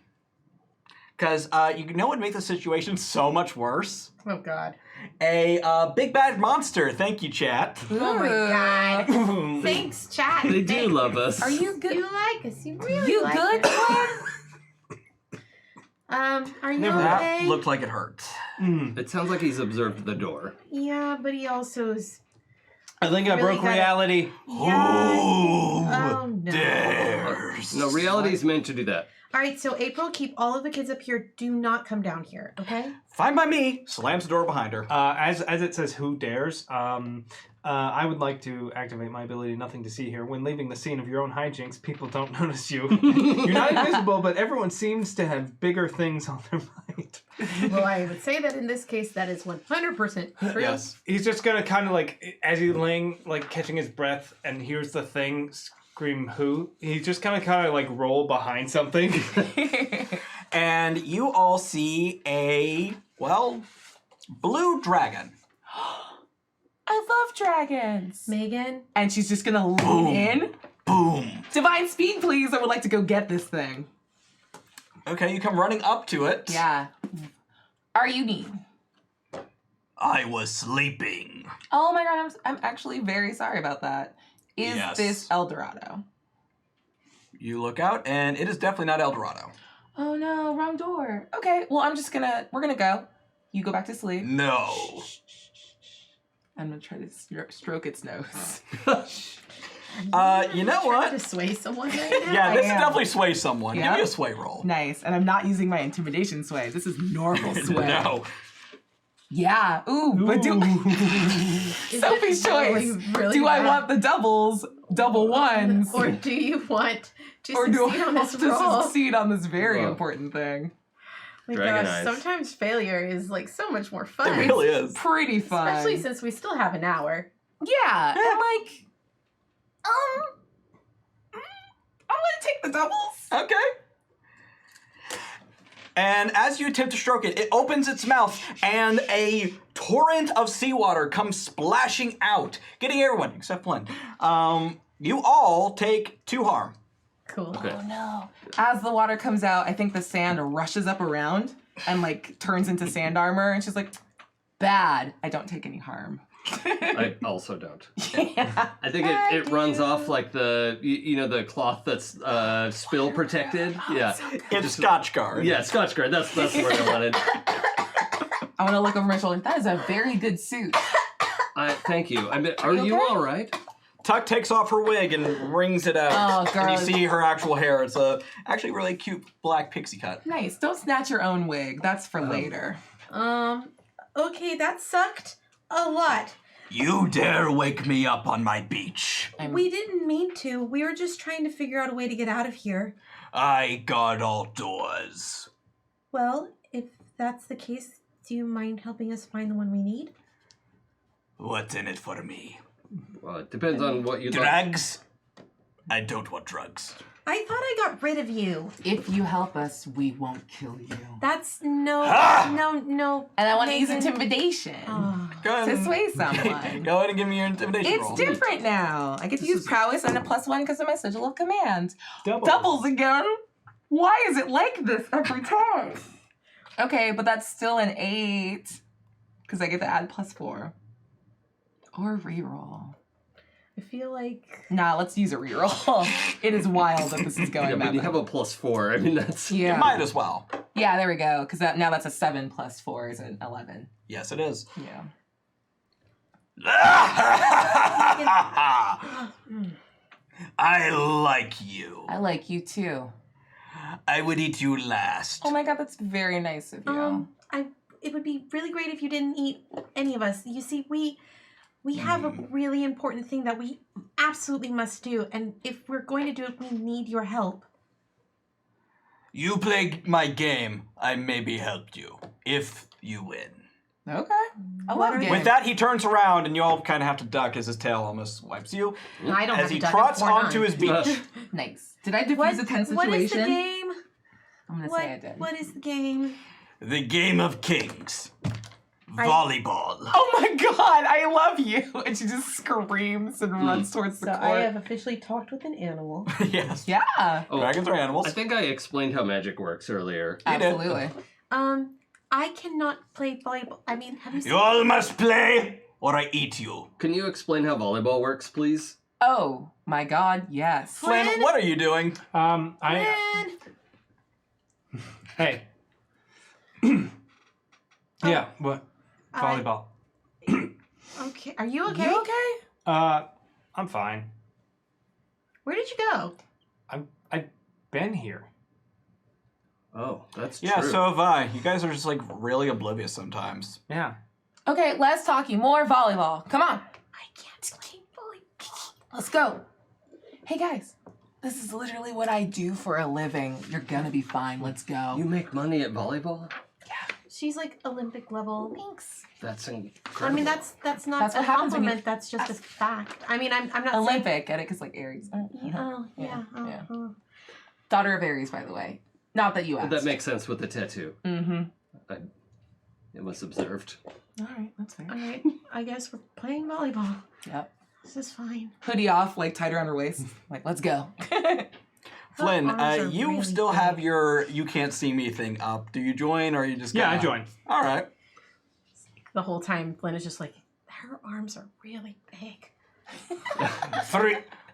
Because you know what would make the situation so much worse? Oh God. A big bad monster. Thank you, chat. Oh my God. Thanks, chat. They do Thanks. love us. Are you good? You like us. You really You like good, us. Twin? Are you That okay? looked like it hurt. It sounds like he's observed the door. Yeah, but he also is. I think I Really broke gotta- reality. Yeah. Who Oh no. dares? No, reality's meant to do that. All right, so April, keep all of the kids up here. Do not come down here, okay? Fine by me. Slams the door behind her. As it says, who dares? I would like to activate my ability, nothing to see here. When leaving the scene of your own hijinks, people don't notice you. You're not invisible, but everyone seems to have bigger things on their mind. Well, I would say that in this case, that is 100% true. Yes. He's just gonna kind of like, as he's laying, like catching his breath, and hears the thing scream, "Who?" He's just kind of like roll behind something. And you all see a, well, blue dragon. I love dragons. Megan, And she's just gonna lean Boom. in. Boom. Divine speed, please. I would like to go get this thing. Okay, you come running up to it. Yeah. Are you neat? I was sleeping. Oh my god, I'm actually very sorry about that. Is Yes. this El Dorado? You look out, and it is definitely not El Dorado. Oh no, wrong door. Okay, well we're gonna go. You go back to sleep. No. I'm gonna try to stroke its nose. You know trying what? to sway someone right now? Yeah, this I am. definitely sways someone. Yeah. Give me a sway roll. Nice, and I'm not using my intimidation sway. This is normal sway. No. Yeah. Ooh, but do Is Sophie's it choice. really Do I bad? want the double ones? Or do you want to Or do succeed I on want this to roll? succeed on this very Whoa. important thing? My Dragon gosh, eyes. sometimes failure is like so much more fun. It really is. Pretty fun. Especially since we still have an hour. Yeah, and like, I want to take the doubles. Okay. And as you attempt to stroke it, it opens its mouth and a torrent of seawater comes splashing out, getting everyone except Flynn. You all take 2 harm. Cool. Okay. Oh no. As the water comes out, I think the sand rushes up around and like turns into sand armor, and she's like, bad. I don't take any harm. I also don't. Yeah. I think it runs off like the the cloth that's spill protected. Yeah. It's Scotch Guard. Yeah, Scotch Guard. That's the word I wanted. I want to look over my shoulder. That is a very good suit. Thank you. I mean, are You you okay? all right? Tuck takes off her wig and wrings it out. Oh, girl. And you see her actual hair. It's a actually really cute black pixie cut. Nice. Don't snatch your own wig. That's for later. Okay, that sucked a lot. You dare wake me up on my beach. We didn't mean to. We were just trying to figure out a way to get out of here. I guard all doors. Well, if that's the case, do you mind helping us find the one we need? What's in it for me? Well, it depends on what you'd like. Drugs? I don't want drugs. I thought I got rid of you. If you help us, we won't kill you. That's no. And I want to use Megan. intimidation Oh. Go ahead to and- sway someone. Go ahead and give me your intimidation roll. It's different now. I get to use prowess and a +1 because of my Sigil of Command. Double. Doubles again? Why is it like this every time? Okay, but that's still an 8. Because I get to add +4. Or reroll. I feel like. Nah, let's use a reroll. It is wild that this is going Yeah, that but you way. have a +4. I mean, that's... You Yeah. might as well. Yeah, there we go. Because now that's a 7 + 4 is an 11. Yes, it is. Yeah. I like you. I like you too. I would eat you last. Oh my god, that's very nice of you. It would be really great if you didn't eat any of us. You see, we have a really important thing that we absolutely must do, and if we're going to do it, we need your help. You play my game, I maybe helped you. If you win. Okay. I What love are games. With that, he turns around and you all kind of have to duck as his tail almost wipes you. I don't As have he to duck, trots I'm four onto nine. his beach. Nice. Did I diffuse a tense situation? What is the game? I'm gonna say I did. What is the game? The game of kings. Volleyball. Oh my god, I love you! And she just screams and runs towards the So court. I have officially talked with an animal. Yes. Yeah, Oh, Dragons are animals. I think I explained how magic works earlier. You did. absolutely. I cannot play volleyball. I mean, have you seen? You all must play, or I eat you. Can you explain how volleyball works, please? Oh my god, yes. Flynn, Flynn? what are you doing? Hey. Yeah, what? Volleyball. Okay, are you okay? You okay? I'm fine. Where did you go? I've been here. Oh, that's Yeah, true. so have I. You guys are just like really oblivious sometimes. Yeah. Okay, less talking, more volleyball. Come on. I can't play volleyball. Let's go. Hey guys, this is literally what I do for a living. You're gonna be fine. Let's go. You make money at volleyball? She's like Olympic level. Thanks. That's incredible. I mean, that's not That's a what happens when you- compliment. That's just a fact. I mean, I'm not saying. Olympic, get it? Because like Aries. Oh, yeah. Yeah. Oh. Daughter of Aries, by the way. Not that you asked. That makes sense with the tattoo. Mm-hmm. It was observed. All right, that's fair. All right, I guess we're playing volleyball. Yep. This is fine. Hoodie off, like tied around her waist. Like, let's go. Flynn, Her arms are you really still big. have your you can't see me thing up. Do you join or are you just Yeah, I gonna- joined. All right. The whole time, Flynn is just like, her arms are really big.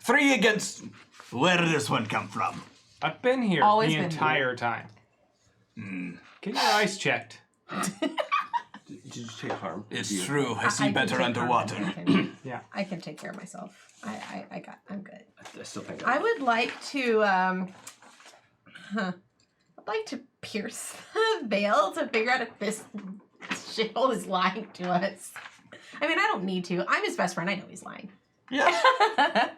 Three against. Where did this one come from? I've been here Always the been entire time. Get your eyes checked. Did you take harm? It's true. I see can better take care of underwater. myself. Yeah. I can take care of myself. I'm good. I still think I would like to, I'd like to pierce the veil to figure out if this Shit is lying to us. I mean, I don't need to. I'm his best friend. I know he's lying. Yeah.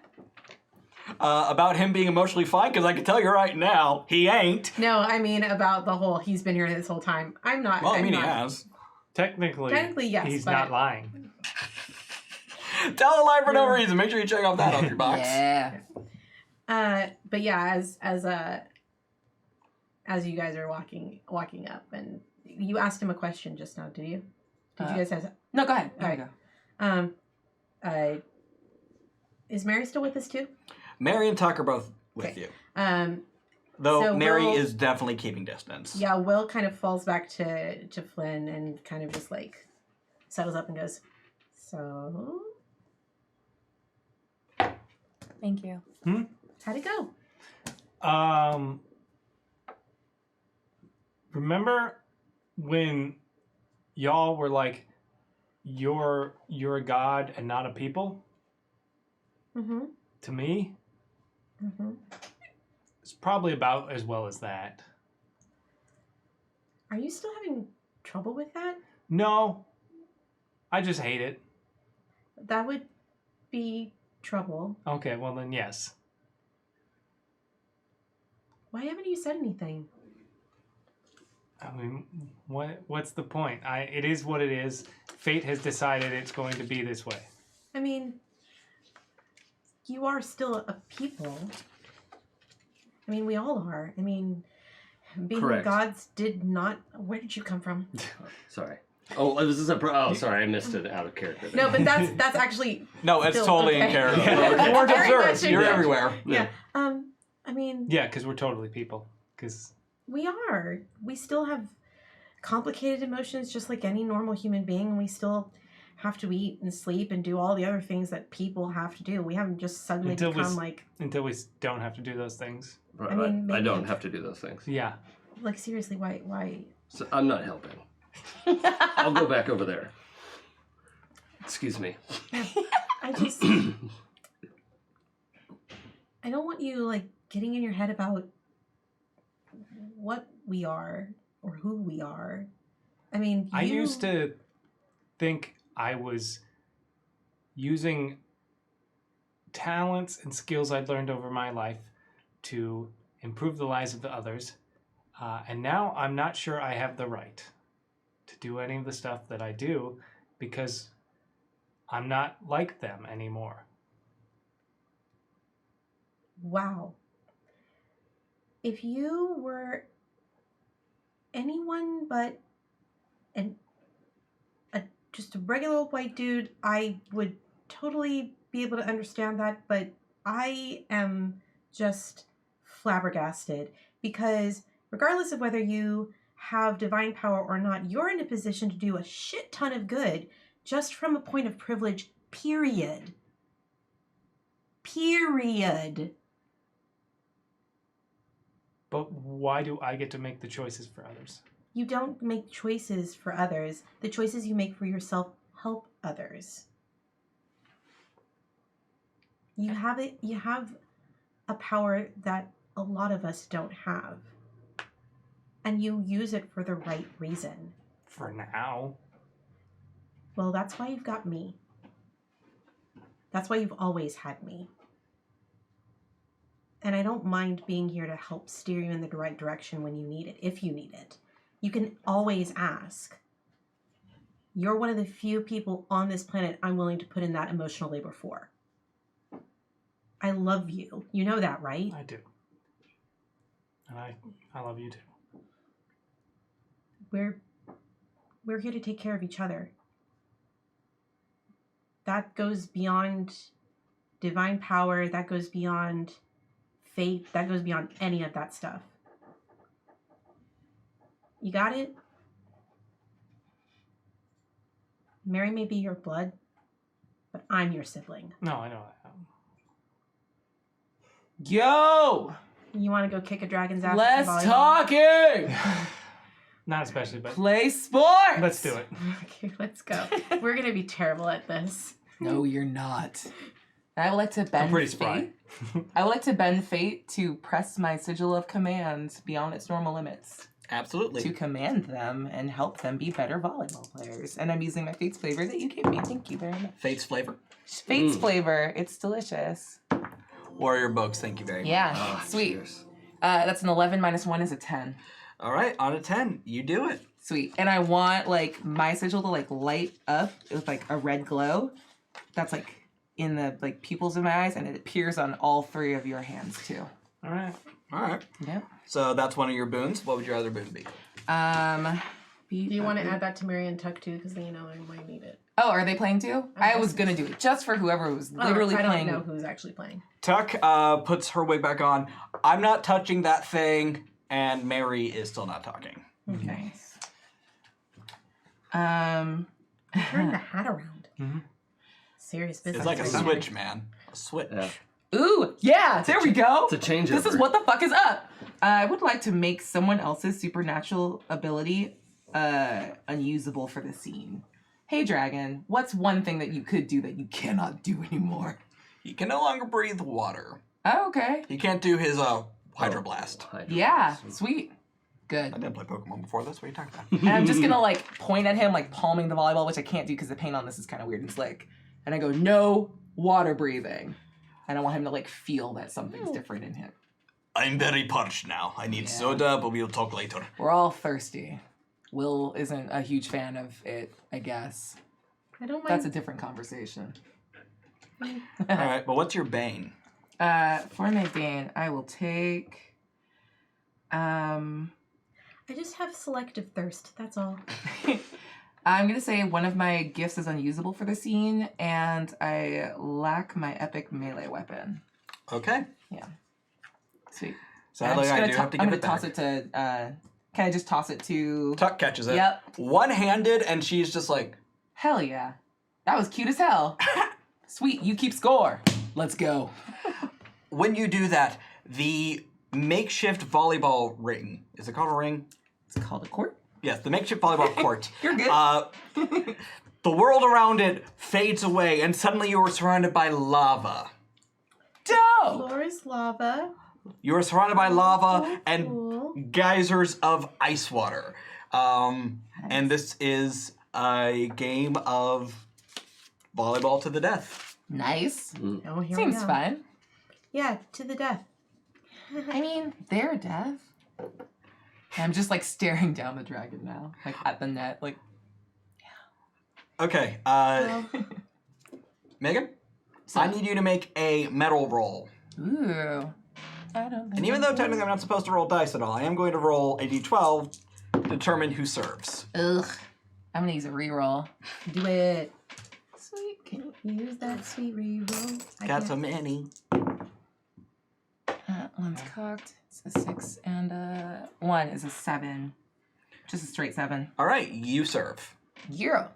About him being emotionally fine, because I can tell you right now, he ain't. No, I mean about the whole, he's been here this whole time. I'm not. Well, I I'm mean, not. he has. Technically, yes, he's but... not lying. Tell a lie for no reason. Make sure you check off that off your box. Yeah. But yeah, as you guys are walking up, and you asked him a question just now, did you? Did you guys have? No, go ahead. All right. Is Mary still with us too? Mary and Tuck are both with you. Though so Mary Will- is definitely keeping distance. Yeah, Will kind of falls back to Flynn and kind of just like settles up and goes, so Thank you. how'd it go? Remember when y'all were like, you're a god and not a people? Mm-hmm. To me, Mm-hmm. it's probably about as well as that. Are you still having trouble with that? No, I just hate it. That would be trouble. Okay, well then yes. Why haven't you said anything? I mean, what's the point? It is what it is. Fate has decided it's going to be this way. I mean, you are still a people. I mean, we all are. I mean, being Correct. gods did not... Where did you come from? Sorry. Oh, this is sorry, I missed it out of character. No, but that's actually... No, it's Still totally in okay. character. Yeah. You weren't Very observed. much in You're character. everywhere. Yeah. I mean, Yeah, because we're totally people. Because we are. We still have complicated emotions just like any normal human being. We still have to eat and sleep and do all the other things that people have to do. We haven't just suddenly Until we become s- like... don't have to do those things. Right, I mean, I maybe- don't have to do those things. Yeah. Like, seriously, why? So I'm not helping. I'll go back over there. Excuse me. I just... I don't want you, like, getting in your head about what we are or who we are. I mean, I used to think I was using talents and skills I'd learned over my life to improve the lives of the others. And now I'm not sure I have the right to do any of the stuff that I do because I'm not like them anymore. Wow. If you were anyone but just a regular old white dude, I would totally be able to understand that, but I am just flabbergasted because regardless of whether you have divine power or not, you're in a position to do a shit ton of good just from a point of privilege, period. Period. But why do I get to make the choices for others? You don't make choices for others. The choices you make for yourself help others. You have a power that a lot of us don't have. And you use it for the right reason. For now. Well, that's why you've got me. That's why you've always had me. And I don't mind being here to help steer you in the right direction when you need it, if you need it. You can always ask. You're one of the few people on this planet I'm willing to put in that emotional labor for. I love you. You know that, right? I do. And I love you too. We're here to take care of each other. That goes beyond divine power. That goes beyond fate. That goes beyond any of that stuff. You got it? Mary may be your blood, but I'm your sibling. No, I know that. Yo! You want to go kick a dragon's ass? Less with some volleyball? talking! Not especially, but Play sports! let's do it. Okay, let's go. We're going to be terrible at this. No, you're not. I would like to I'm bend pretty spry. fate. I would like to bend fate to press my Sigil of Command beyond its normal limits. Absolutely. to command them and help them be better volleyball players. And I'm using my Fate's flavor that you gave me. Thank you very much. Fate's flavor. Fate's flavor. It's delicious. Warrior Bugs, thank you very much. Yeah, sweet. Cheers. That's an 11 minus 1 is a 10. All right, on a 10, you do it. Sweet. And I want like my sigil to like light up with like a red glow. That's like in the like pupils of my eyes, and it appears on all 3 of your hands too. All right. All right. Yep. So that's one of your boons. What would your other boon be? Do you want to add that to Marion Tuck too? Because then you know I might need it. Oh, are they playing too? I was gonna do it just for whoever was literally I playing. don't know who's actually playing. Tuck puts her wig back on. I'm not touching that thing, and Mary is still not talking. Nice. Turn the hat around. Mm-hmm. Serious business. It's like a switch, man. A switch. Yeah. Ooh, yeah, there we go. It's a changeover. This is what the fuck is up. I would like to make someone else's supernatural ability unusable for the scene. Hey, dragon, what's one thing that you could do that you cannot do anymore? He can no longer breathe water. Oh, okay. He can't do his hydroblast. Yeah, sweet. Good. I didn't play Pokemon before this. What are you talking about? And I'm just gonna like point at him, like palming the volleyball, which I can't do because the paint on this is kind of weird and slick. And I go, no water breathing. And I want him to like feel that something's different in him. I'm very parched now. I need soda, but we'll talk later. We're all thirsty. Will isn't a huge fan of it, I guess. I don't mind. That's a different conversation. All right, but what's your bane? For my bane, I will take. I just have selective thirst. That's all. I'm gonna say one of my gifts is unusable for the scene, and I lack my epic melee weapon. Okay. Yeah. Sweet. Sadly, I do have to give it back. toss it to. Can I just toss it to? Tuck catches it. Yep. One-handed, and she's just like, Hell yeah, that was cute as hell. Sweet, you keep score. Let's go. when you do that, the makeshift volleyball ring, is it called a ring? It's called a court. Yes, the makeshift volleyball court. You're good. The world around it fades away, and suddenly you are surrounded by lava. Dope. Floor is lava. You are surrounded by lava and Cool. geysers of ice water. And this is a game of volleyball to the death. Nice. Oh, here Seems we go. fun. Yeah, to the death. I mean, they're deaf. I'm just like staring down the dragon now, like at the net, like. Okay, Well, Megan, I need you to make a metal roll. Ooh. I don't. And even though technically I'm not supposed to roll dice at all, I am going to roll a d12 to determine who serves. Ugh. I'm gonna use a reroll. do it. Sweet. Can you use that sweet reroll? Got so many. One's cocked. It's a 6 and a 1 is a 7. Just a straight 7. All right, you serve. Yeah.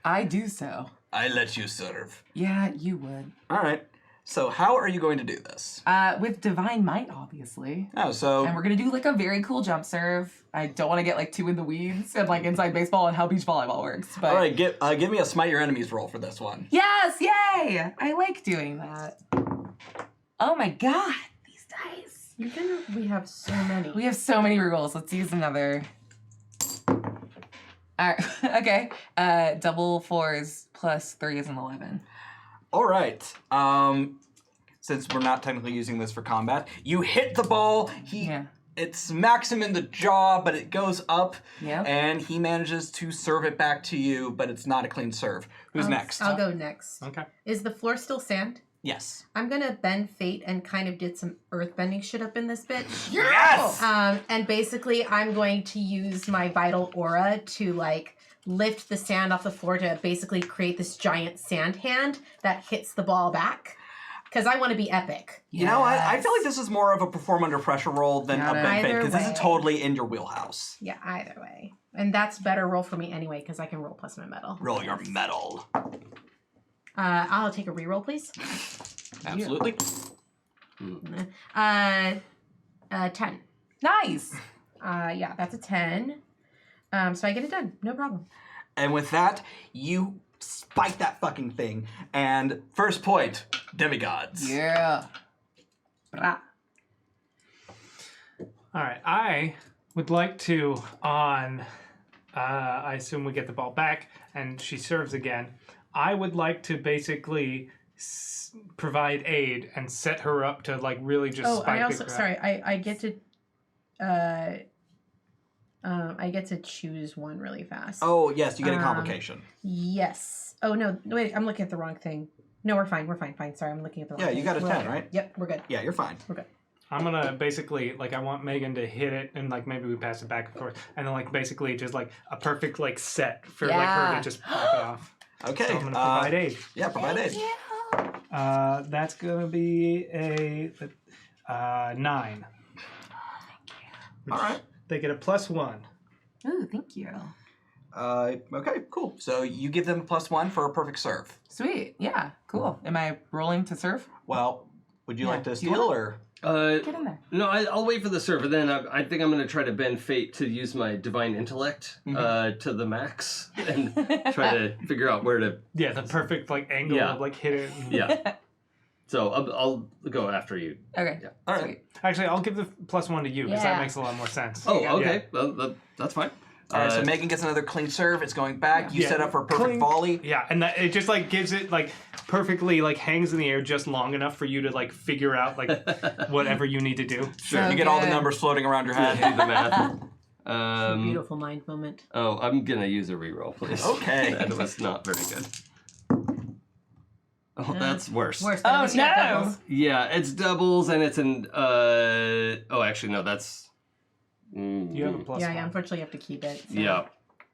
I do so. I let you serve. Yeah, you would. All right. So how are you going to do this? With divine might, obviously. Oh, so And we're gonna do like a very cool jump serve. I don't want to get like too in the weeds and like inside baseball and how beach volleyball works. But all right, give me a smite your enemies roll for this one. yes, yay! I like doing that. Oh my god, these dice. We have so many. We have so many rerolls. Let's use another. All right, okay. Double 4s plus 3 is an 11. All right. Since we're not technically using this for combat, you hit the ball. It smacks him in the jaw, but it goes up. Yep. And he manages to serve it back to you, but it's not a clean serve. Who's next? I'll go next. Okay. Is the floor still sand? Yes. I'm gonna bend fate and kind of get some earthbending shit up in this bitch. Yes! And basically I'm going to use my vital aura to like lift the sand off the floor to basically create this giant sand hand that hits the ball back. Because I want to be epic. You know what? I feel like this is more of a perform under pressure roll than a bend fate, Either because this is way. totally in your wheelhouse. Yeah, either way. And that's better roll for me anyway, because I can roll plus my metal. Roll your metal. I'll take a reroll, please. Absolutely. 10. Nice. Yeah, that's a 10. So I get it done. No problem. And with that, you spike that fucking thing. And first point, Demigods. Yeah. Brah. All right. I would like to, on, I assume we get the ball back, and she serves again. I would like to basically provide aid and set her up to like really just Oh, spike I also the crowd. sorry. I get to. I get to choose one really fast. Oh, yes, you get a complication. Yes. Oh no! Wait, I'm looking at the wrong thing. No, we're fine. We're fine. Fine. Sorry, I'm looking at the wrong Yeah, thing. you got a We're 10, okay. right? Yep, we're good. Yeah, you're fine. We're good. I'm gonna basically like I want Megan to hit it and like maybe we pass it back and forth and then like basically just like a perfect like set for like her Yeah. to just pop it off. Okay. So I'm gonna provide aid. Yeah, provide aid. That's gonna be a 9. All right. They get a +1. Ooh, thank you. Okay, cool. So you give them a +1 for a perfect serve. Sweet. Yeah. Cool. Am I rolling to serve? Well, would you Yeah. like to Do you steal want- or? Get in there. No, I'll wait for the serve, and then I think I'm going to try to bend fate to use my divine intellect to the max and try to figure out where to. Yeah, the perfect like angle Yeah. of like hit it. And... Yeah. So I'll go after you. Okay. Yeah. All right. Sweet. Actually, I'll give the +1 to you because Yeah. that makes a lot more sense. Oh, Yeah. okay. Well, that's fine. All right, so Megan gets another clean serve. It's going back. You Yeah. set up for a perfect Clink. volley. Yeah, and that, it just like gives it like perfectly like hangs in the air just long enough for you to like figure out like whatever you need to do. Sure. So You get all the good. numbers floating around your Yeah, head. do the math. It's a beautiful mind moment. Oh, I'm gonna use a reroll, please. Okay. That was not very good. Oh, that's worse. Worse. Oh, than no. doubles. Yeah, it's doubles and it's an. Oh, actually, no, that's. You have a +1. Yeah, unfortunately, you have to keep it. so. Yeah.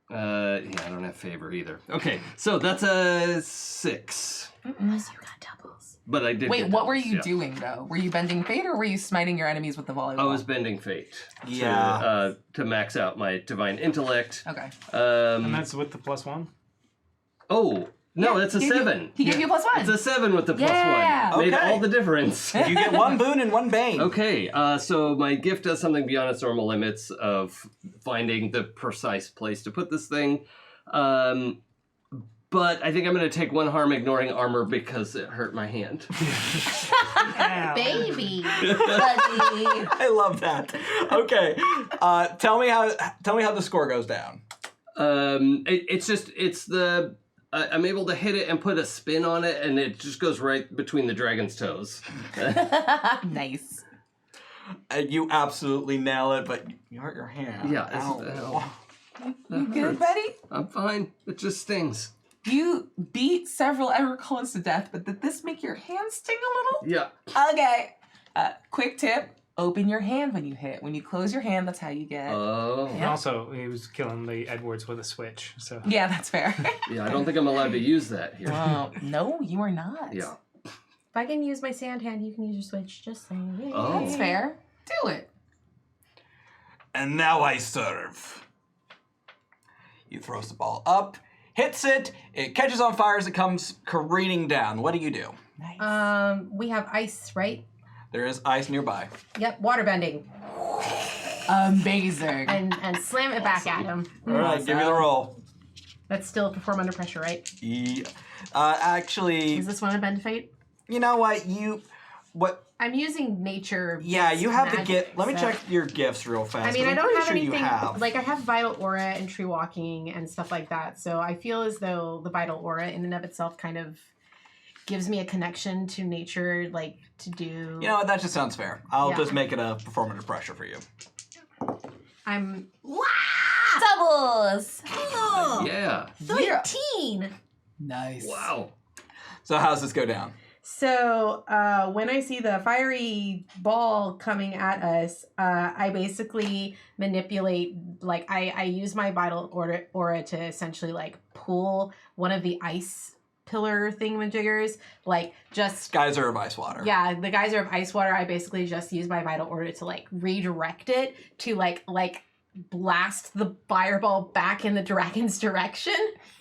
Yeah, I don't have favor either. Okay, so that's a 6. Unless you got doubles. But I did. Wait, get what were doubles, you yeah. doing though? Were you bending fate or were you smiting your enemies with the volleyball? I was bending fate. Yeah. To max out my divine intellect. Okay. And that's with the +1. Oh no, that's a He gave you- 7. He gave you a +1. It's a 7 with the Yeah. +1. Made Okay. all the difference. You get one boon and one bane. Okay, so my gift does something beyond its normal limits of finding the precise place to put this thing. But I think I'm going to take 1 harm ignoring armor because it hurt my hand. Ow. Baby. Buddy. I love that. Okay. Tell me how the score goes down. It's the I'm able to hit it and put a spin on it, and it just goes right between the dragon's toes. Nice. You absolutely nail it, but you hurt your hand. Yeah, it's- Ow. You good, buddy? I'm fine. It just stings. You beat several Everclones to death, but did this make your hand sting a little? Yeah. Okay. Quick tip. Open your hand when you hit. When you close your hand, that's how you get... Oh. And also, he was killing the Edwards with a switch. So Yeah, that's fair. Yeah, I don't think I'm allowed to use that here. Well, no, you are not. Yeah. If I can use my sand hand, you can use your switch. Just saying. Yay. Oh. That's fair. Do it. And now I serve. You throws the ball up, hits it, it catches on fire as it comes careening down. What do you do? Nice. We have ice, right? There is ice nearby. Yep, water bending. Amazing. And slam it back at him. All right, give me the roll. That's still perform under pressure, right? Yeah. Actually, Is this one a bend fate? you know what? I'm using nature. Yeah, you have the magic, gift. Let me so- check your gifts real fast. I mean, 'cause I I'm don't pretty have sure anything you have. like I have vital aura and tree walking and stuff like that. So I feel as though the vital aura in and of itself kind of gives me a connection to nature, like to do. You know what? That just sounds fair. I'll Yeah. just make it a perform under pressure for you. I'm Doubles. Yeah. 13. Nice. Wow. So how's this go down? So when I see the fiery ball coming at us, I basically manipulate, like I use my vital aura to essentially like pull one of the ice pillar thingamajiggers, like just Geyser of ice water. yeah, the geyser of ice water. I basically just use my vital aura to like redirect it to like blast the fireball back in the dragon's direction.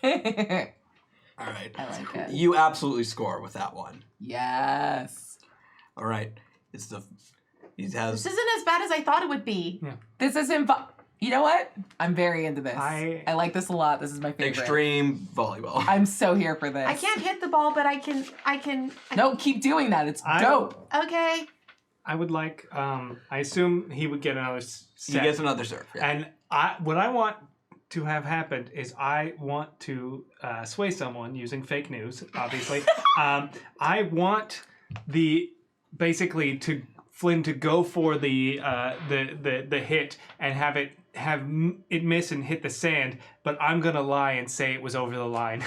I All right. like it. You absolutely score with that one. Yes. All right. He This has. isn't as bad as I thought it would be. This is You know what? I'm very into this. I like this a lot. This is my favorite. Extreme volleyball. I'm so here for this. I can't hit the ball, but I can. No, keep doing that. It's I- dope. Okay. I would like. I assume he would get another set. He gets another serve. Yeah. And what I want to have happened is I want to sway someone using fake news, obviously. I want Flynn to go for the hit and have it miss and hit the sand, but I'm gonna lie and say it was over the line.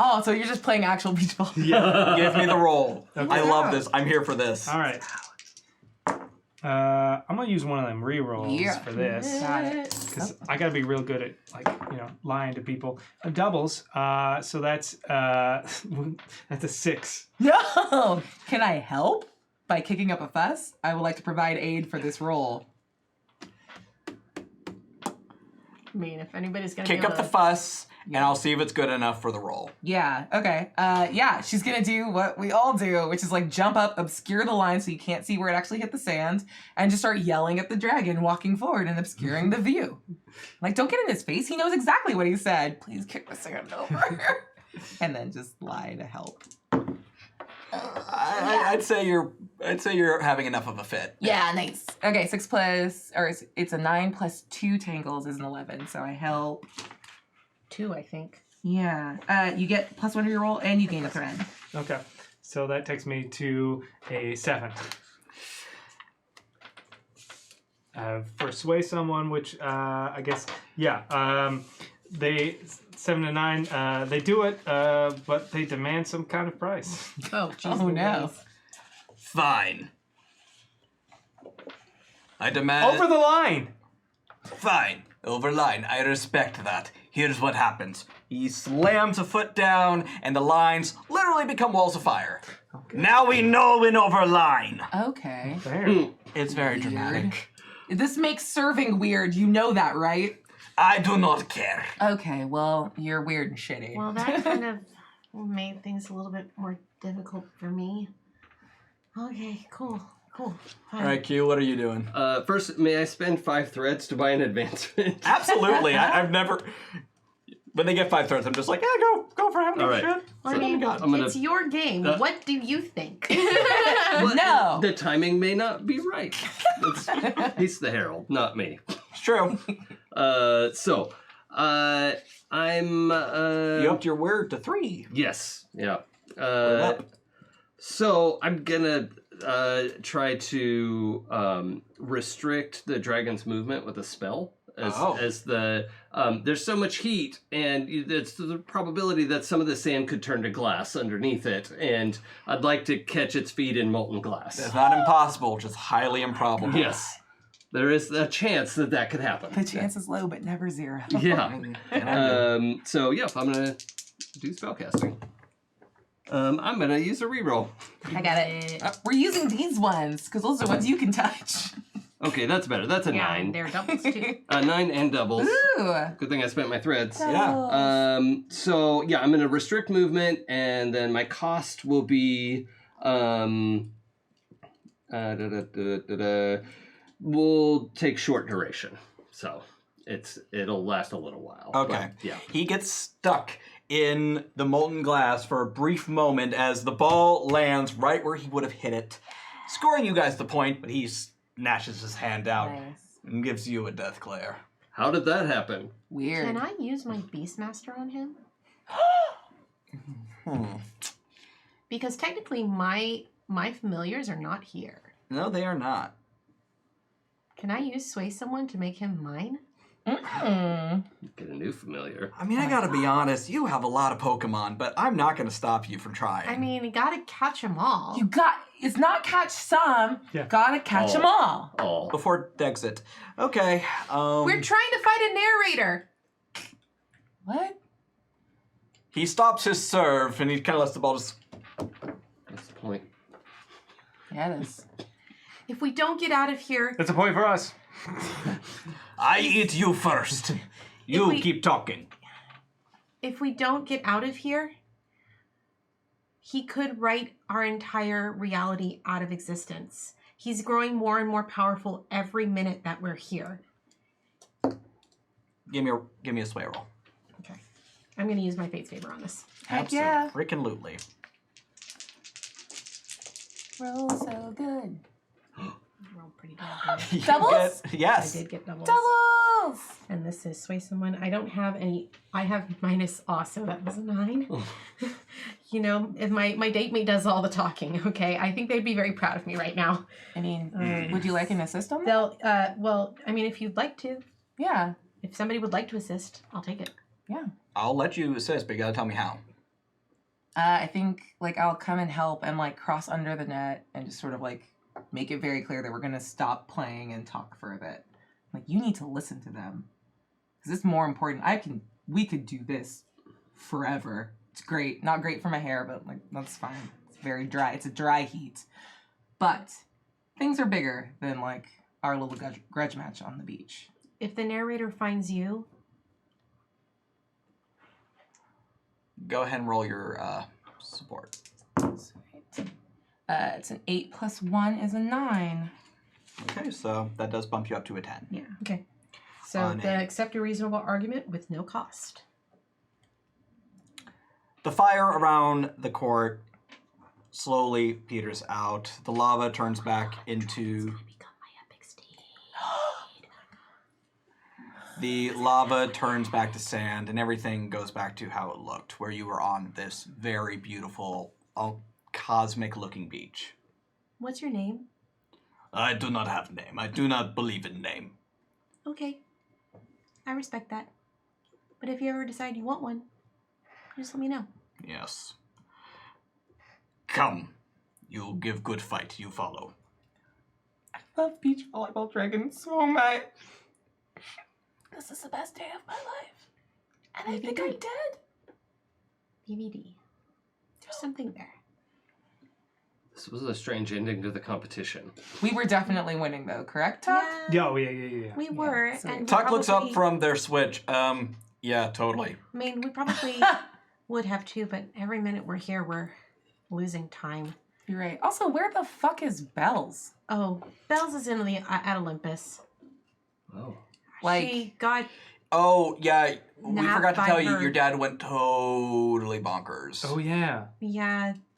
Oh, so you're just playing actual beach ball. Yeah. Give me the roll. Okay. I love this. I'm here for this. All right. I'm gonna use one of them re-rolls for this Got it. because I gotta be real good at lying to people. Doubles. So that's that's a 6. No! Can I help by kicking up a fuss? I would like to provide aid for this roll. I mean, if anybody's gonna Kick be up the fuss, and I'll see if it's good enough for the roll. Yeah, okay. Yeah, she's gonna do what we all do, which is like jump up, obscure the line so you can't see where it actually hit the sand, and just start yelling at the dragon walking forward and obscuring the view. Like, don't get in his face. He knows exactly what he said. Please kick the sand over. And then just lie to help. I'd say you're having enough of a fit. Yeah, nice. Okay, 6 plus, or it's a 9 plus 2 tangles is an 11, so I help. 2, I think. Yeah. You get +1 to your roll, and you gain a thread. Okay. So that takes me to a 7. For sway someone, which I guess, they 7 to 9. They do it, but they demand some kind of price. Oh, jeez. Oh, no. Fine. I demand... Over the line. Fine. Over line. I respect that. Here's what happens. He slams a foot down, and the lines literally become walls of fire. Okay. Now we know when over line. Okay. There. It's very dramatic. This makes serving weird. You know that, right? I do not care. Okay, well, you're weird and shitty. Well, that kind of made things a little bit more difficult for me. Okay, cool. Fine. All right, Q, what are you doing? First, may I spend 5 threads to buy an advancement? Absolutely. I've never... When they get 5 threads, I'm just like, yeah, go for having a right. shit. I mean, gonna- it's your game. What do you think? Well, No. The timing may not be right. He's the herald, not me. It's true. I'm... You upped your word to 3. Yes, yeah. Word up. So I'm gonna try to restrict the dragon's movement with a spell. As there's so much heat, and it's the probability that some of the sand could turn to glass underneath it, and I'd like to catch its feet in molten glass. It's not impossible, just highly improbable. Yes, there is a chance that could happen. The chance is low, but never 0. Yeah. So yeah, I'm gonna do spellcasting. I'm gonna use a reroll. I got it. We're using these ones, because those are ones you can touch. Okay, that's better. That's a Yeah, 9. they're doubles too. 9 and doubles. Ooh. Good thing I spent my threads. Yeah. So yeah, I'm gonna restrict movement, and then my cost will be we'll take short duration. So it'll last a little while. Okay. But, yeah. He gets stuck in the molten glass for a brief moment as the ball lands right where he would have hit it, scoring you guys the point, but he snatches his hand out Nice. and gives you a death glare. How did that happen? Weird. Can I use my Beastmaster on him? Because technically my familiars are not here. No, they are not. Can I use sway someone to make him mine? Mm-mm. Get a new familiar. I mean, I gotta be honest, you have a lot of Pokemon, but I'm not gonna stop you from trying. I mean, you gotta catch them all. It's not catch some, Yeah. gotta catch them all. Oh. Before Dexit. Okay, We're trying to fight a narrator. What? he stops his serve and he kind of lets the ball just... That's the point. Yeah, it is. If we don't get out of here, That's a point for us. I eat you first. You we- keep talking. if we don't get out of here, he could write our entire reality out of existence. He's growing more and more powerful every minute that we're here. Give me a sway roll. Okay. I'm going to use my Fate's Favor on this. Heck yeah. Absolutely. Roll so good. Rolled pretty damn good. You Doubles? get- yes. I did get doubles. Doubles! And this is sway someone. I don't have any. I have minus awe, so that was a 9. You know, if my date mate does all the talking. Okay, I think they'd be very proud of me right now. I mean, would you like an assist on that? They'll. Well, I mean, if you'd like to, Yeah. if somebody would like to assist, I'll take it. Yeah. I'll let you assist, but you gotta tell me how. I think like I'll come and help and like cross under the net and just sort of like make it very clear that we're gonna stop playing and talk for a bit. Like you need to listen to them because it's more important. We could do this forever. It's great, not great for my hair, but like that's fine. It's very dry. It's a dry heat, but things are bigger than like our little grudge match on the beach. If the narrator finds you, Go ahead and roll your support. Sweet. It's an 8 + 1 is a 9. Okay, so that does bump you up to a 10. yeah, okay. So On the a- accept a reasonable argument with no cost. The fire around the court slowly peters out. The lava turns back into... Become my epic steed. The lava turns back to sand, and everything goes back to how it looked, where you were on this very beautiful, cosmic-looking beach. What's your name? I do not have a name. I do not believe in name. Okay, I respect that. But if you ever decide you want one, just let me know. Yes. Come. You'll give good fight. You follow. I love beach volleyball dragons so much. This is the best day of my life. And I think I'm dead. DVD. There's something there. This was a strange ending to the competition. We were definitely winning though, correct, Tuck? Yeah, yeah. We were. sweet. And we Tuck looks up probably- from their switch. Yeah, totally. I mean, we probably would have too, but every minute we're here, we're losing time. You're right. Also, where the fuck is Bells? Oh, Bells is in the at Olympus. Oh. Like, She got Oh, yeah. We Napped forgot to by tell you, her. your dad went totally bonkers. Oh yeah.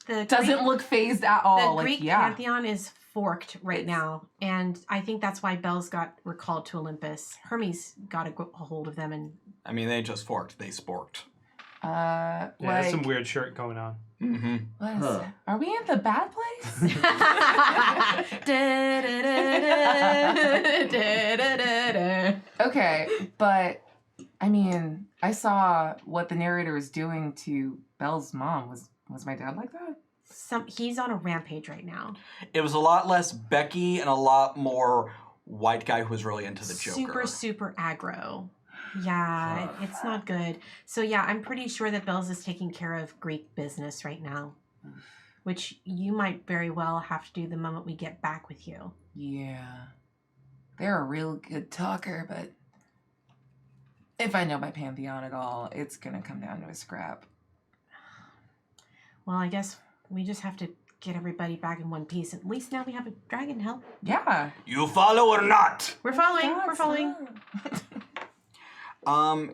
the doesn't Greek, look phased at all. the Like, Greek yeah. pantheon is forked right now, and I think that's why Bells got recalled to Olympus. Hermes got a hold of them, and I mean, they just forked. They sporked. Yeah, like, that's some weird shirt going on. Mm-hmm. what is Huh. it? Are we in the bad place? Okay, but I mean, I saw what the narrator was doing to Belle's mom. Was my dad like that? He's on a rampage right now. It was a lot less Becky and a lot more white guy who was really into the Joker. Super aggro. Yeah, it's not good. So yeah, I'm pretty sure that Bells is taking care of Greek business right now, which you might very well have to do the moment we get back with you. Yeah. They're a real good talker, but if I know my Pantheon at all, it's gonna come down to a scrap. Well, I guess we just have to get everybody back in one piece. At least now we have a dragon to help. Yeah. You follow or not? We're following. God, We're following.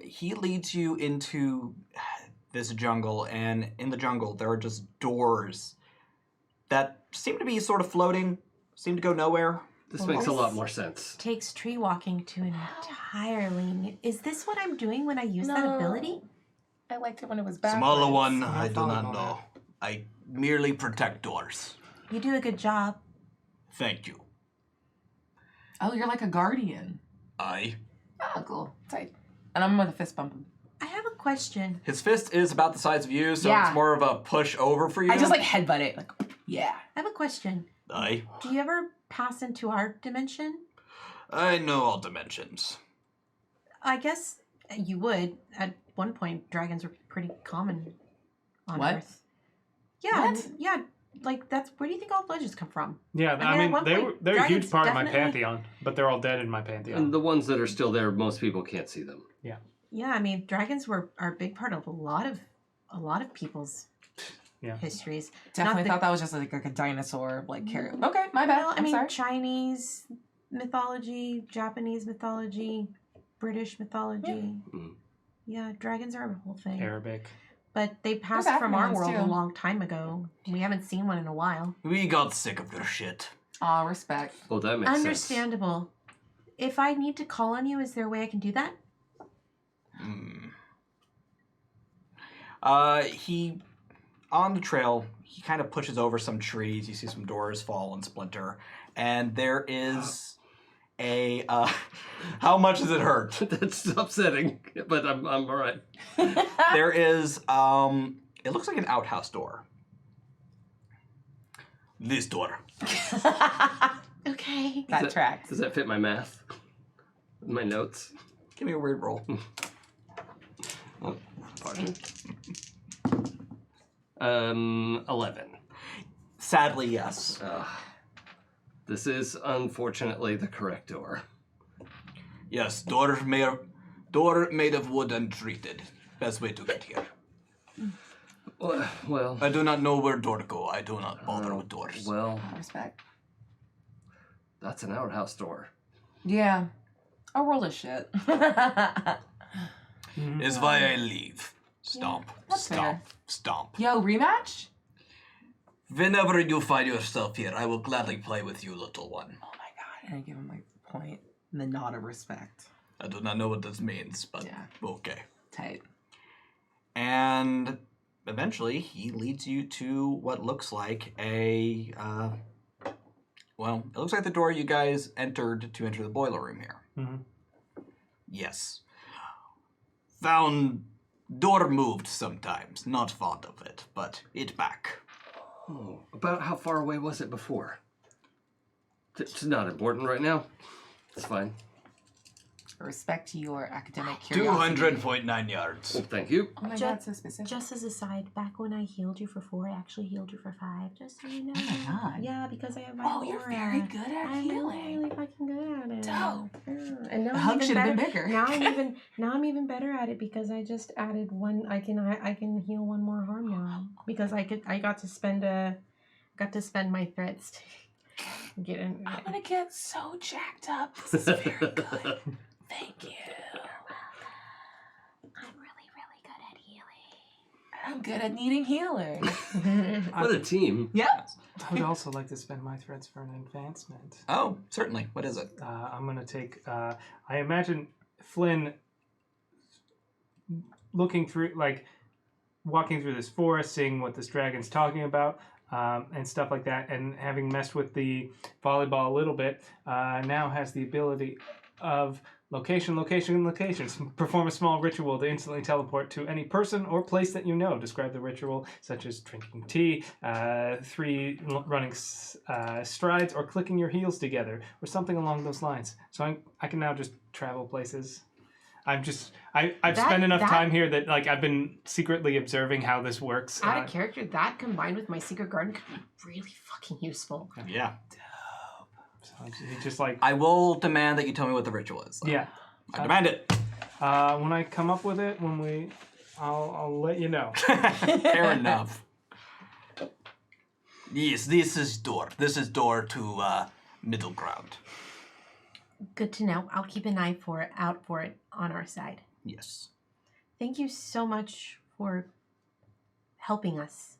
He leads you into this jungle, and in the jungle there are just doors that seem to be sort of floating, seem to go nowhere. This Well, makes a this- lot more sense. Takes tree walking to an entirely new... Is this what I'm doing when I use that No. ability? I liked it when it was back. Smaller one, I do not know. I merely protect doors. You do a good job. Thank you. Oh, you're like a guardian. I. Oh, cool. Tight. And I'm gonna fist bump him. I have a question. His fist is about the size of you, so Yeah. it's more of a push over for you. I just like headbutt it. Like, yeah. I have a question. I. Do you ever pass into our dimension? I know all dimensions. I guess you would. At one point, dragons were pretty common on What? Earth. Yeah, What? yeah. Like that's where do you think all legends come from? Yeah, mean, I at mean, one they're point, a huge dragons part of my definitely- pantheon, but they're all dead in my pantheon. And the ones that are still there, most people can't see them. Yeah, I mean, dragons are a big part of a lot of people's Yeah. histories. Definitely the- thought that was just like a dinosaur like carrot. Okay, my bad. Well, I I'm mean, sorry. Chinese mythology, Japanese mythology, British mythology. Mm. Yeah, dragons are a whole thing. Arabic. But they passed There's from our African world ones, a too. long time ago. We haven't seen one in a while. We got sick of their shit. Aw, respect. Well, that makes sense. Understandable. If I need to call on you, is there a way I can do that? He, on the trail, he kind of pushes over some trees. You see some doors fall and splinter. And there is a, how much does it hurt? That's upsetting, but I'm all right. There is, it looks like an outhouse door. This door. Okay. That tracks. Does that fit my math? My notes? Give me a weird roll. Oh, pardon. 11. Sadly, yes. This is unfortunately the correct door. Yes, door made of wood and treated. Best way to get here. Well, I do not know where door go. I do not bother with doors. well, Respect. that's an outhouse door. Yeah. Our world is shit. Is why I leave. Stomp, that's stomp, fair. stomp. Yo, rematch? Whenever you find yourself here, I will gladly play with you, little one. Oh my god. And I give him my point. And the nod of respect. I do not know what this means, but Yeah. okay. Tight. And eventually, he leads you to what looks like a, well, it looks like the door you guys entered to enter the boiler room here. Mhm. Yes. Found door moved sometimes. Not fond of it, but it back. Oh, about how far away was it before? It's not important right now. It's fine. Respect your academic curiosity. 200.9 yards. Well, thank you. Oh my Ju- god, so specific. Just as a side, back when I healed you for 4, I actually healed you for 5. Just so you know. Oh my god. Yeah, because I have my Oh, you're aura. very good at I'm healing. really fucking good at it. Dope. Yeah. And now The I'm hug even should have been better. bigger. Now I'm even better at it because I just added one. I can heal one more harm now because I got to spend my threats to get in. I'm gonna get so jacked up. This is very good. Thank you. I'm really good at healing. I'm good at needing healing. What a team. Yep. I would also like to spend my threads for an advancement. Oh, certainly. What is it? I'm going to take, I imagine Flynn looking through, like, walking through this forest, seeing what this dragon's talking about, and stuff like that, and having messed with the volleyball a little bit, now has the ability of location. Perform a small ritual to instantly teleport to any person or place that you know. Describe the ritual, such as drinking tea, 3 running strides, or clicking your heels together, or something along those lines. So I can now just travel places. I've spent enough time here that like I've been secretly observing how this works. Out of character, that combined with my secret garden could be really fucking useful. Yeah. So he just like I will demand that you tell me what the ritual is. though. yeah. I demand it. When I come up with it, I'll let you know. Fair enough. Yes, this is door. This is door to middle ground. Good to know. I'll keep an eye out for it on our side. Yes. Thank you so much for helping us.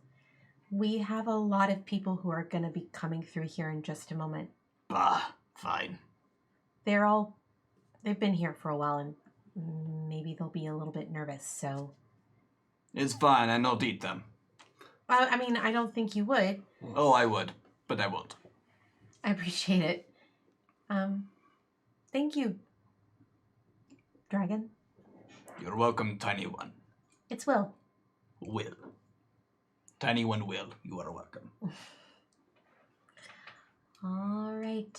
We have a lot of people who are going to be coming through here in just a moment. Bah, fine. They've been here for a while and maybe they'll be a little bit nervous, so. It's fine. I don't eat them. I mean, I don't think you would. Oh, I would, but I won't. I appreciate it. Thank you, Dragon. You're welcome, tiny one. It's Will. Will. Tiny one will. You are welcome. All right,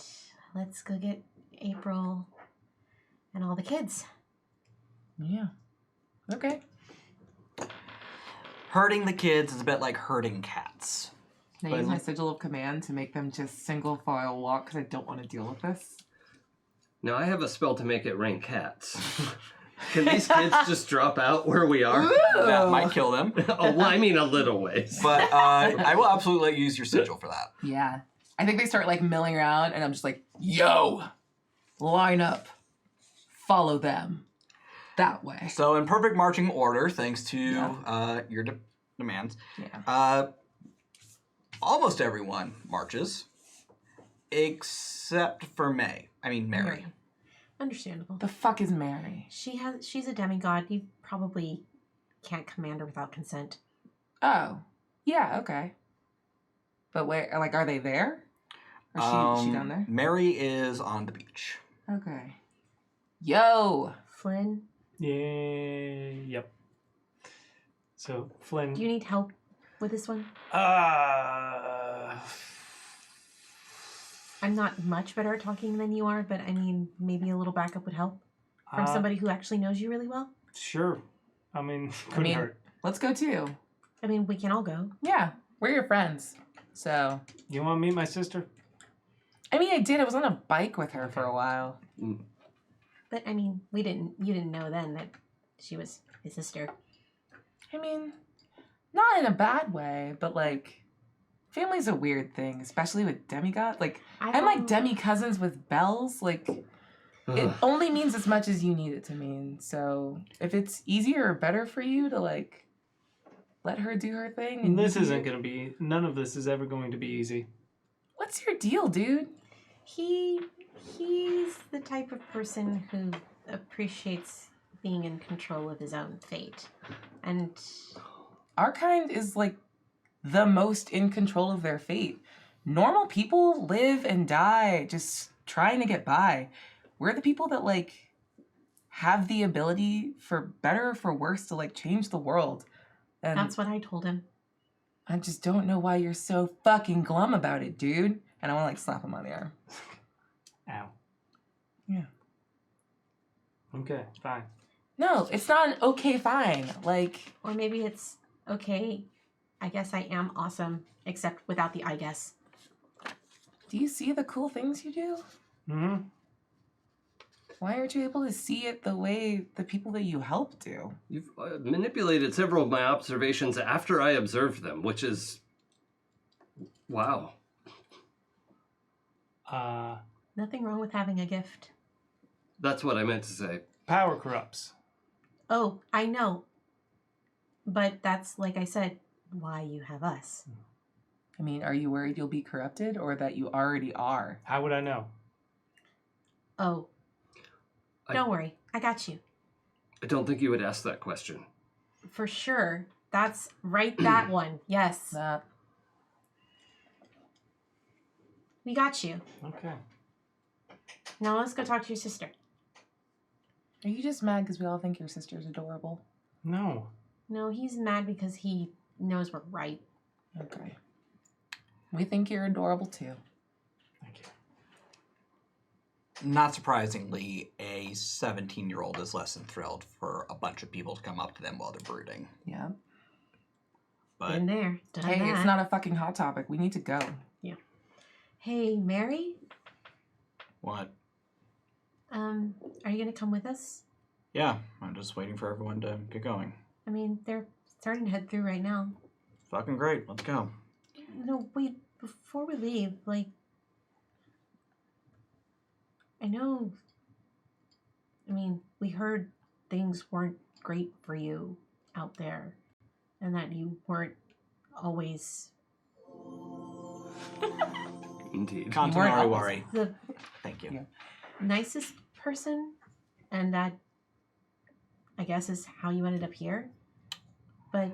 let's go get April and all the kids. Yeah. Okay. Herding the kids is a bit like herding cats. Can I use my Sigil of Command to make them just single file walk because I don't want to deal with this? Now I have a spell to make it rain cats. Can these kids just drop out where we are? That might kill them. Oh, well, I mean a little ways. But I will absolutely let you use your sigil for that. Yeah. I think they start like milling around and I'm just like, yo, line up, follow them. that way. So in perfect marching order, thanks to Yeah. your demands, Yeah. almost everyone marches, except for Mary. Understandable. The fuck is Mary? She's a demigod. You probably can't command her without consent. Oh. Yeah, okay. But where, like, are they there? Or she down there? Mary is on the beach. Okay. Yo! Flynn, Yeah. Yep. So Flynn. do you need help with this one? I'm not much better at talking than you are, but I mean, maybe a little backup would help from somebody who actually knows you really well. Sure. I mean, couldn't hurt. Let's go too. I mean, we can all go. Yeah, we're your friends. So. You want to meet my sister? I mean, I did. I was on a bike with her for a while. But I mean, you didn't know then that she was his sister. I mean, not in a bad way, but like, family's a weird thing, especially with demigods. Like, I'm like demi-cousins with bells. Like, it only means as much as you need it to mean. So, if it's easier or better for you to, like, let her do her thing. And This isn't going to be, none of this is ever going to be easy. What's your deal, dude? He's the type of person who appreciates being in control of his own fate. And Our kind is, like, the most in control of their fate. Normal people live and die just trying to get by. We're the people that, like, have the ability, for better or for worse, to, like, change the world. And that's what I told him. I just don't know why you're so fucking glum about it, dude. And I want to, like, slap him on the arm. Ow. Yeah. Okay, fine. No, it's not an okay fine. Like, Or maybe it's okay. I guess I am awesome, except without the I guess. do you see the cool things you do? Mm-hmm. Why aren't you able to see it the way the people that you help do? You've manipulated several of my observations after I observed them, which is... wow. Nothing wrong with having a gift. That's what I meant to say. Power corrupts. Oh, I know. But that's, like I said, why you have us. I mean, are you worried you'll be corrupted or that you already are? How would I know? Oh. Don't worry. I got you. I don't think you would ask that question. For sure. That's right, that one. Yes. That. We got you. Okay. Now let's go talk to your sister. Are you just mad because we all think your sister's adorable? No. No, he's mad because he knows we're right. Okay. We think you're adorable too. Thank you. Not surprisingly, a 17-year-old is less than thrilled for a bunch of people to come up to them while they're brooding. Yeah. But Been there. Done Hey, that. it's not a fucking hot topic. We need to go. Hey, Mary? what? Are you gonna come with us? Yeah, I'm just waiting for everyone to get going. I mean, they're starting to head through right now. Fucking great, let's go. No, wait, before we leave, like, I know, I mean, we heard things weren't great for you out there, and that you weren't always Indeed. Kantanari Wari. the Thank you. Yeah. nicest person, and that, I guess, is how you ended up here. But,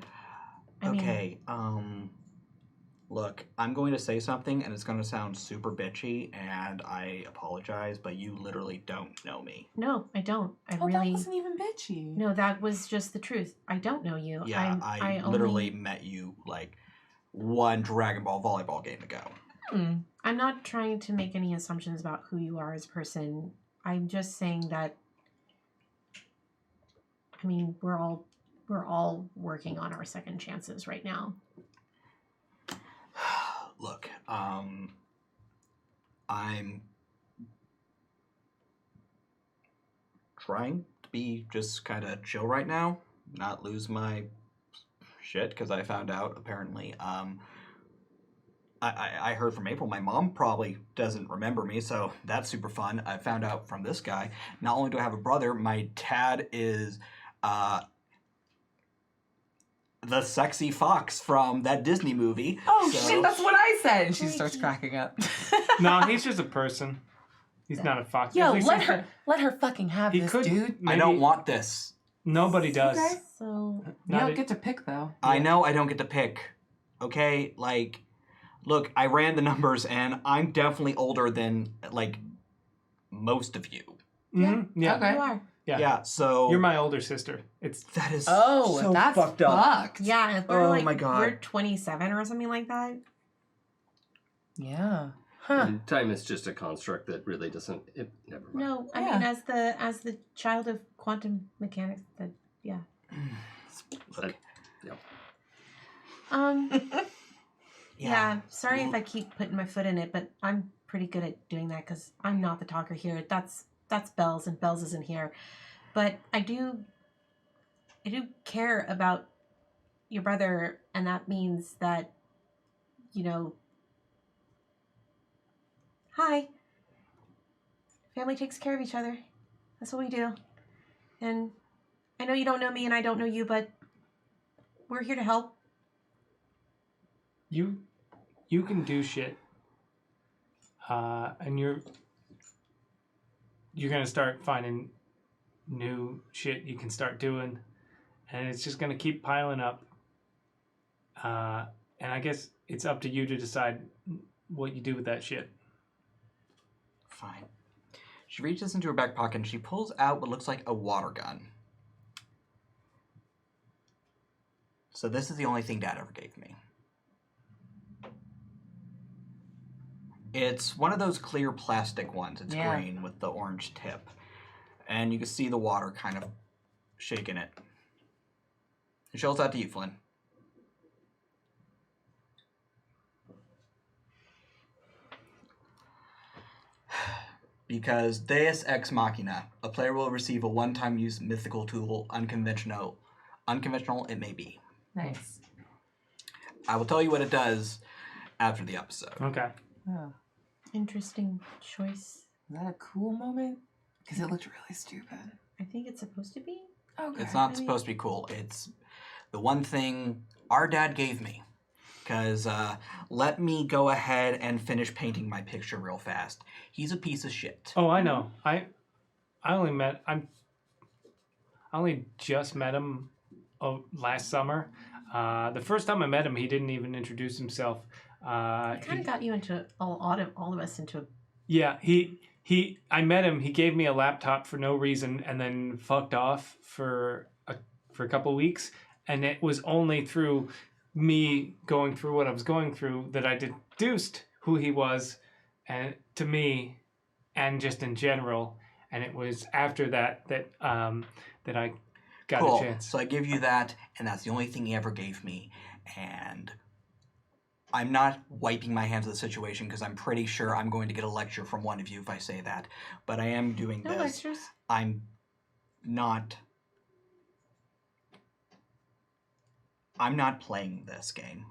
I mean, Okay, look, I'm going to say something and it's going to sound super bitchy and I apologize, but you literally don't know me. no, I don't. I Oh, really... that wasn't even bitchy. No, that was just the truth. I don't know you. Yeah, I literally met you like one Dragon Ball volleyball game ago. I'm not trying to make any assumptions about who you are as a person. I'm just saying that, I mean, we're all working on our second chances right now. Look, I'm trying to be just kind of chill right now, not lose my shit, because I found out apparently I heard from April, my mom probably doesn't remember me, so that's super fun. I found out from this guy, not only do I have a brother, my dad is the sexy fox from that Disney movie. Oh so- shit, that's what I said. And she starts cracking up. No, he's just a person. He's not a fox. Yo, At least let her fucking have He this, could. dude. I don't want this. Nobody does. Okay. So You Not don't it- get to pick though. I know I don't get to pick. Okay, like, look, I ran the numbers, and I'm definitely older than like most of you. Mhm, yeah. Okay. you are. Yeah. Yeah, so You're my older sister. It's that is Oh, so that's fucked up. fucked. Yeah, if we're Oh like my God. we're 27 or something like that. Yeah. Huh. And time is just a construct that really doesn't. Never mind. No, I Yeah. mean as the child of quantum mechanics. That yeah. Look, Yeah. Sorry if I keep putting my foot in it, but I'm pretty good at doing that because I'm not the talker here. That's Bells, and Bells isn't here. But I do care about your brother, and that means that, you know. Hi. Family takes care of each other. That's what we do. And I know you don't know me, and I don't know you, but we're here to help. You can do shit. And you're gonna start finding new shit you can start doing, and it's just gonna keep piling up. And I guess it's up to you to decide what you do with that shit. fine. She reaches into her back pocket and she pulls out what looks like a water gun. So this is the only thing Dad ever gave me. It's one of those clear plastic ones. It's Yeah. green with the orange tip. And you can see the water kind of shaking it. She shows out to you, Flynn. Because Deus Ex Machina, a player will receive a one-time use mythical tool, unconventional it may be. Nice. I will tell you what it does after the episode. Okay. Oh. Interesting choice. Is that a cool moment? Because it looked really stupid. I think it's supposed to be. Okay. It's not supposed to be cool. It's the one thing our dad gave me. Because let me go ahead and finish painting my picture real fast. He's a piece of shit. Oh, I know. I only just met him last summer. The first time I met him, he didn't even introduce himself. It kind of got you into all of us into. Yeah, I met him. He gave me a laptop for no reason, and then fucked off for a couple weeks. And it was only through me going through what I was going through that I deduced who he was, and to me, and just in general. And it was after that I got Cool. a chance. So I give you that, and that's the only thing he ever gave me. And I'm not wiping my hands of the situation because I'm pretty sure I'm going to get a lecture from one of you if I say that. But I am doing No this. lectures. I'm not playing this game.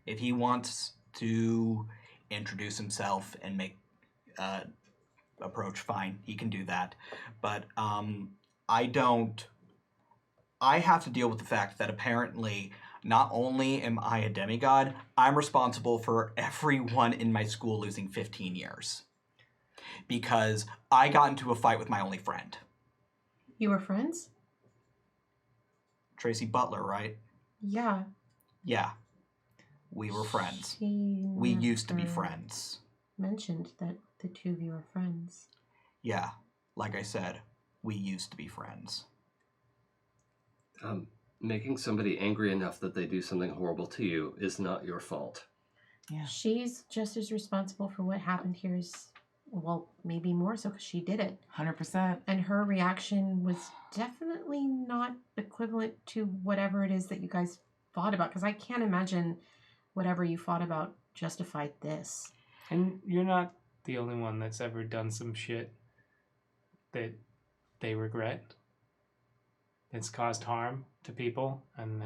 If he wants to introduce himself and make approach, fine, he can do that. But I have to deal with the fact that apparently not only am I a demigod, I'm responsible for everyone in my school losing 15 years. Because I got into a fight with my only friend. You were friends? Tracy Butler, right? Yeah. Yeah. We were friends. She We used to be never friends. mentioned that the two of you were friends. Yeah. Like I said, we used to be friends. Making somebody angry enough that they do something horrible to you is not your fault. Yeah. She's just as responsible for what happened here as, well, maybe more so because she did it. 100%. And her reaction was definitely not equivalent to whatever it is that you guys fought about. Because I can't imagine whatever you fought about justified this. And you're not the only one that's ever done some shit that they regret. It's caused harm to people, and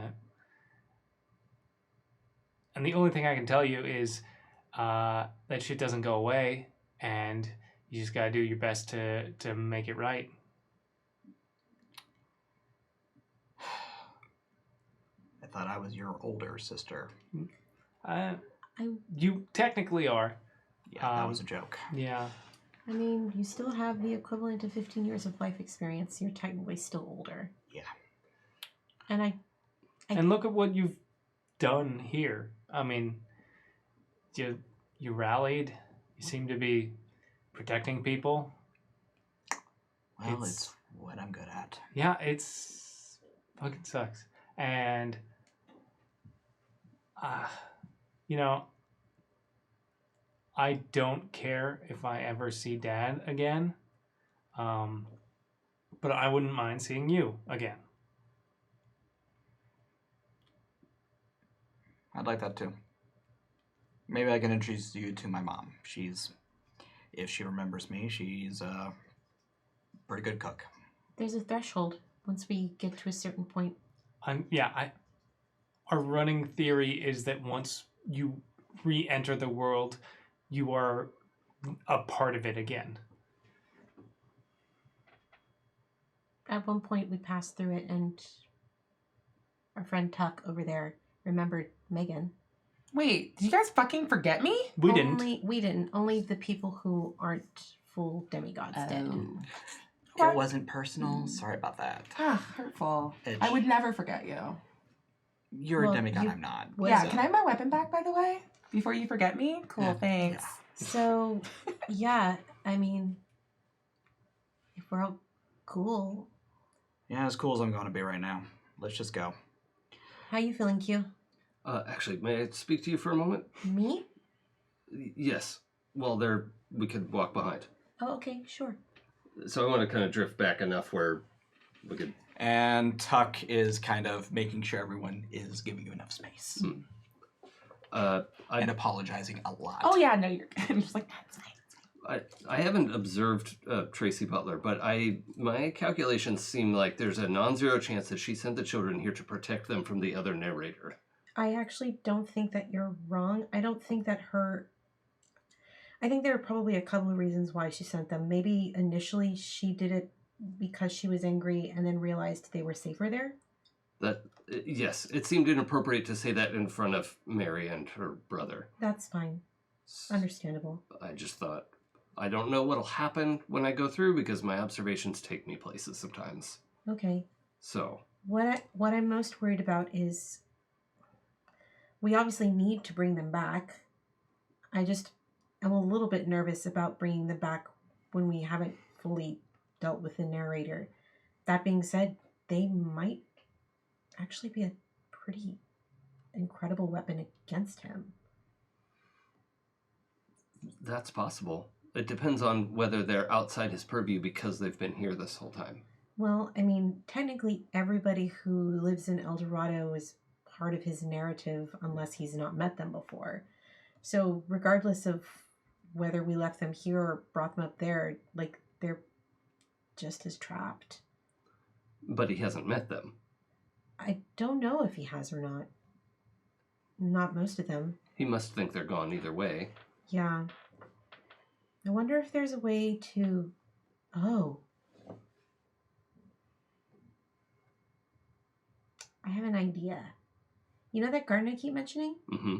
And the only thing I can tell you is that shit doesn't go away, and you just gotta do your best to make it right. I thought I was your older sister. You technically are. Yeah, that was a joke. Yeah. I mean, you still have the equivalent of 15 years of life experience. You're technically still older. Yeah. And And look at what you've done here. I mean, you rallied. You seem to be protecting people. Well, it's what I'm good at. Yeah, it's fucking sucks. And you know, I don't care if I ever see Dad again. But I wouldn't mind seeing you again. I'd like that too. Maybe I can introduce you to my mom. If she remembers me, she's a pretty good cook. there's a threshold once we get to a certain point. Our running theory is that once you re-enter the world, you are a part of it again. At one point, we passed through it, and our friend Tuck over there remembered Megan. Wait, did you guys fucking forget me? We didn't. We didn't. Only the people who aren't full demigods did. What? It wasn't personal. Sorry about that. Ah, hurtful. Itch. I would never forget you. You're Well, a demigod, you- I'm not. Yeah, so- can I have my weapon back, by the way? Before you forget me? Cool, Yeah, thanks. So, yeah, I mean, if we're all cool, Yeah, as cool as I'm going to be right now. Let's just go. how you feeling, Q? Actually, may I speak to you for a moment? Me? Yes. Well, we could walk behind. Oh, okay, sure. So I want to kind of drift back enough where we could... And Tuck is kind of making sure everyone is giving you enough space. And apologizing a lot. Oh, yeah, no, you're good. I'm just like, that's fine. I haven't observed Tracy Butler, but my calculations seem like there's a non-zero chance that she sent the children here to protect them from the other narrator. I actually don't think that you're wrong. I don't think that I think there are probably a couple of reasons why she sent them. Maybe initially she did it because she was angry and then realized they were safer there. Yes, it seemed inappropriate to say that in front of Mary and her brother. That's fine. Understandable. I just thought, I don't know what'll happen when I go through because my observations take me places sometimes. Okay. So, What I'm most worried about is we obviously need to bring them back. I'm a little bit nervous about bringing them back when we haven't fully dealt with the narrator. That being said, they might actually be a pretty incredible weapon against him. that's possible. It depends on whether they're outside his purview because they've been here this whole time. Well, I mean, technically everybody who lives in El Dorado is part of his narrative unless he's not met them before. So regardless of whether we left them here or brought them up there, like, they're just as trapped. But he hasn't met them. I don't know if he has or not. Not most of them. He must think they're gone either way. Yeah. I wonder if there's a way to... Oh. I have an idea. You know that garden I keep mentioning? Mm-hmm.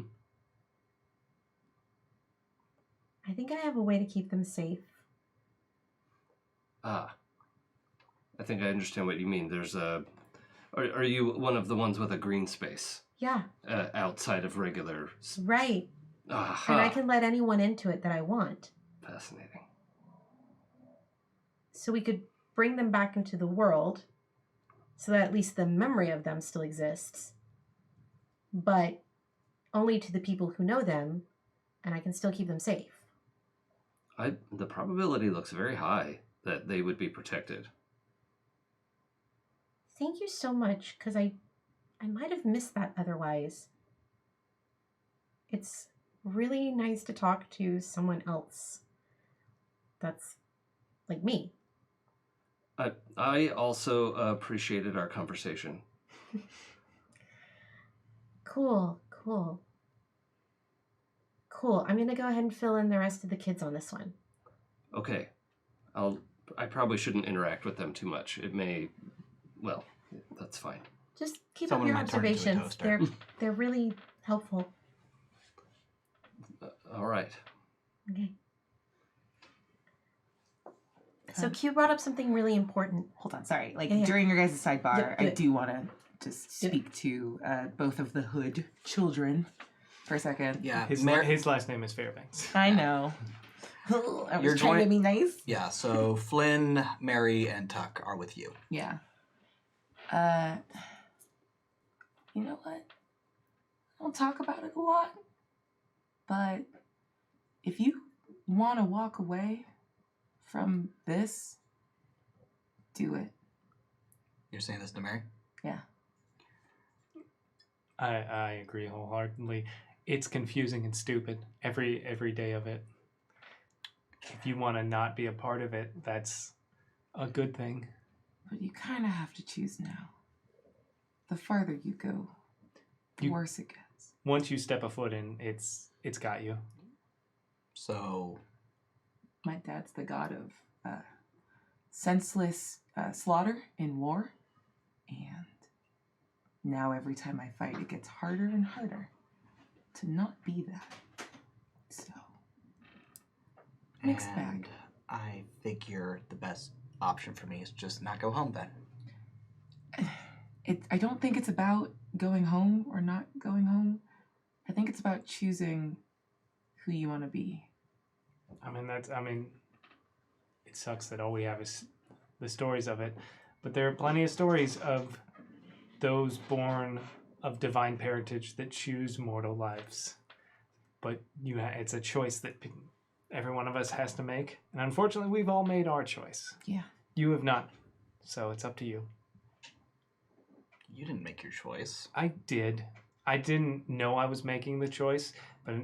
I think I have a way to keep them safe. Ah. I think I understand what you mean. There's a... Are you one of the ones with a green space? Yeah, Outside of regular... right. Aha. And I can let anyone into it that I want. Fascinating. So we could bring them back into the world so that at least the memory of them still exists. But only to the people who know them, and I can still keep them safe. The probability looks very high that they would be protected. Thank you so much, because I might have missed that otherwise. It's really nice to talk to someone else that's like me. I also appreciated our conversation. Cool. Cool. I'm going to go ahead and fill in the rest of the kids on this one. Okay. I probably shouldn't interact with them too much. It may... Well, that's fine. Just keep Someone up your might turn into a observations. toaster. They're really helpful. All right. Okay. So Q brought up something really important. Hold on, sorry. Like Yeah. during your guys' sidebar, Yep, I do it. do want to just Do it. speak to both of the Hood children for a second. Yeah, His last name is Fairbanks. I know. I was You're trying to join- be nice. Yeah, so Flynn, Mary, and Tuck are with you. Yeah. You know what? I don't talk about it a lot, but if you want to walk away from this, do it. You're saying this to Mary? Yeah. I agree wholeheartedly. It's confusing and stupid every day of it. If you want to not be a part of it, that's a good thing. But you kind of have to choose now. The farther you go, the You- worse it gets. Once you step a foot in, it's got you. So, My dad's the god of senseless slaughter in war, and now every time I fight, it gets harder and harder to not be that. So, mixed and bag. I figure the best option for me is just not go home then. I don't think it's about going home or not going home. I think it's about choosing who you want to be. It sucks that all we have is the stories of it, but there are plenty of stories of those born of divine parentage that choose mortal lives. But it's a choice that every one of us has to make, and unfortunately, we've all made our choice. Yeah. You have not, so it's up to you. You didn't make your choice. I did. I didn't know I was making the choice, but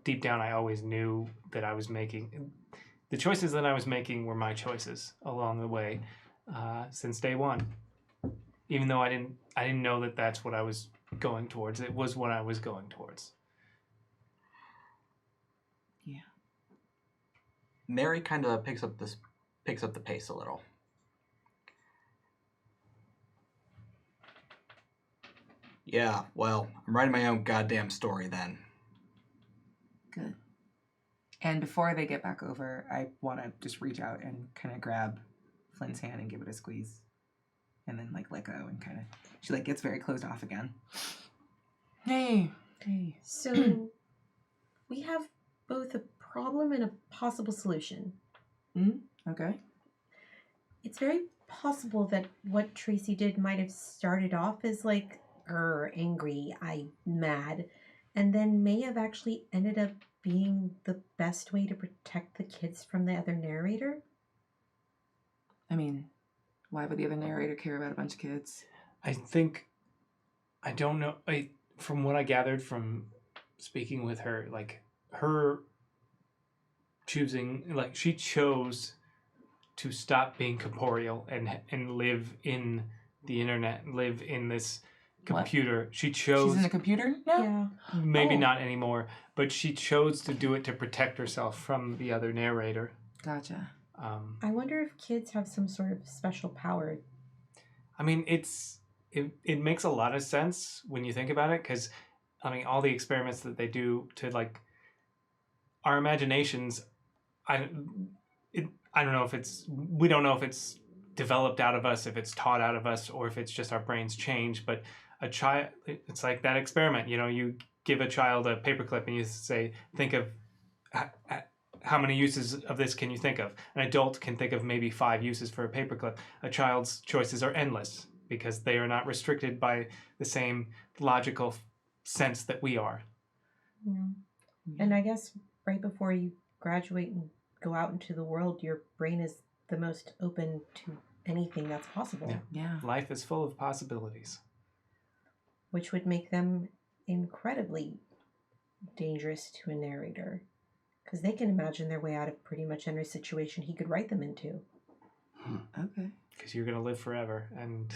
deep down, I always knew that I was making. The choices that I was making were my choices along the way, since day one. Even though I didn't know that that's what I was going towards. It was what I was going towards. Yeah. Mary kind of picks up the pace a little. Yeah, well, I'm writing my own goddamn story then. Good. And before they get back over, I want to just reach out and kind of grab Flynn's hand and give it a squeeze. And then, like, let go and kind of... She, like, gets very closed off again. Hey. So we have both a problem and a possible solution. Okay. It's very possible that what Tracy did might have started off as like, angry, I'm mad, and then may have actually ended up being the best way to protect the kids from the other narrator. I mean, why would the other narrator care about a bunch of kids? I don't know. From what I gathered from speaking with her, like her choosing, like she chose to stop being corporeal and live in the internet, live in this computer. What? She chose. She's in the computer now? Yeah. Maybe Oh. not anymore, but she chose to do it to protect herself from the other narrator. Gotcha. I wonder if kids have some sort of special power. I mean, it makes a lot of sense when you think about it, because I mean, all the experiments that they do to like our imaginations, I don't know if we don't know if it's developed out of us, if it's taught out of us, or if it's just our brains change. But a child, it's like that experiment. You know, you give a child a paperclip and you say, think of how many uses of this can you think of? An adult can think of maybe 5 uses for a paperclip. A child's choices are endless because they are not restricted by the same logical sense that we are. And I guess right before you graduate and go out into the world, your brain is the most open to anything that's possible, Yeah. Life is full of possibilities. which would make them incredibly dangerous to a narrator, because they can imagine their way out of pretty much any situation he could write them into. Okay. Because you're going to live forever and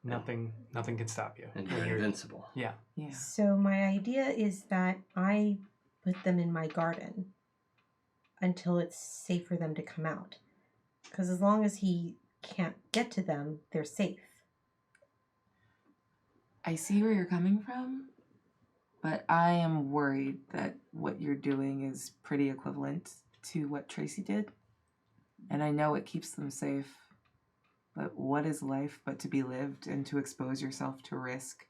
nothing can stop you. And when you're invincible. Yeah. Yeah. So my idea is that I put them in my garden until it's safe for them to come out. Because as long as he can't get to them, they're safe. I see where you're coming from, but I am worried that what you're doing is pretty equivalent to what Tracy did. And I know it keeps them safe. But what is life but to be lived and to expose yourself to risk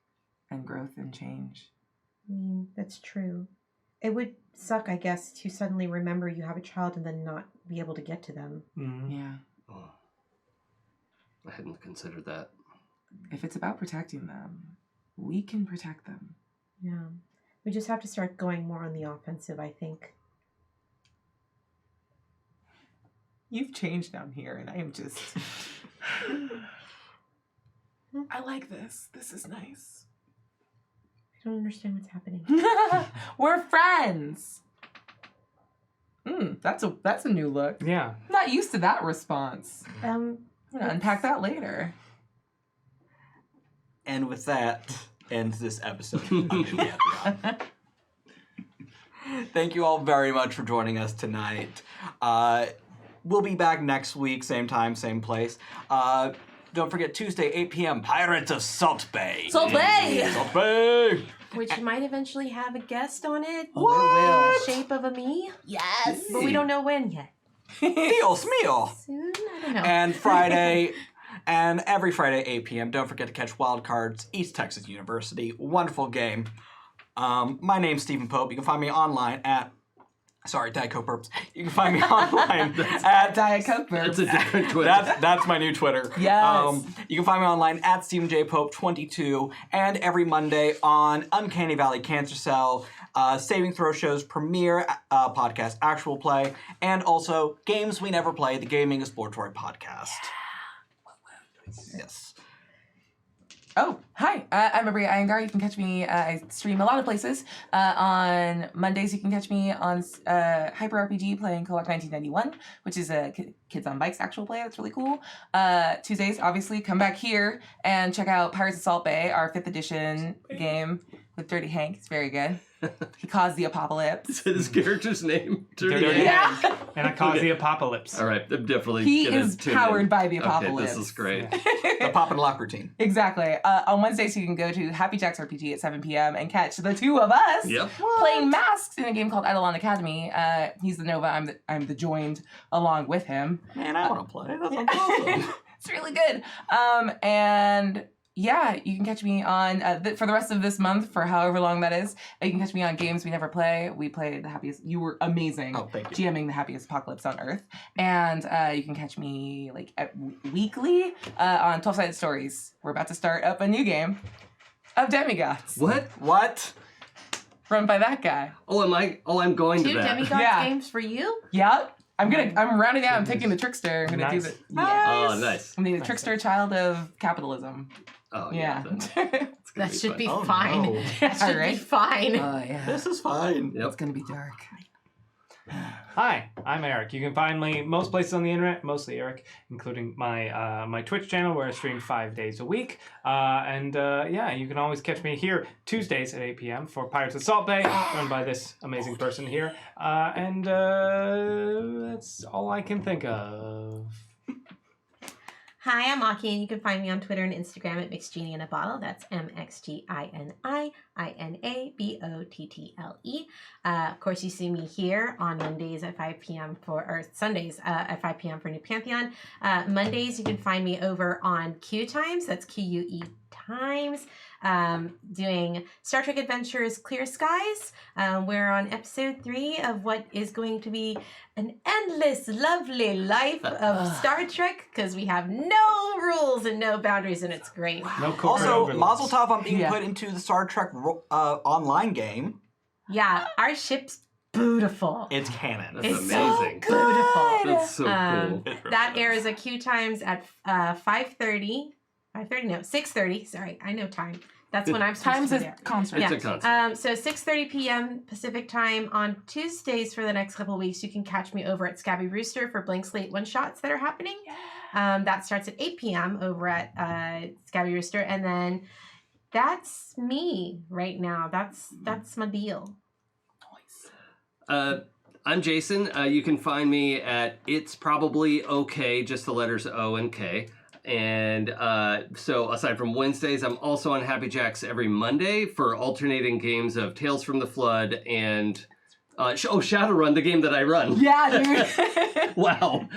and growth and change? I mean, that's true. It would suck, I guess, to suddenly remember you have a child and then not be able to get to them. Mhm. Yeah. Oh. I hadn't considered that. If it's about protecting them, we can protect them. Yeah. We just have to start going more on the offensive, I think. You've changed down here, and I am just... I like this. This is nice. I don't understand what's happening. We're friends. That's a new look. Yeah. I'm not used to that response. Um, I'm gonna unpack that later. And with that ends this episode of Untitled Chapter. Thank you all very much for joining us tonight. We'll be back next week, same time, same place. Don't forget Tuesday, 8 p.m. Pirates of Salt Bay. Salt Bay! Salt Bay! which might eventually have a guest on it. What? In the shape of a me. Yes. But we don't know when yet. Dios mío! Soon? I don't know. And Friday, and every Friday, 8 p.m., don't forget to catch Wild Cards, East Texas University. Wonderful game. My name's Stephen Pope. You can find me online at... Sorry, Diet Coke Burps. You can find me online at... Diet Coke Burps. That's a different Twitter. That's my new Twitter. Yes. You can find me online at Stephen J. Pope 22 and every Monday on Uncanny Valley Cancer Cell, Saving Throw Show's premiere podcast, Actual Play, and also Games We Never Play, the gaming exploratory podcast. Yes. Oh, hi. I'm Maria Iyengar. You can catch me, I stream a lot of places. On Mondays, you can catch me on Hyper RPG playing Kolak 1991, which is a Kids on Bikes actual play. That's really cool. Tuesdays, obviously, come back here and check out Pirates of Salt Bay, our 5th edition game with Dirty Hank. It's very good. He caused the apocalypse. Is that his character's name? Dirty Yeah. And I caused the apocalypse. All right, I'm definitely He gonna is tune powered in. by the Okay, apocalypse. this is great. The Pop and Lock routine. Exactly. On Wednesdays, you can go to Happy Jack's RPG at 7 p.m. and catch the two of us Yep. playing masks in a game called Eidolon Academy. He's the Nova. I'm the joined along with him. Man, I want to play. That sounds awesome. It's really good. And yeah, you can catch me on for the rest of this month, for however long that is. You can catch me on Games We Never Play. We played the happiest. You were amazing. Oh, thank you. GMing the happiest apocalypse on Earth. And you can catch me like weekly on 12-Sided Stories. We're about to start up a new game of Demigods, What? run by that guy. Oh, I'm going to Two that. Demigods Yeah. games for you? Yep. I'm rounding out. I'm taking the Trickster. I'm gonna do Nice. the. Yeah. Oh, nice. I'm the Trickster, child of capitalism. Oh, Yeah. That's gonna That be should fun. be Oh, fine. no. That should Alright. be fine. Yeah. This is fine. Yep. It's gonna be dark. Hi, I'm Eric. You can find me most places on the internet, mostly Eric, including my my Twitch channel where I stream 5 days a week. Yeah, you can always catch me here Tuesdays at 8 p.m. for Pirates of Salt Bay, run by this amazing person here. That's all I can think of. Hi, I'm Aki, and you can find me on Twitter and Instagram at Mixgenie in a Bottle. That's MXGINIINABOTTLE. Of course, you see me here on Mondays at 5 p.m. or Sundays at 5 p.m. for New Pantheon. Mondays, you can find me over on Q Times. That's QUE Times. Doing Star Trek Adventures Clear Skies. We're on episode 3 of what is going to be an endless, lovely life of Star Trek, because we have no rules and no boundaries, and it's great. No corporate Also, overlords. Mazel Tov on being Yeah. put into the Star Trek online game. Yeah, our ship's beautiful. It's canon. That's It's amazing. so beautiful. That's so cool. That airs at Q Times at 5:30. 5:30? No, 6:30. Sorry, I know time. That's when I'm supposed Times to is be there. concert. It's Yeah. a concept. So 6:30 p.m. Pacific time on Tuesdays for the next couple of weeks. You can catch me over at Scabby Rooster for Blank Slate one-shots that are happening. That starts at 8 p.m. over at Scabby Rooster. And then that's me right now. That's my deal. I'm Jason. You can find me at It's Probably Okay, just the letters O and K. And so aside from Wednesdays, I'm also on Happy Jacks every Monday for alternating games of Tales from the Flood and Shadowrun, the game that I run. Yeah, dude. Wow.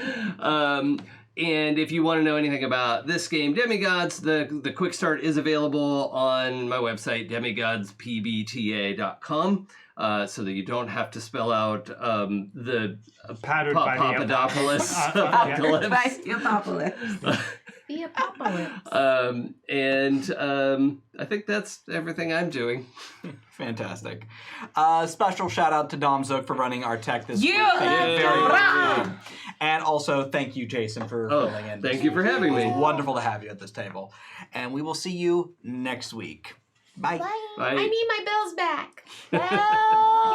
And if you want to know anything about this game, Demigods, the quick start is available on my website, demigodspbta.com. So that you don't have to spell out the Powdered by the Papadopoulos yeah. apocalypse. The apocalypse. The apocalypse. I think that's everything I'm doing. Fantastic. Special shout out to Dom Zook for running our tech this week. Yeah. Thank you very Yeah. much. And also, thank you, Jason, for filling in. Thank you for having me. It was wonderful to have you at this table. And we will see you next week. Bye. Bye. Bye. I need my bills back. Well.